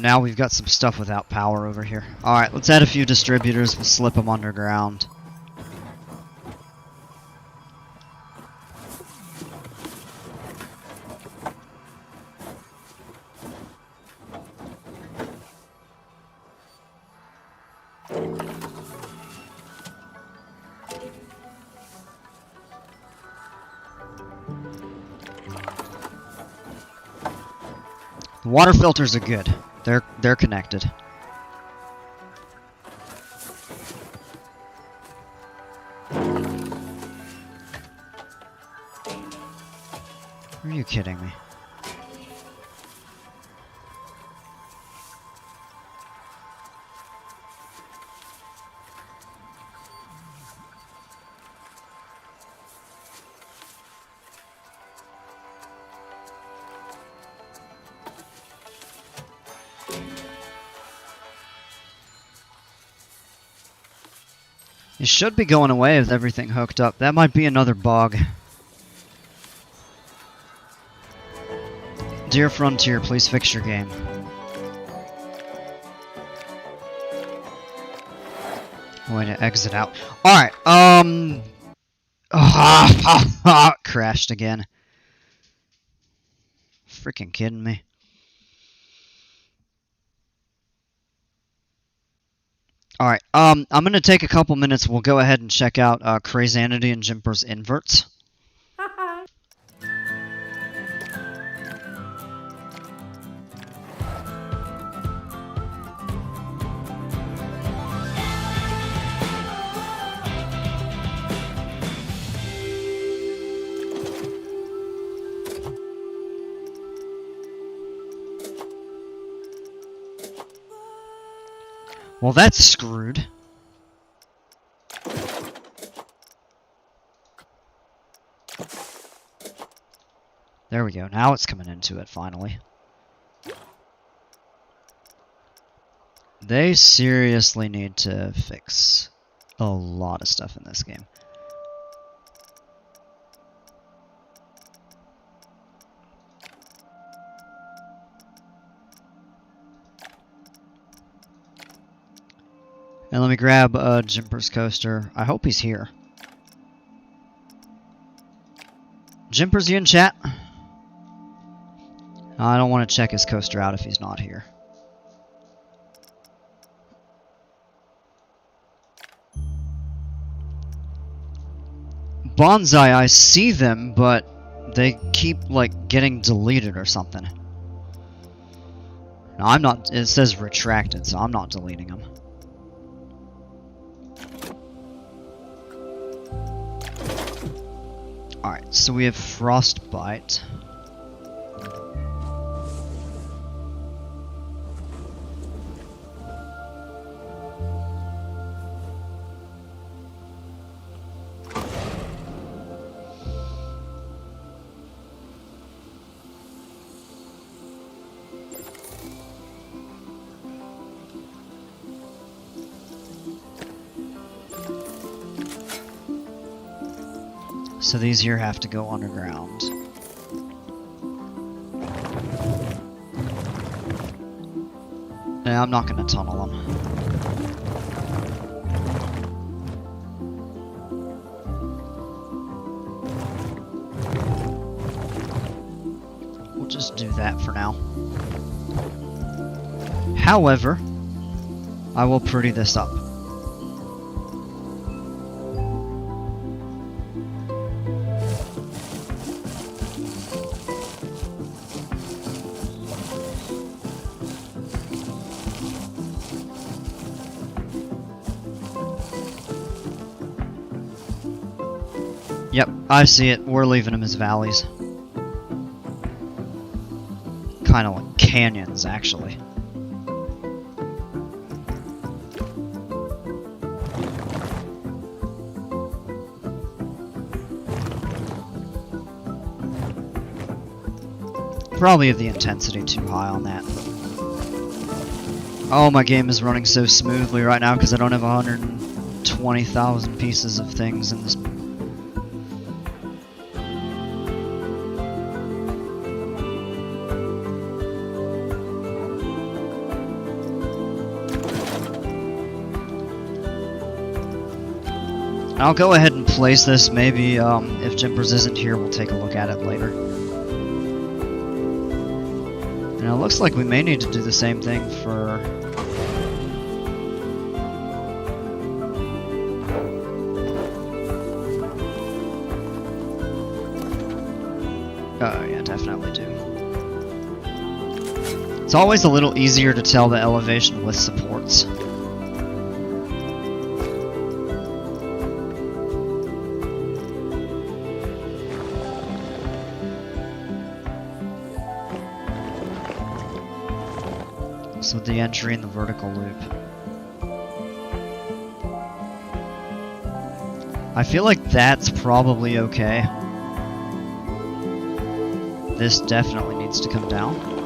Now we've got some stuff without power over here. Alright, let's add a few distributors. We'll slip them underground. The water filters are good. They're connected. Are you kidding me? It should be going away with everything hooked up. That might be another bug. Dear Frontier, please fix your game. Way to exit out. Alright, crashed again. Freaking kidding me. Alright, I'm gonna take a couple minutes. We'll go ahead and check out Crazanity and Jimper's inverts. Well, that's screwed. There we go. Now it's coming into it, finally. They seriously need to fix a lot of stuff in this game. And let me grab Jimper's coaster. I hope he's here. Jimper's, you in chat? I don't want to check his coaster out if he's not here. Bonsai, I see them, but they keep, like, getting deleted or something. No, I'm not. It says retracted, so I'm not deleting them. Alright, so we have Frostbite. So these here have to go underground. Yeah, I'm not gonna tunnel them. We'll just do that for now. However, I will pretty this up. Yep, I see it. We're leaving them as valleys. Kind of like canyons, actually. Probably have the intensity too high on that. Oh, my game is running so smoothly right now because I don't have 120,000 pieces of things in this. I'll go ahead and place this. Maybe if Jimpers isn't here, we'll take a look at it later. And it looks like we may need to do the same thing for... Oh yeah, definitely do. It's always a little easier to tell the elevation with supports. So the entry in the vertical loop. I feel like that's probably okay. This definitely needs to come down.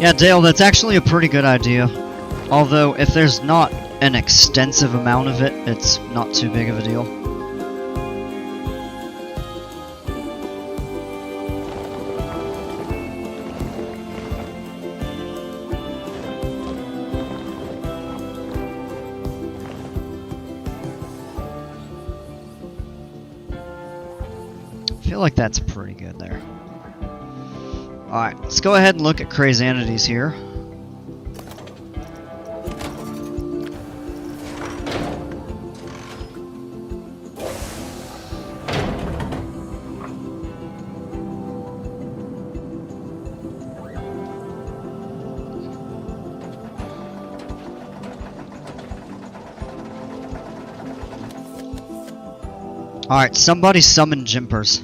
Yeah, Dale, that's actually a pretty good idea. Although, if there's not an extensive amount of it, it's not too big of a deal. I feel like that's pretty good there. Alright, let's go ahead and look at Crazanities here. Alright, somebody summon Jimpers.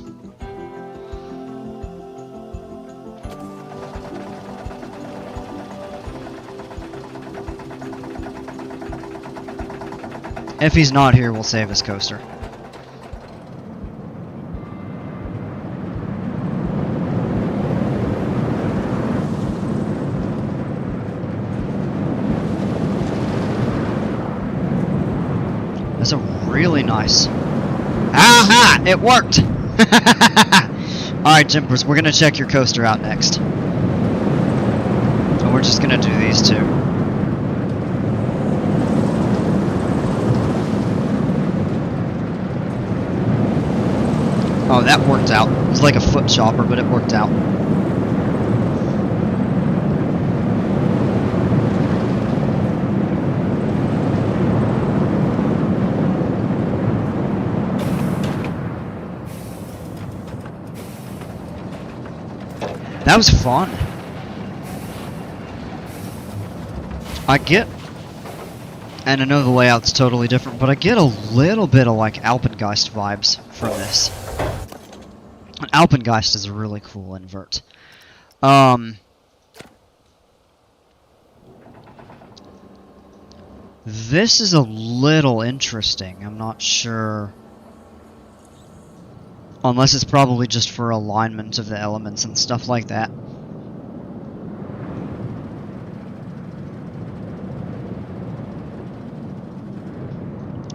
If he's not here, we'll save his coaster. That's a really nice... Aha! It worked! Alright, Jimpers, we're gonna check your coaster out next. And we're just gonna do these two. Oh, that worked out. It was like a foot chopper, but it worked out. That was fun. I get, and I know the layout's totally different, but I get a little bit of like Alpengeist vibes from this. Alpengeist is a really cool invert. This is a little interesting. I'm not sure. Unless it's probably just for alignment of the elements and stuff like that.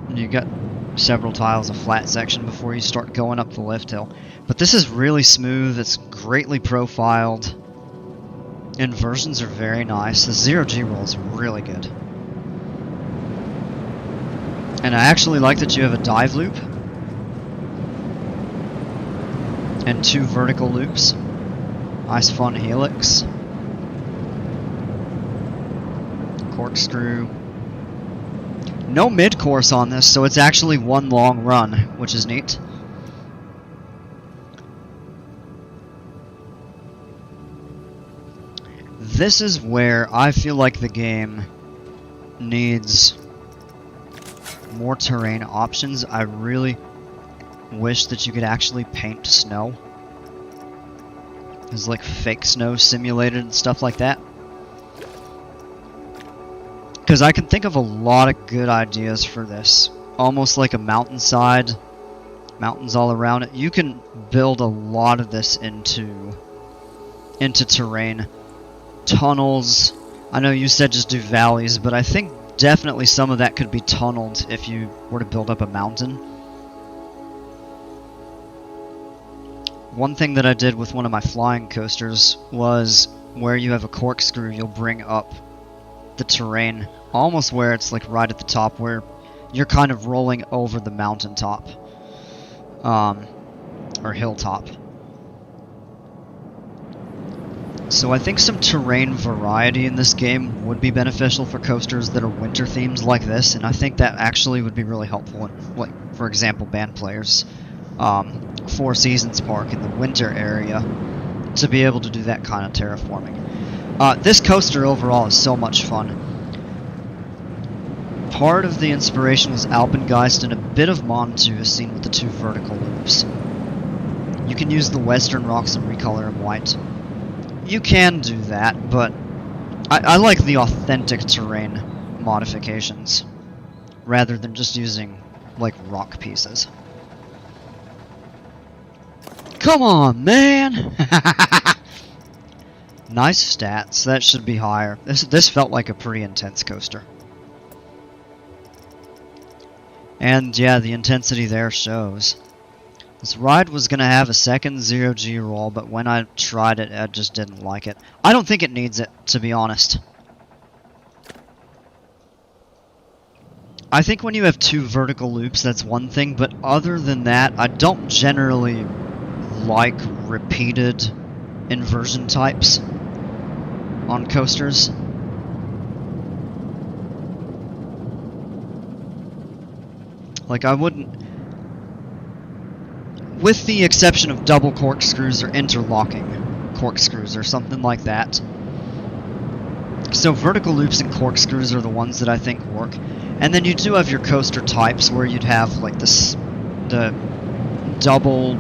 And you got several tiles of flat section before you start going up the lift hill. But this is really smooth, it's greatly profiled. Inversions are very nice. The zero-G roll is really good. And I actually like that you have a dive loop. And 2 vertical loops. Nice fun helix. Corkscrew. No mid-course on this, so it's actually one long run, which is neat. This is where I feel like the game needs more terrain options. I really wish that you could actually paint snow. There's like fake snow simulated and stuff like that. Because I can think of a lot of good ideas for this. Almost like a mountainside. Mountains all around it. You can build a lot of this into terrain. Tunnels. I know you said just do valleys, but I think definitely some of that could be tunneled if you were to build up a mountain. One thing that I did with one of my flying coasters was where you have a corkscrew, you'll bring up the terrain almost where it's like right at the top, where you're kind of rolling over the mountaintop or hilltop. So I think some terrain variety in this game would be beneficial for coasters that are winter themed like this, and I think that actually would be really helpful in, like, for example, band players. Four Seasons Park in the winter area to be able to do that kind of terraforming. This coaster overall is so much fun. Part of the inspiration was Alpengeist and a bit of Montu as seen with the 2 vertical loops. You can use the Western rocks and recolor them white. You can do that, but I like the authentic terrain modifications rather than just using like rock pieces. Come on, man! Nice stats. That should be higher. This felt like a pretty intense coaster. And yeah, the intensity there shows. This ride was going to have a second 0G roll, but when I tried it, I just didn't like it. I don't think it needs it, to be honest. I think when you have 2 vertical loops, that's one thing, but other than that, I don't generally like repeated inversion types on coasters. Like, I wouldn't, with the exception of double corkscrews or interlocking corkscrews or something like that. So vertical loops and corkscrews are the ones that I think work. And then you do have your coaster types where you'd have like the double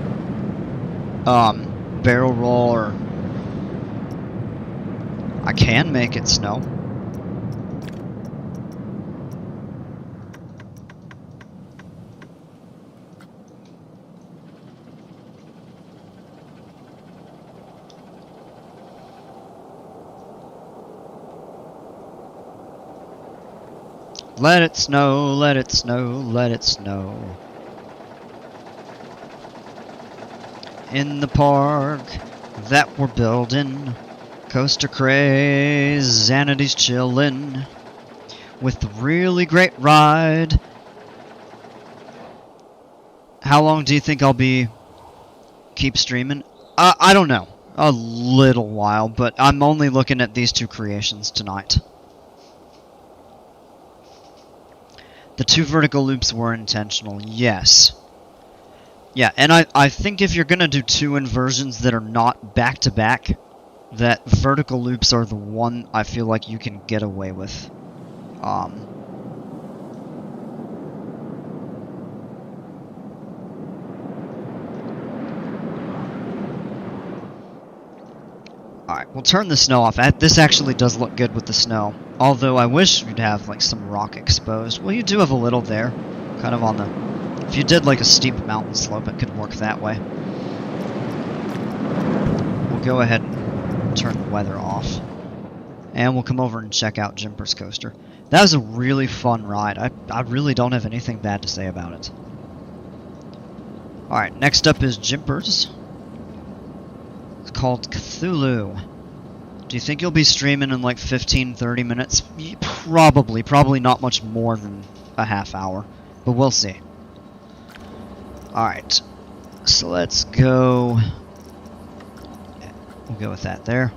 barrel roll, or I can make it snow. Let it snow, let it snow, let it snow. In the park that we're building, Coaster Craze, Xanity's chillin' with the really great ride. How long do you think I'll keep streaming? I don't know. A little while, but I'm only looking at these two creations tonight. The 2 vertical loops were intentional, yes. Yeah, and I think if you're gonna do 2 inversions that are not back-to-back, that vertical loops are the one I feel like you can get away with. Alright, we'll turn the snow off. This actually does look good with the snow. Although I wish you'd have like some rock exposed. Well, you do have a little there. Kind of on the... If you did like a steep mountain slope, it could work that way. We'll go ahead and turn the weather off. And we'll come over and check out Jimper's Coaster. That was a really fun ride. I really don't have anything bad to say about it. Alright, next up is Jimper's. It's called Cthulhu. Do you think you'll be streaming in like 15-30 minutes? Probably not much more than a half hour, but we'll see. Alright, so let's go. We'll go with that there.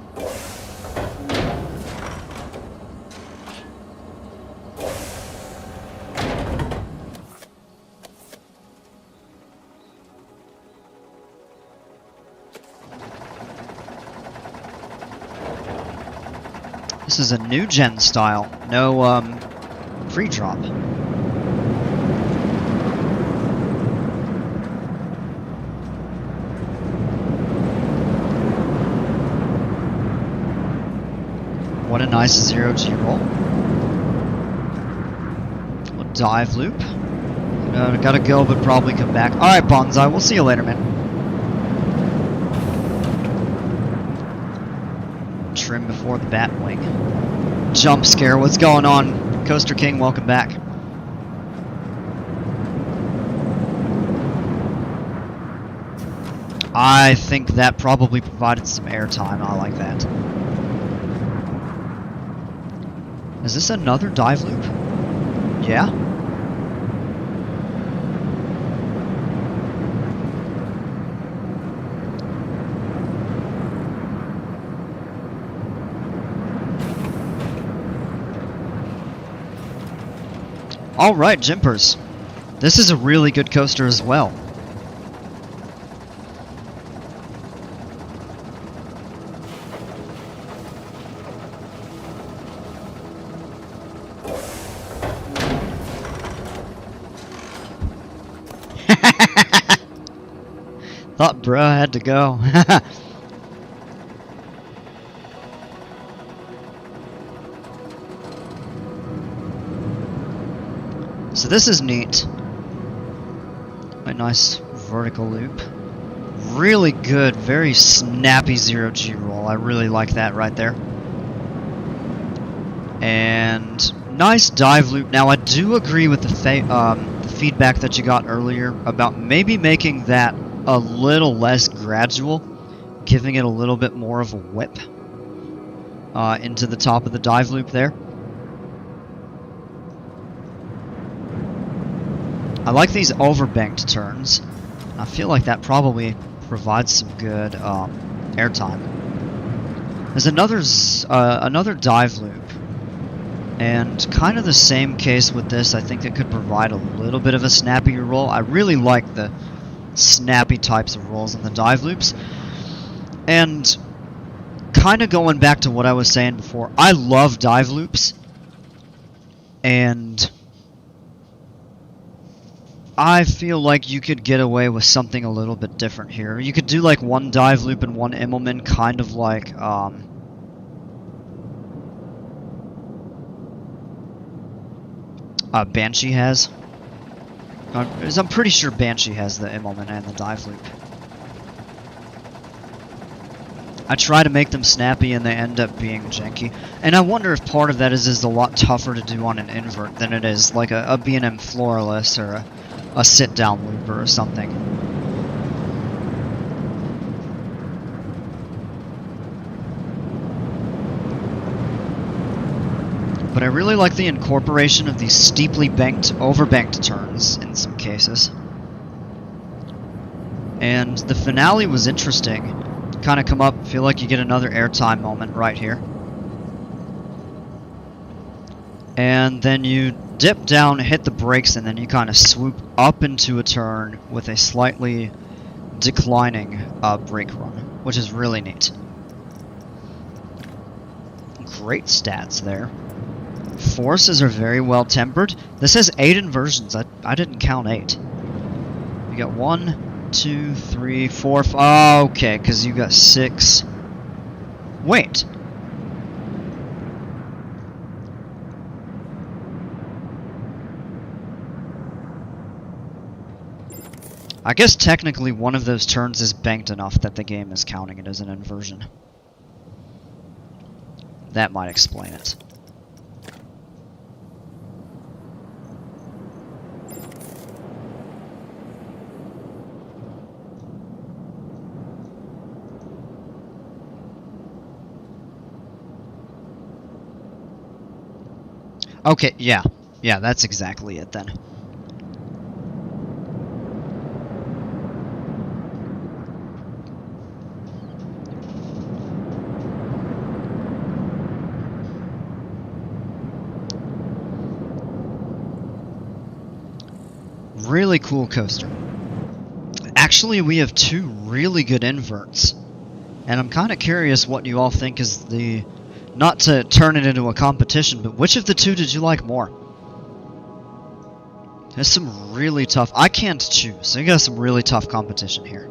This is a new gen style, no free drop. What a nice 0G roll. A dive loop. Gotta go, but probably come back. Alright, Bonsai, we'll see you later, man. Trim before the bat wing. Jump scare, what's going on? Coaster King, welcome back. I think that probably provided some airtime. I like that. Is this another dive loop? Yeah? Alright, Jimpers. This is a really good coaster as well. Thought bro had to go. So this is neat. A nice vertical loop. Really good, very snappy 0G roll. I really like that right there. And nice dive loop. Now I do agree with the feedback that you got earlier about maybe making that a little less gradual, giving it a little bit more of a whip into the top of the dive loop there. I like these overbanked turns. I feel like that probably provides some good airtime. There's another dive loop, and kind of the same case with this. I think it could provide a little bit of a snappier roll. I really like the snappy types of rolls in the dive loops. And kind of going back to what I was saying before, I love dive loops. And I feel like you could get away with something a little bit different here. You could do like one dive loop and one Immelman, kind of like Banshee has. I'm pretty sure Banshee has the Immelman and the dive loop. I try to make them snappy and they end up being janky. And I wonder if part of that is a lot tougher to do on an invert than it is like a B&M Floralist or a sit-down looper or something. But I really like the incorporation of these steeply banked, overbanked turns in some cases. And the finale was interesting. Kind of come up, feel like you get another airtime moment right here. And then you dip down, hit the brakes, and then you kind of swoop up into a turn with a slightly declining brake run, which is really neat. Great stats there. Forces are very well tempered. This has 8 inversions. I didn't count 8. You got 1, 2, 3, 4, 5. Oh, okay, because you got 6. Wait. I guess technically one of those turns is banked enough that the game is counting it as an inversion. That might explain it. Okay, yeah. Yeah, that's exactly it then. Really cool coaster. Actually, we have 2 really good inverts. And I'm kind of curious what you all think is the... Not to turn it into a competition, but which of the 2 did you like more? There's some really tough... I can't choose, so you got some really tough competition here.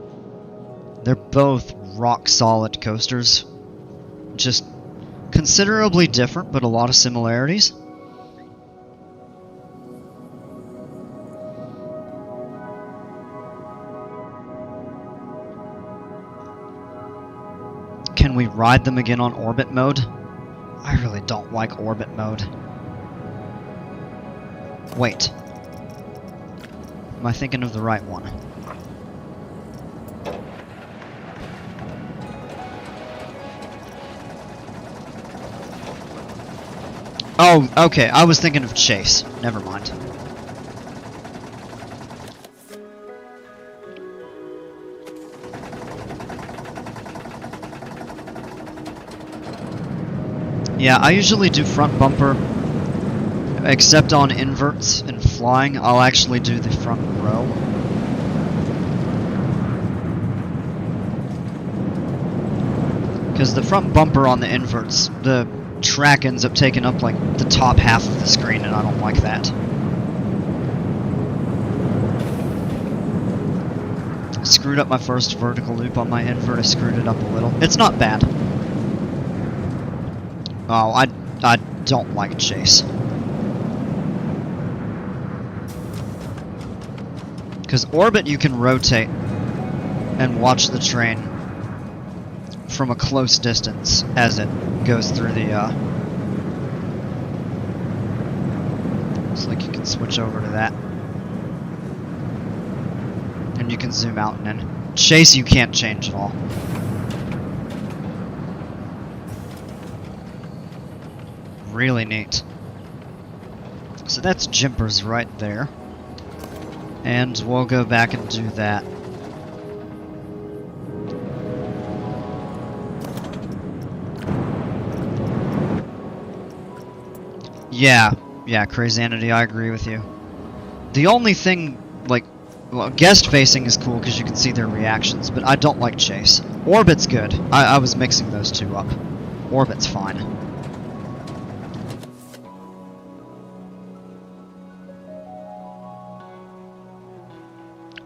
They're both rock-solid coasters. Just considerably different, but a lot of similarities. Can we ride them again on orbit mode? I really don't like orbit mode. Wait. Am I thinking of the right one? Oh, okay. I was thinking of Chase. Never mind. Yeah, I usually do front bumper, except on inverts and flying. I'll actually do the front row. Because the front bumper on the inverts, the track ends up taking up like the top half of the screen, and I don't like that. I screwed up my first vertical loop on my invert. I screwed it up a little. It's not bad. Oh, I don't like Chase. Because orbit you can rotate and watch the train from a close distance as it goes through the it's like you can switch over to that. And you can zoom out and in. Chase you can't change at all. Really neat. So that's Jimpers right there. And we'll go back and do that. Yeah, Crazanity, I agree with you. The only thing, like, well, guest facing is cool because you can see their reactions, but I don't like Chase. Orbit's good. I was mixing those 2 up. Orbit's fine.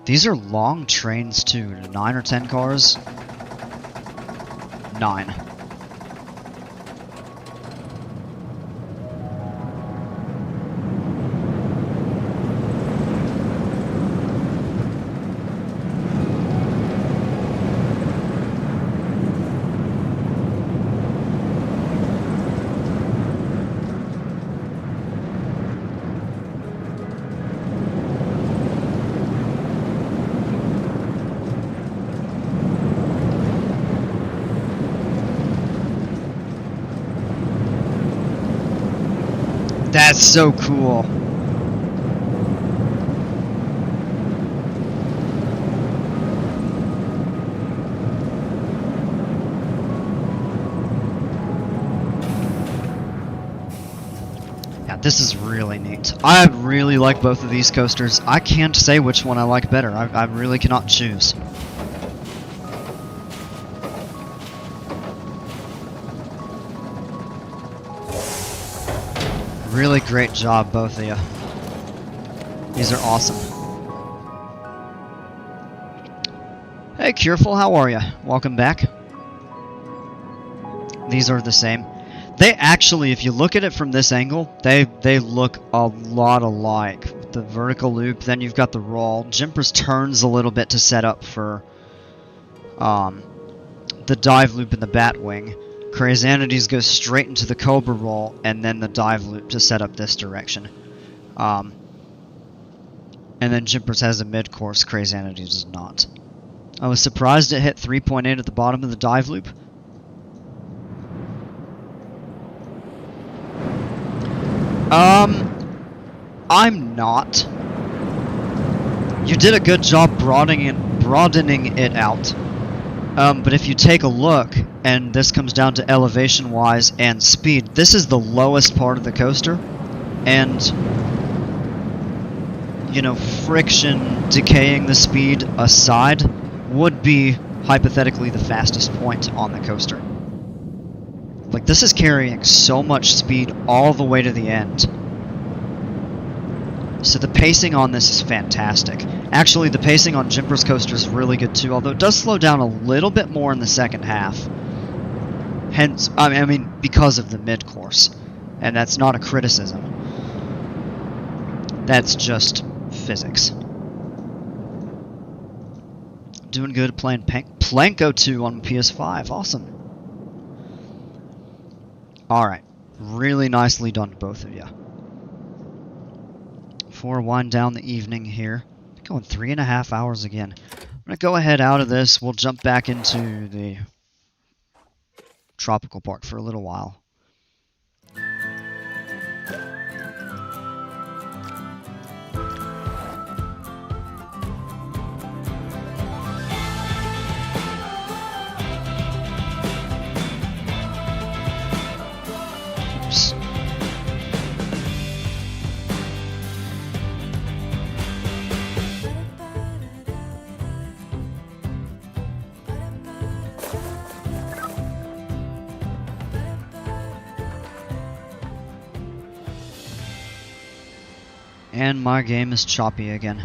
These are long trains too. 9 or 10 cars? 9. That's so cool. Yeah, this is really neat. I really like both of these coasters. I can't say which one I like better. I really cannot choose. Really great job, both of you. These are awesome. Hey, Cureful, how are ya? Welcome back. These are the same. They actually, if you look at it from this angle, they look a lot alike. The vertical loop, then you've got the roll. Jimpers turns a little bit to set up for the dive loop and the Batwing. Crazanities goes straight into the Cobra roll, and then the dive loop to set up this direction. And then Jimpers has a mid-course, Crazanities does not. I was surprised it hit 3.8 at the bottom of the dive loop. I'm not. You did a good job broadening it out. But if you take a look, and this comes down to elevation-wise and speed, this is the lowest part of the coaster, and, you know, friction decaying the speed aside would be, hypothetically, the fastest point on the coaster. Like, this is carrying so much speed all the way to the end. So the pacing on this is fantastic. Actually, the pacing on Jimpers coaster is really good too, although it does slow down a little bit more in the second half. Hence, I mean, because of the mid-course. And that's not a criticism. That's just physics. Doing good playing Planko 2 on PS5. Awesome. Alright. Really nicely done, both of you. Before I wind down the evening here, going 3.5 hours again. I'm going to go ahead out of this. We'll jump back into the tropical park for a little while. Oops. And my game is choppy again.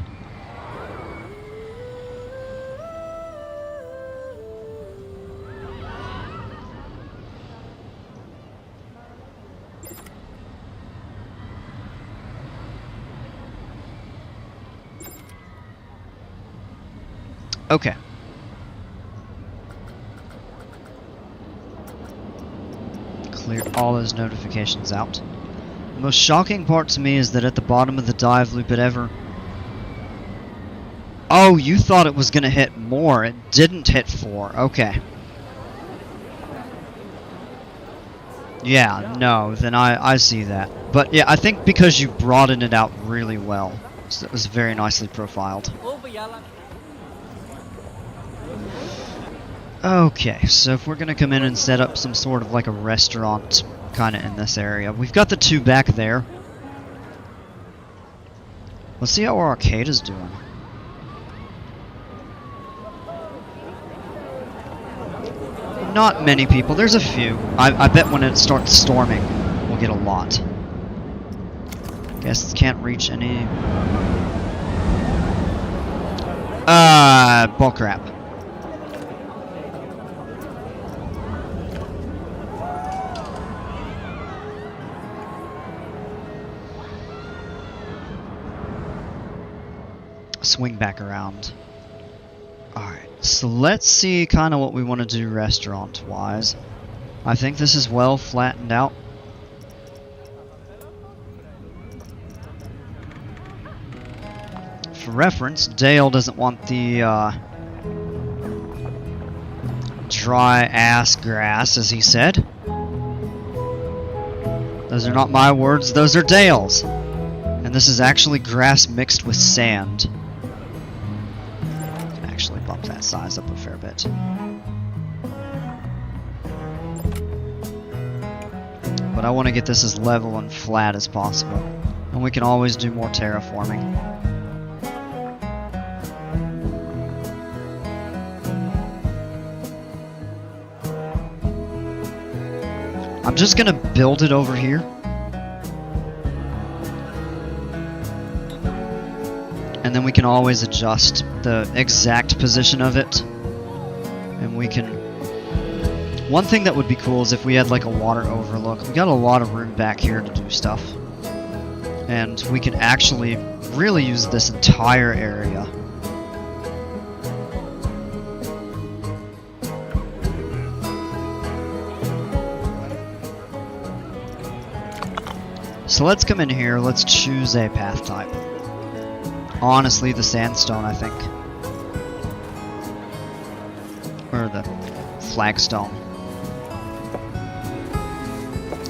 Okay. Clear all those notifications out. The most shocking part to me is that at the bottom of the dive loop it ever... Oh, you thought it was going to hit more. It didn't hit 4. Okay. Yeah, no, then I see that. But yeah, I think because you broadened it out really well. So it was very nicely profiled. Okay, so if we're going to come in and set up some sort of like a restaurant kind of in this area. We've got the 2 back there. Let's see how our arcade is doing. Not many people. There's a few. I bet when it starts storming, we'll get a lot. Guess can't reach any... Bullcrap. Swing back around. Alright, so let's see kind of what we want to do restaurant-wise. I think this is well flattened out. For reference, Dale doesn't want the dry ass grass, as he said. Those are not my words, those are Dale's. And this is actually grass mixed with sand. Actually bump that size up a fair bit. But I want to get this as level and flat as possible. And we can always do more terraforming. I'm just going to build it over here. And then we can always adjust the exact position of it. And we can... One thing that would be cool is if we had like a water overlook. We got a lot of room back here to do stuff. And we can actually really use this entire area. So let's come in here, let's choose a path type. Honestly, the sandstone, I think. Or the flagstone.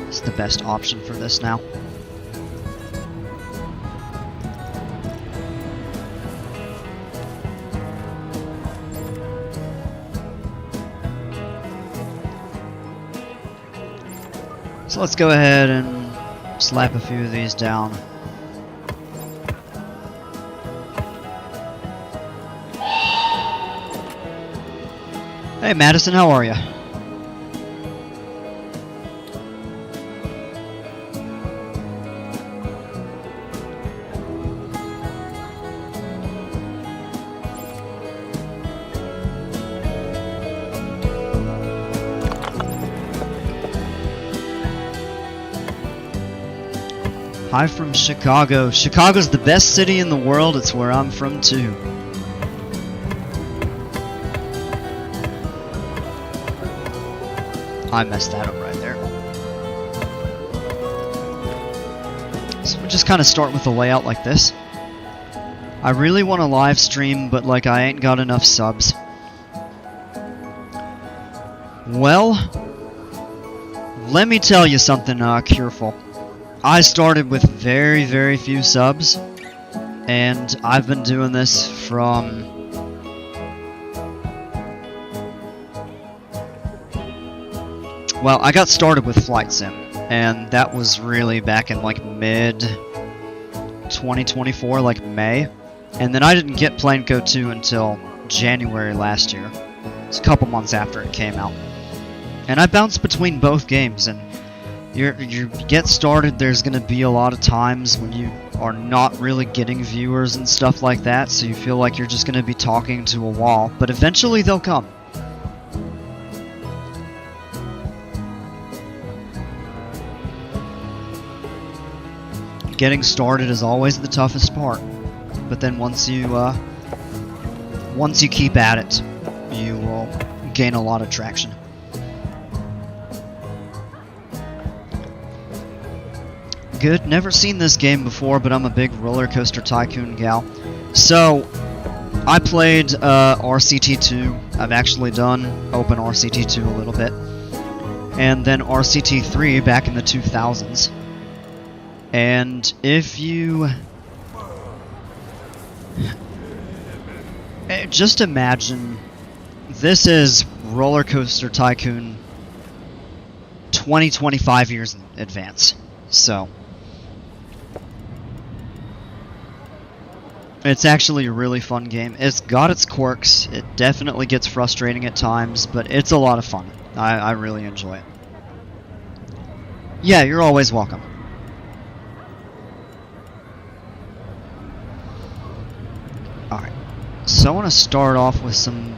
It's the best option for this now. So let's go ahead and slap a few of these down. Hey Madison, how are you? Hi from Chicago. Chicago's the best city in the world. It's where I'm from too. I messed that up right there. So we'll just kind of start with the layout like this. I really want to live stream, but like I ain't got enough subs. Well, let me tell you something, Cureful. I started with very, very few subs, and I've been doing this from... Well, I got started with Flight Sim, and that was really back in like mid-2024, like May. And then I didn't get Planeco 2 until January last year. It's a couple months after it came out. And I bounced between both games, and you get started, there's going to be a lot of times when you are not really getting viewers and stuff like that, so you feel like you're just going to be talking to a wall, but eventually they'll come. Getting started is always the toughest part, but then once you keep at it, you will gain a lot of traction. Good, never seen this game before, but I'm a big Roller Coaster Tycoon gal. So, I played RCT2. I've actually done Open RCT2 a little bit. And then RCT3 back in the 2000s. And if you... just imagine, this is Roller Coaster Tycoon 20-25 years in advance. So... it's actually a really fun game. It's got its quirks. It definitely gets frustrating at times, but it's a lot of fun. I really enjoy it. Yeah, you're always welcome. Alright. So So I want to start off with some...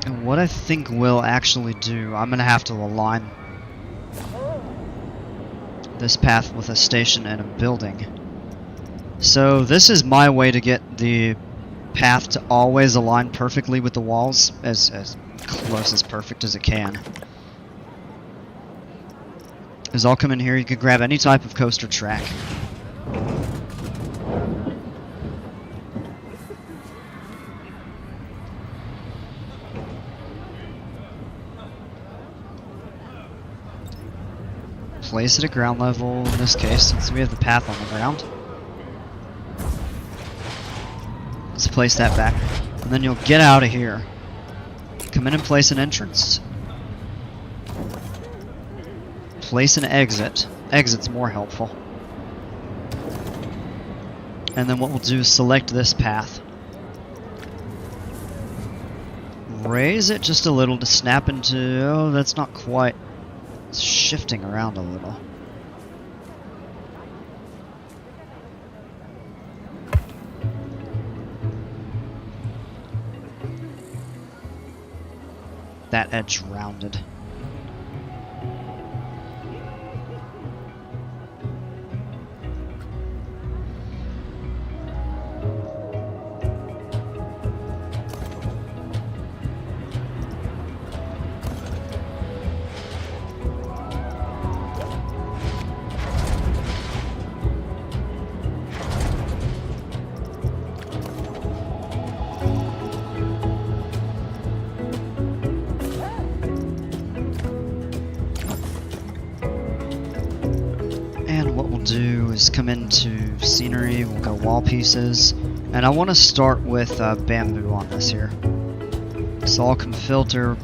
And what I think we'll actually do, I'm going to have to align this path with a station and a building. So this is my way to get the path to always align perfectly with the walls, as close as perfect as it can. Is I'll come in here, you can grab any type of coaster track. Place it at ground level in this case, since we have the path on the ground. Let's place that back. And then you'll get out of here. Come in and place an entrance. Place an exit. Exit's more helpful. And then what we'll do is select this path. Raise it just a little to snap into... Oh, that's not quite... It's shifting around a little. That edge rounded. Do is come into scenery, we'll go wall pieces, and I want to start with bamboo on this here. So I'll come filter,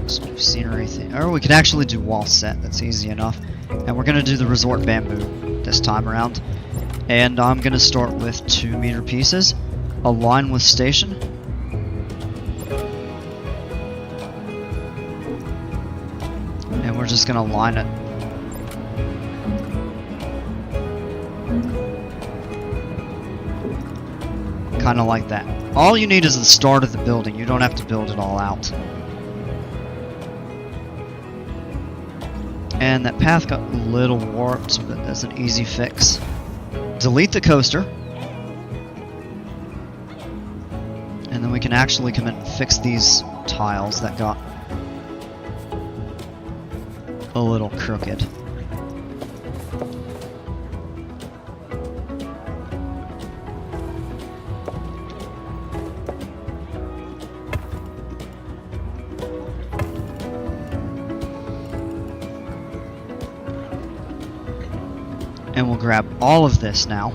let's do scenery thing, or we could actually do wall set, that's easy enough. And we're going to do the resort bamboo this time around. And I'm going to start with 2-meter pieces, align with station. And we're just going to line it. Kind of like that. All you need is the start of the building. You don't have to build it all out. And that path got a little warped, but that's an easy fix. Delete the coaster. And then we can actually come in and fix these tiles that got a little crooked. And we'll grab all of this now.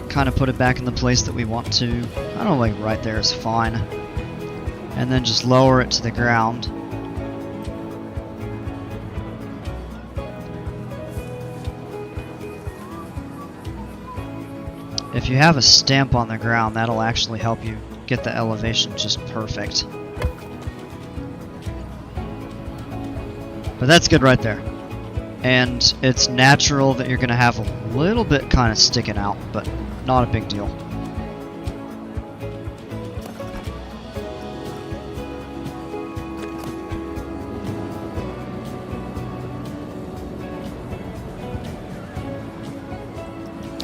Kind of put it back in the place that we want to. I don't know, like right there is fine. And then just lower it to the ground. If you have a stamp on the ground, that'll actually help you get the elevation just perfect. But that's good right there. And it's natural that you're going to have a little bit kind of sticking out, but not a big deal.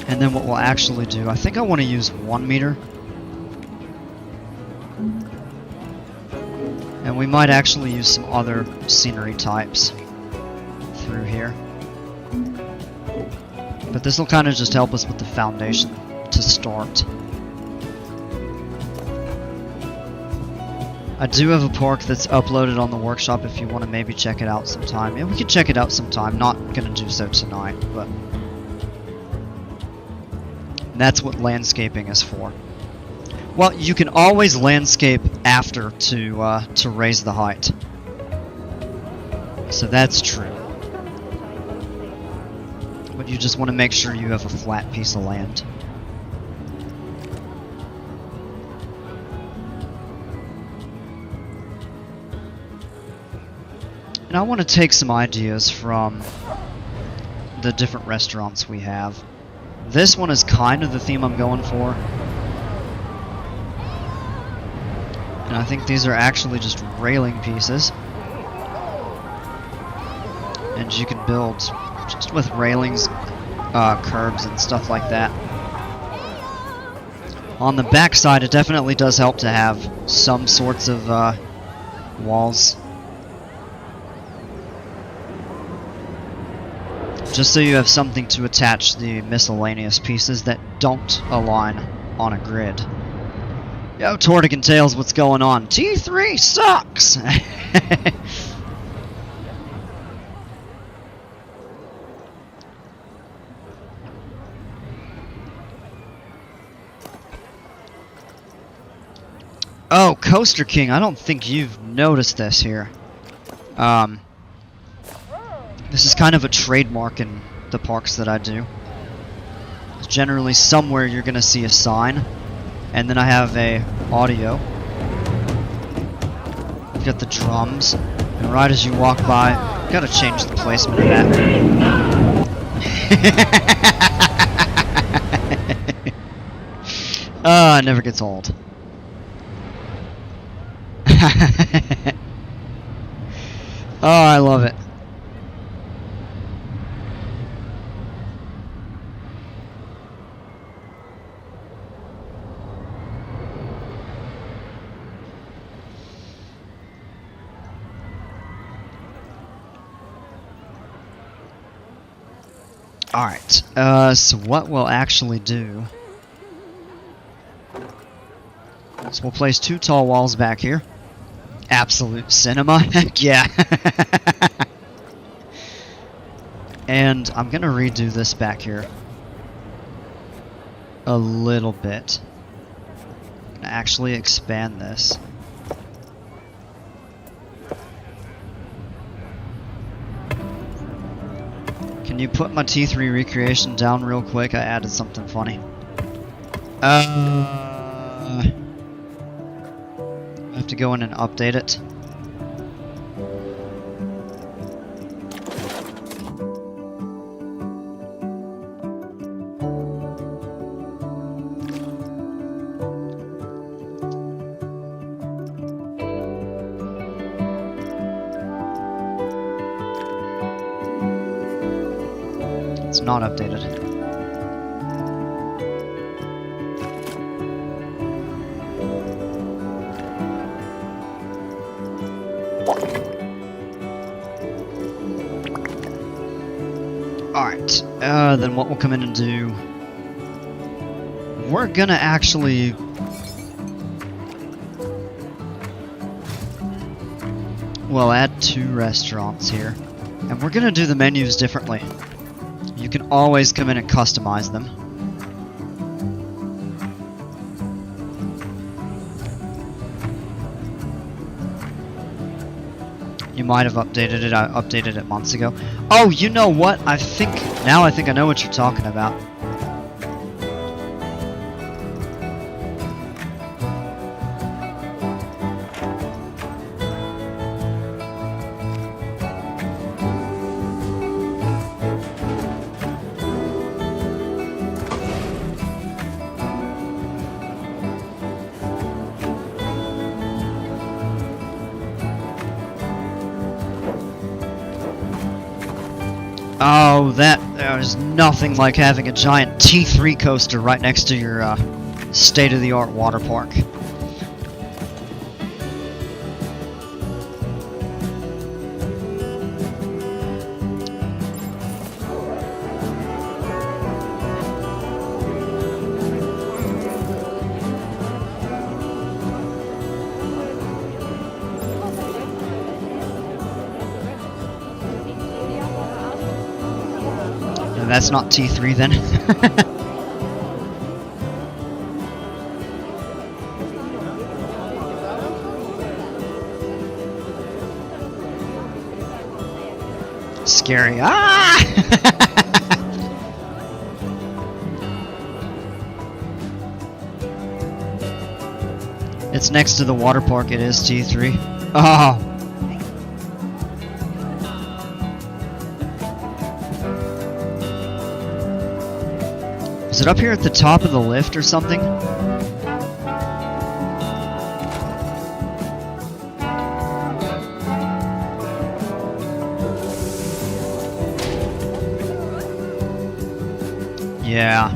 And then what we'll actually do, I think I want to use 1 meter. And we might actually use some other scenery types through here. But this will kind of just help us with the foundation to start. I do have a park that's uploaded on the workshop if you want to maybe check it out sometime. Yeah, we can check it out sometime. Not going to do so tonight, but that's what landscaping is for. Well, you can always landscape after to raise the height. So that's true. But you just want to make sure you have a flat piece of land. And I want to take some ideas from the different restaurants we have. This one is kind of the theme I'm going for. And I think these are actually just railing pieces. And you can build just with railings, curbs, and stuff like that. On the back side, it definitely does help to have some sorts of walls. Just so you have something to attach the miscellaneous pieces that don't align on a grid. Yo, Tortigan Tales, what's going on? T3 sucks! Oh, Coaster King, I don't think you've noticed this here. This is kind of a trademark in the parks that I do. Generally, somewhere you're gonna see a sign, and then I have a audio. You've got the drums, and right as you walk by, gotta change the placement of that. It never gets old. Oh, I love it. Alright, so what we'll actually do is we'll place 2 tall walls back here. Absolute cinema, heck yeah. And I'm gonna redo this back here a little bit. I'm gonna actually expand this. Can you put my T3 recreation down real quick? I added something funny. I have to go in and update it. It's not updated. Alright, then what we'll come in and do, we're gonna actually add 2 restaurants here, and we're gonna do the menus differently. You can always come in and customize them. You might have updated it. I updated it months ago. Oh, you know what? I think I know what you're talking about. Oh, there's nothing like having a giant T3 coaster right next to your state-of-the-art water park. That's not T3 then. Scary. Ah! It's next to the water park. It is T3. Oh. Is it up here at the top of the lift or something? Yeah.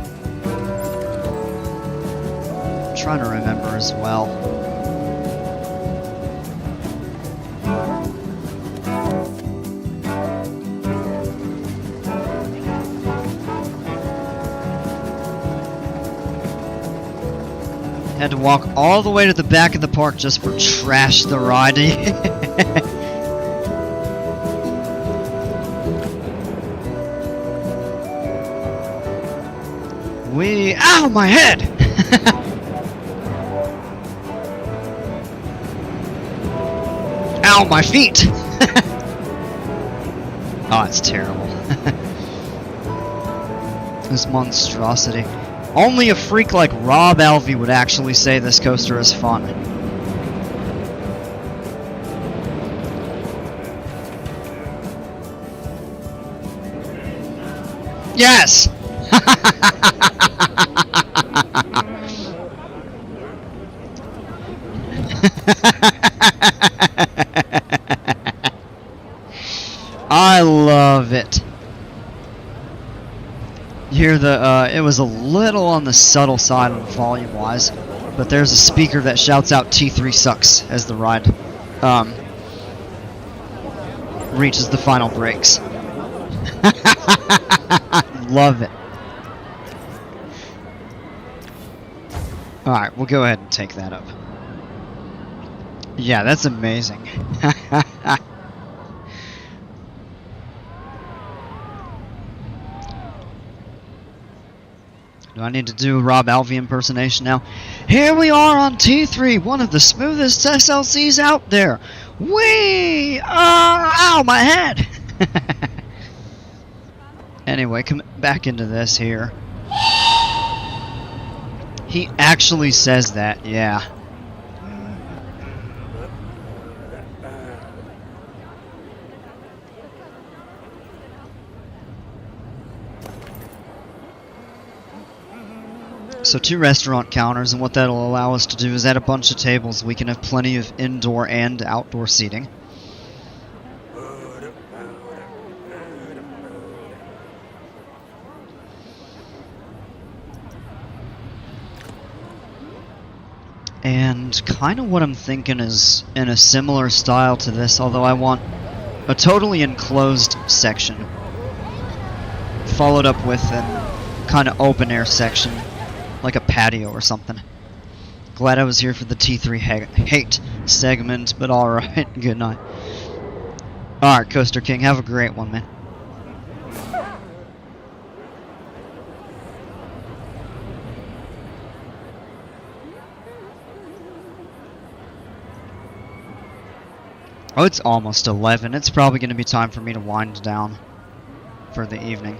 I'm trying to remember as well. Had to walk all the way to the back of the park just for Trash the Ride. Ow, my head! Ow, my feet! Oh, it's terrible. This monstrosity. Only a freak like Rob Alvey would actually say this coaster is fun. Yes! I love it. You hear the, it was a little on the subtle side volume-wise, but there's a speaker that shouts out T3 sucks as the ride reaches the final brakes. Love it. Alright, we'll go ahead and take that up. Yeah, that's amazing. Do I need to do a Rob Alvey impersonation now? Here we are on T3, one of the smoothest SLCs out there. Whee! Ow, my head! Anyway, come back into this here. He actually says that, yeah. So 2 restaurant counters, and what that'll allow us to do is add a bunch of tables. We can have plenty of indoor and outdoor seating. And kind of what I'm thinking is in a similar style to this, although I want a totally enclosed section followed up with an kind of open air section, like a patio or something. Glad I was here for the T3 hate segment, but alright, good night. Alright, Coaster King, have a great one, man. Oh, it's almost 11. It's probably going to be time for me to wind down for the evening.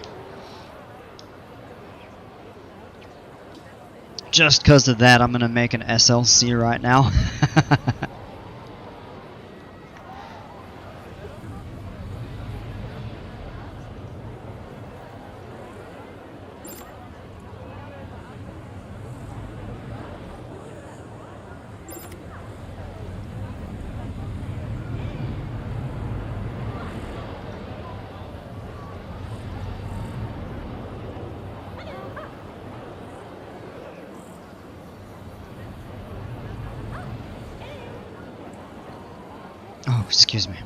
Just because of that, I'm going to make an SLC right now. Oh, excuse me.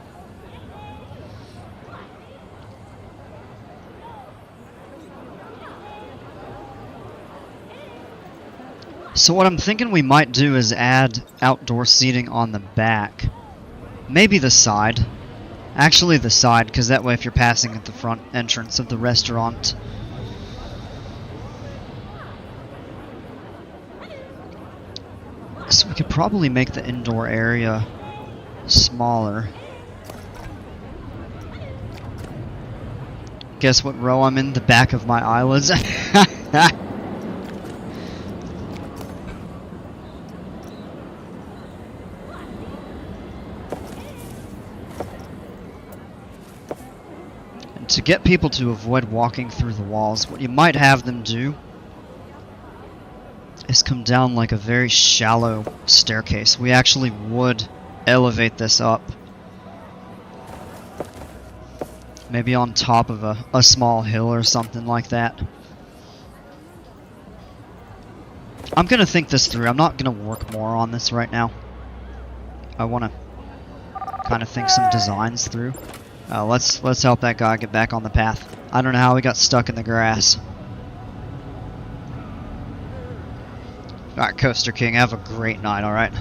So what I'm thinking we might do is add outdoor seating on the back. Maybe the side. Actually the side, because that way if you're passing at the front entrance of the restaurant. So we could probably make the indoor area smaller. Guess what row I'm in? The back of my eyelids. And to get people to avoid walking through the walls, what you might have them do is come down like a very shallow staircase. We actually would elevate this up. Maybe on top of a small hill or something like that. I'm gonna think this through. I'm not gonna work more on this right now. I wanna kind of think some designs through. Let's help that guy get back on the path. I don't know how he got stuck in the grass. Alright, Coaster King, have a great night, alright?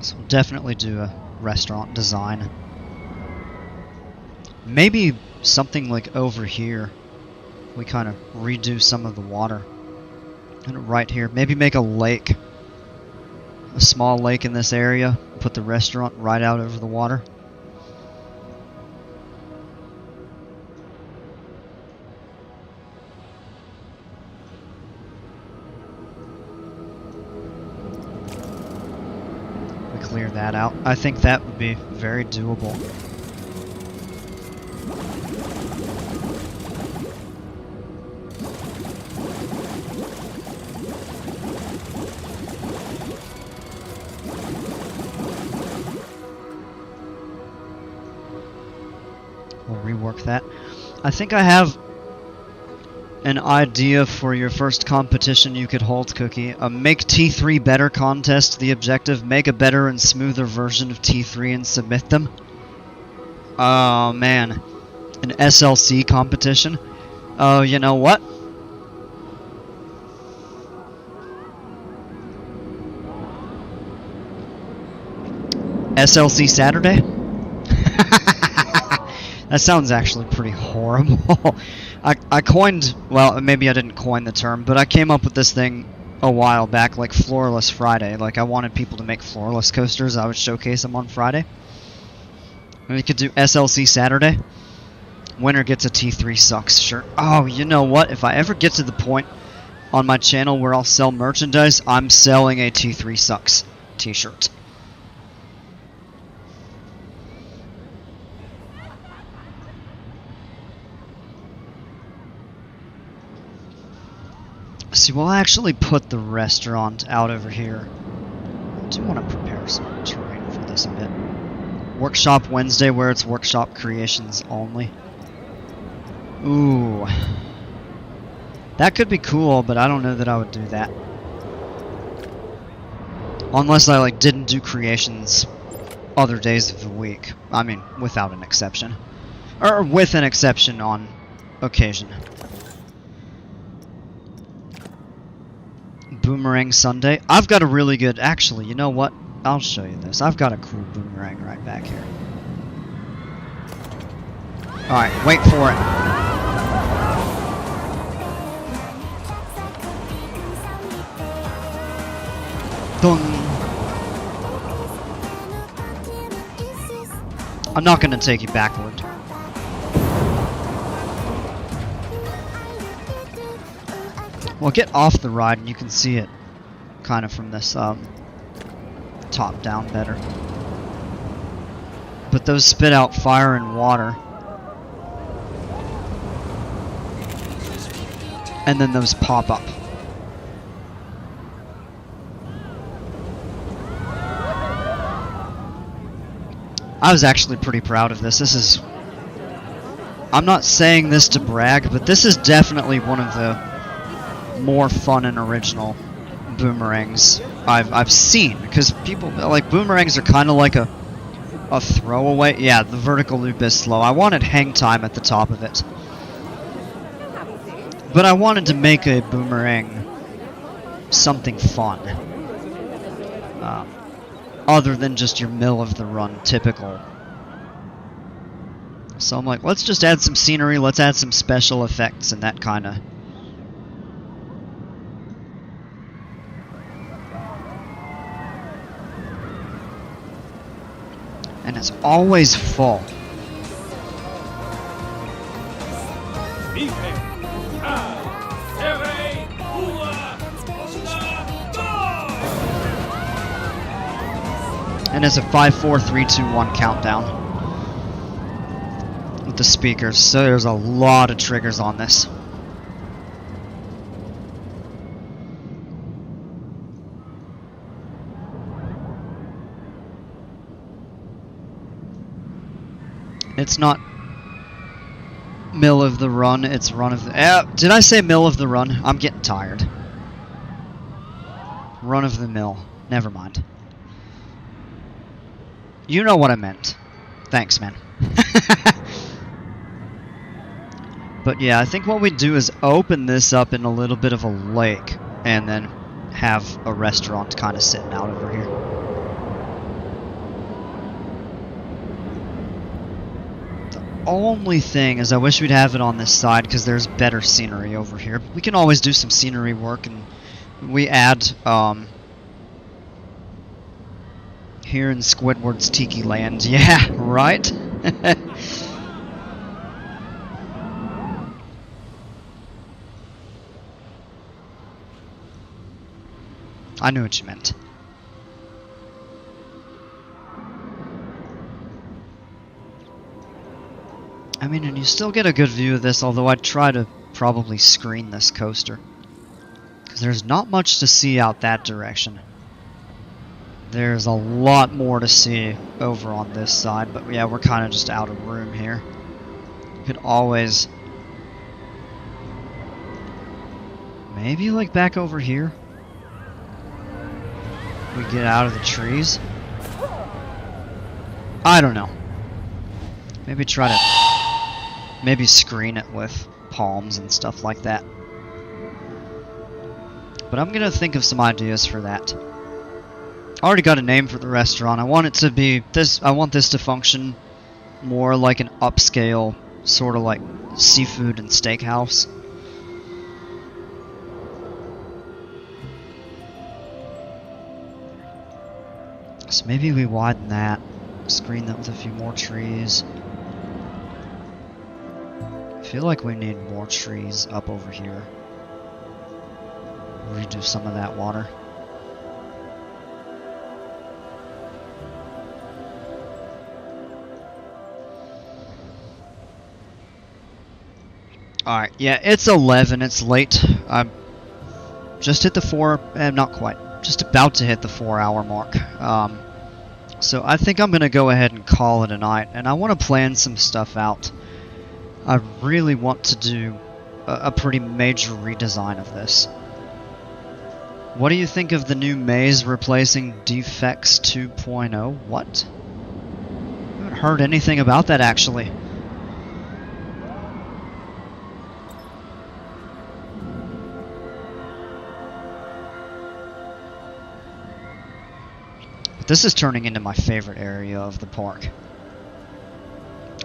So we'll definitely do a restaurant design. Maybe something like over here. We kind of redo some of the water. And right here, maybe make a lake. A small lake in this area. Put the restaurant right out over the water. We clear that out. I think that would be very doable. We'll rework that. I think I have an idea for your first competition you could hold, Cookie. A Make T3 Better contest. The objective, make a better and smoother version of T3 and submit them. Oh man. An SLC competition. Oh, you know what? SLC Saturday? That sounds actually pretty horrible. I coined, well, maybe I didn't coin the term, but I came up with this thing a while back, like Floorless Friday. Like, I wanted people to make floorless coasters. I would showcase them on Friday. And we could do SLC Saturday. Winner gets a T3 Sucks shirt. Oh, you know what? If I ever get to the point on my channel where I'll sell merchandise, I'm selling a T3 Sucks t-shirt. See, we'll actually put the restaurant out over here. I do want to prepare some terrain for this a bit. Workshop Wednesday, where it's workshop creations only. Ooh. That could be cool, but I don't know that I would do that. Unless I, like, didn't do creations other days of the week. I mean, without an exception. Or with an exception on occasion. Boomerang Sunday. I've got a really good... Actually, you know what? I'll show you this. I've got a cool boomerang right back here. Alright, wait for it. Dun. I'm not going to take you backward. Well, get off the ride and you can see it kind of from this top down better. But those spit out fire and water. And then those pop up. I was actually pretty proud of this. This is... I'm not saying this to brag, but this is definitely one of the more fun and original boomerangs I've seen, because people like boomerangs are kind of like a throwaway. Yeah, the vertical loop is slow. I wanted hang time at the top of it, but I wanted to make a boomerang something fun, other than just your mill of the run typical. So I'm like, let's just add some scenery, let's add some special effects and that kind of. And it's always full. And it's a 5, 4, 3, 2, 1 countdown with the speakers, so there's a lot of triggers on this. It's not mill of the run, it's run of the... did I say mill of the run? I'm getting tired. Run of the mill. Never mind. You know what I meant. Thanks, man. But yeah, I think what we do is open this up in a little bit of a lake, and then have a restaurant kind of sitting out over here. Only thing is I wish we'd have it on this side because there's better scenery over here. We can always do some scenery work, and we add here in Squidward's Tiki Land. Yeah, right? I knew what you meant. I mean, and you still get a good view of this, although I'd try to probably screen this coaster. Because there's not much to see out that direction. There's a lot more to see over on this side, but yeah, we're kind of just out of room here. You could always... maybe like back over here? We get out of the trees? I don't know. Maybe try to... maybe screen it with palms and stuff like that. But I'm gonna think of some ideas for that. I already got a name for the restaurant. I want it to be this. I want this to function more like an upscale, sort of like seafood and steakhouse. So maybe we widen that, screen that with a few more trees. I feel like we need more trees up over here. Redo some of that water. Alright, yeah, it's 11, it's late. I'm just hit the 4, not quite, just about to hit the 4-hour mark. So I think I'm going to go ahead and call it a night, and I want to plan some stuff out. I really want to do a pretty major redesign of this. What do you think of the new maze replacing Defects 2.0? What? I haven't heard anything about that, actually. But this is turning into my favorite area of the park.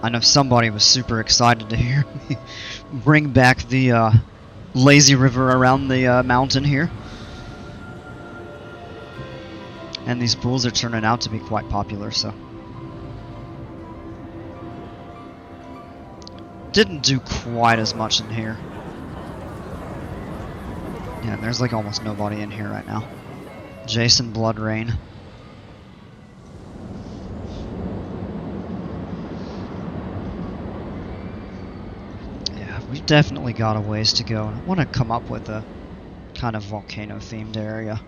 I know somebody was super excited to hear me bring back the lazy river around the mountain here. And these pools are turning out to be quite popular, so. Didn't do quite as much in here. Yeah, there's like almost nobody in here right now. Jason Bloodrain. Yeah, we've definitely got a ways to go. I want to come up with a kind of volcano-themed area.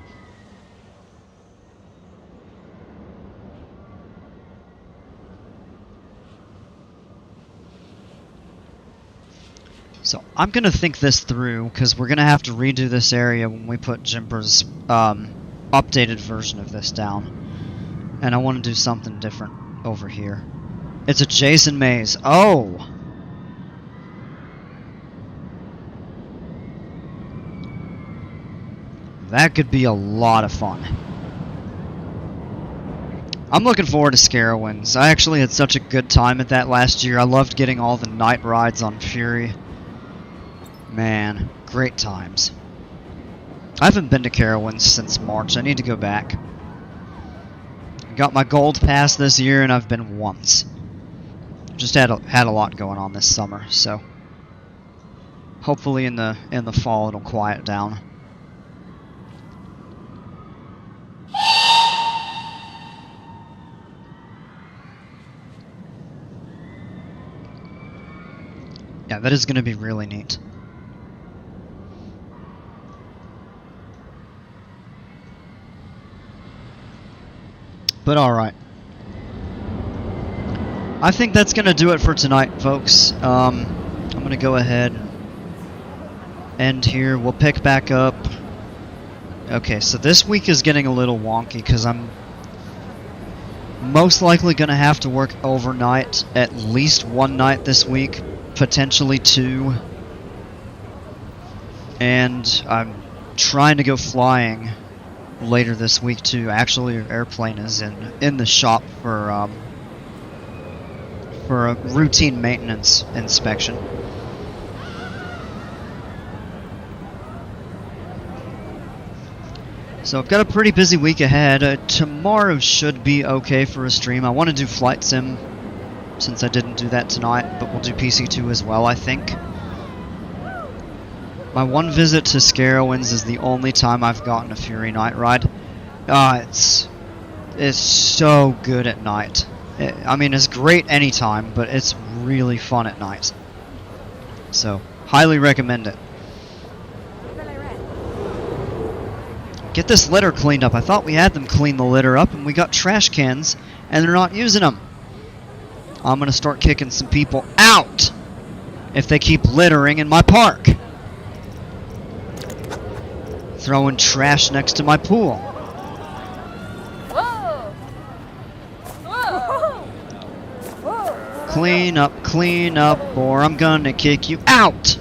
So I'm going to think this through, because we're going to have to redo this area when we put Jimper's updated version of this down. And I want to do something different over here. It's a Jason maze. Oh! That could be a lot of fun. I'm looking forward to Scarowinds. I actually had such a good time at that last year. I loved getting all the night rides on Fury. Man, great times. I haven't been to Carowinds since March. I need to go back. Got my gold pass this year, and I've been once. Just had a lot going on this summer, so hopefully in the fall it'll quiet down. Yeah, that is going to be really neat. But alright. I think that's going to do it for tonight, folks. I'm going to go ahead and end here. We'll pick back up. Okay, so this week is getting a little wonky because I'm most likely going to have to work overnight at least one night this week, potentially two. And I'm trying to go flying later this week too. Actually, our airplane is in the shop for a routine maintenance inspection. So I've got a pretty busy week ahead. Tomorrow should be okay for a stream. I want to do Flight Sim since I didn't do that tonight, but we'll do PC2 as well, I think. My one visit to Scarowinds is the only time I've gotten a Fury Night Ride. It's so good at night. I mean, it's great anytime, but it's really fun at night. So, highly recommend it. Get this litter cleaned up. I thought we had them clean the litter up, and we got trash cans, and they're not using them. I'm going to start kicking some people out if they keep littering in my park. Throwing trash next to my pool. Whoa. Whoa. Whoa. Clean up, or I'm going to kick you out.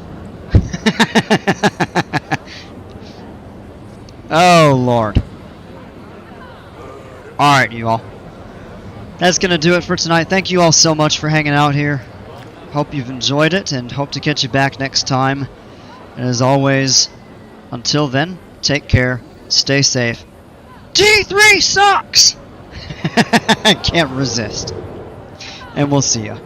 Oh, Lord. Alright, you all. That's going to do it for tonight. Thank you all so much for hanging out here. Hope you've enjoyed it, and hope to catch you back next time. And as always, until then, take care, stay safe. T3 sucks! I can't resist. And we'll see ya.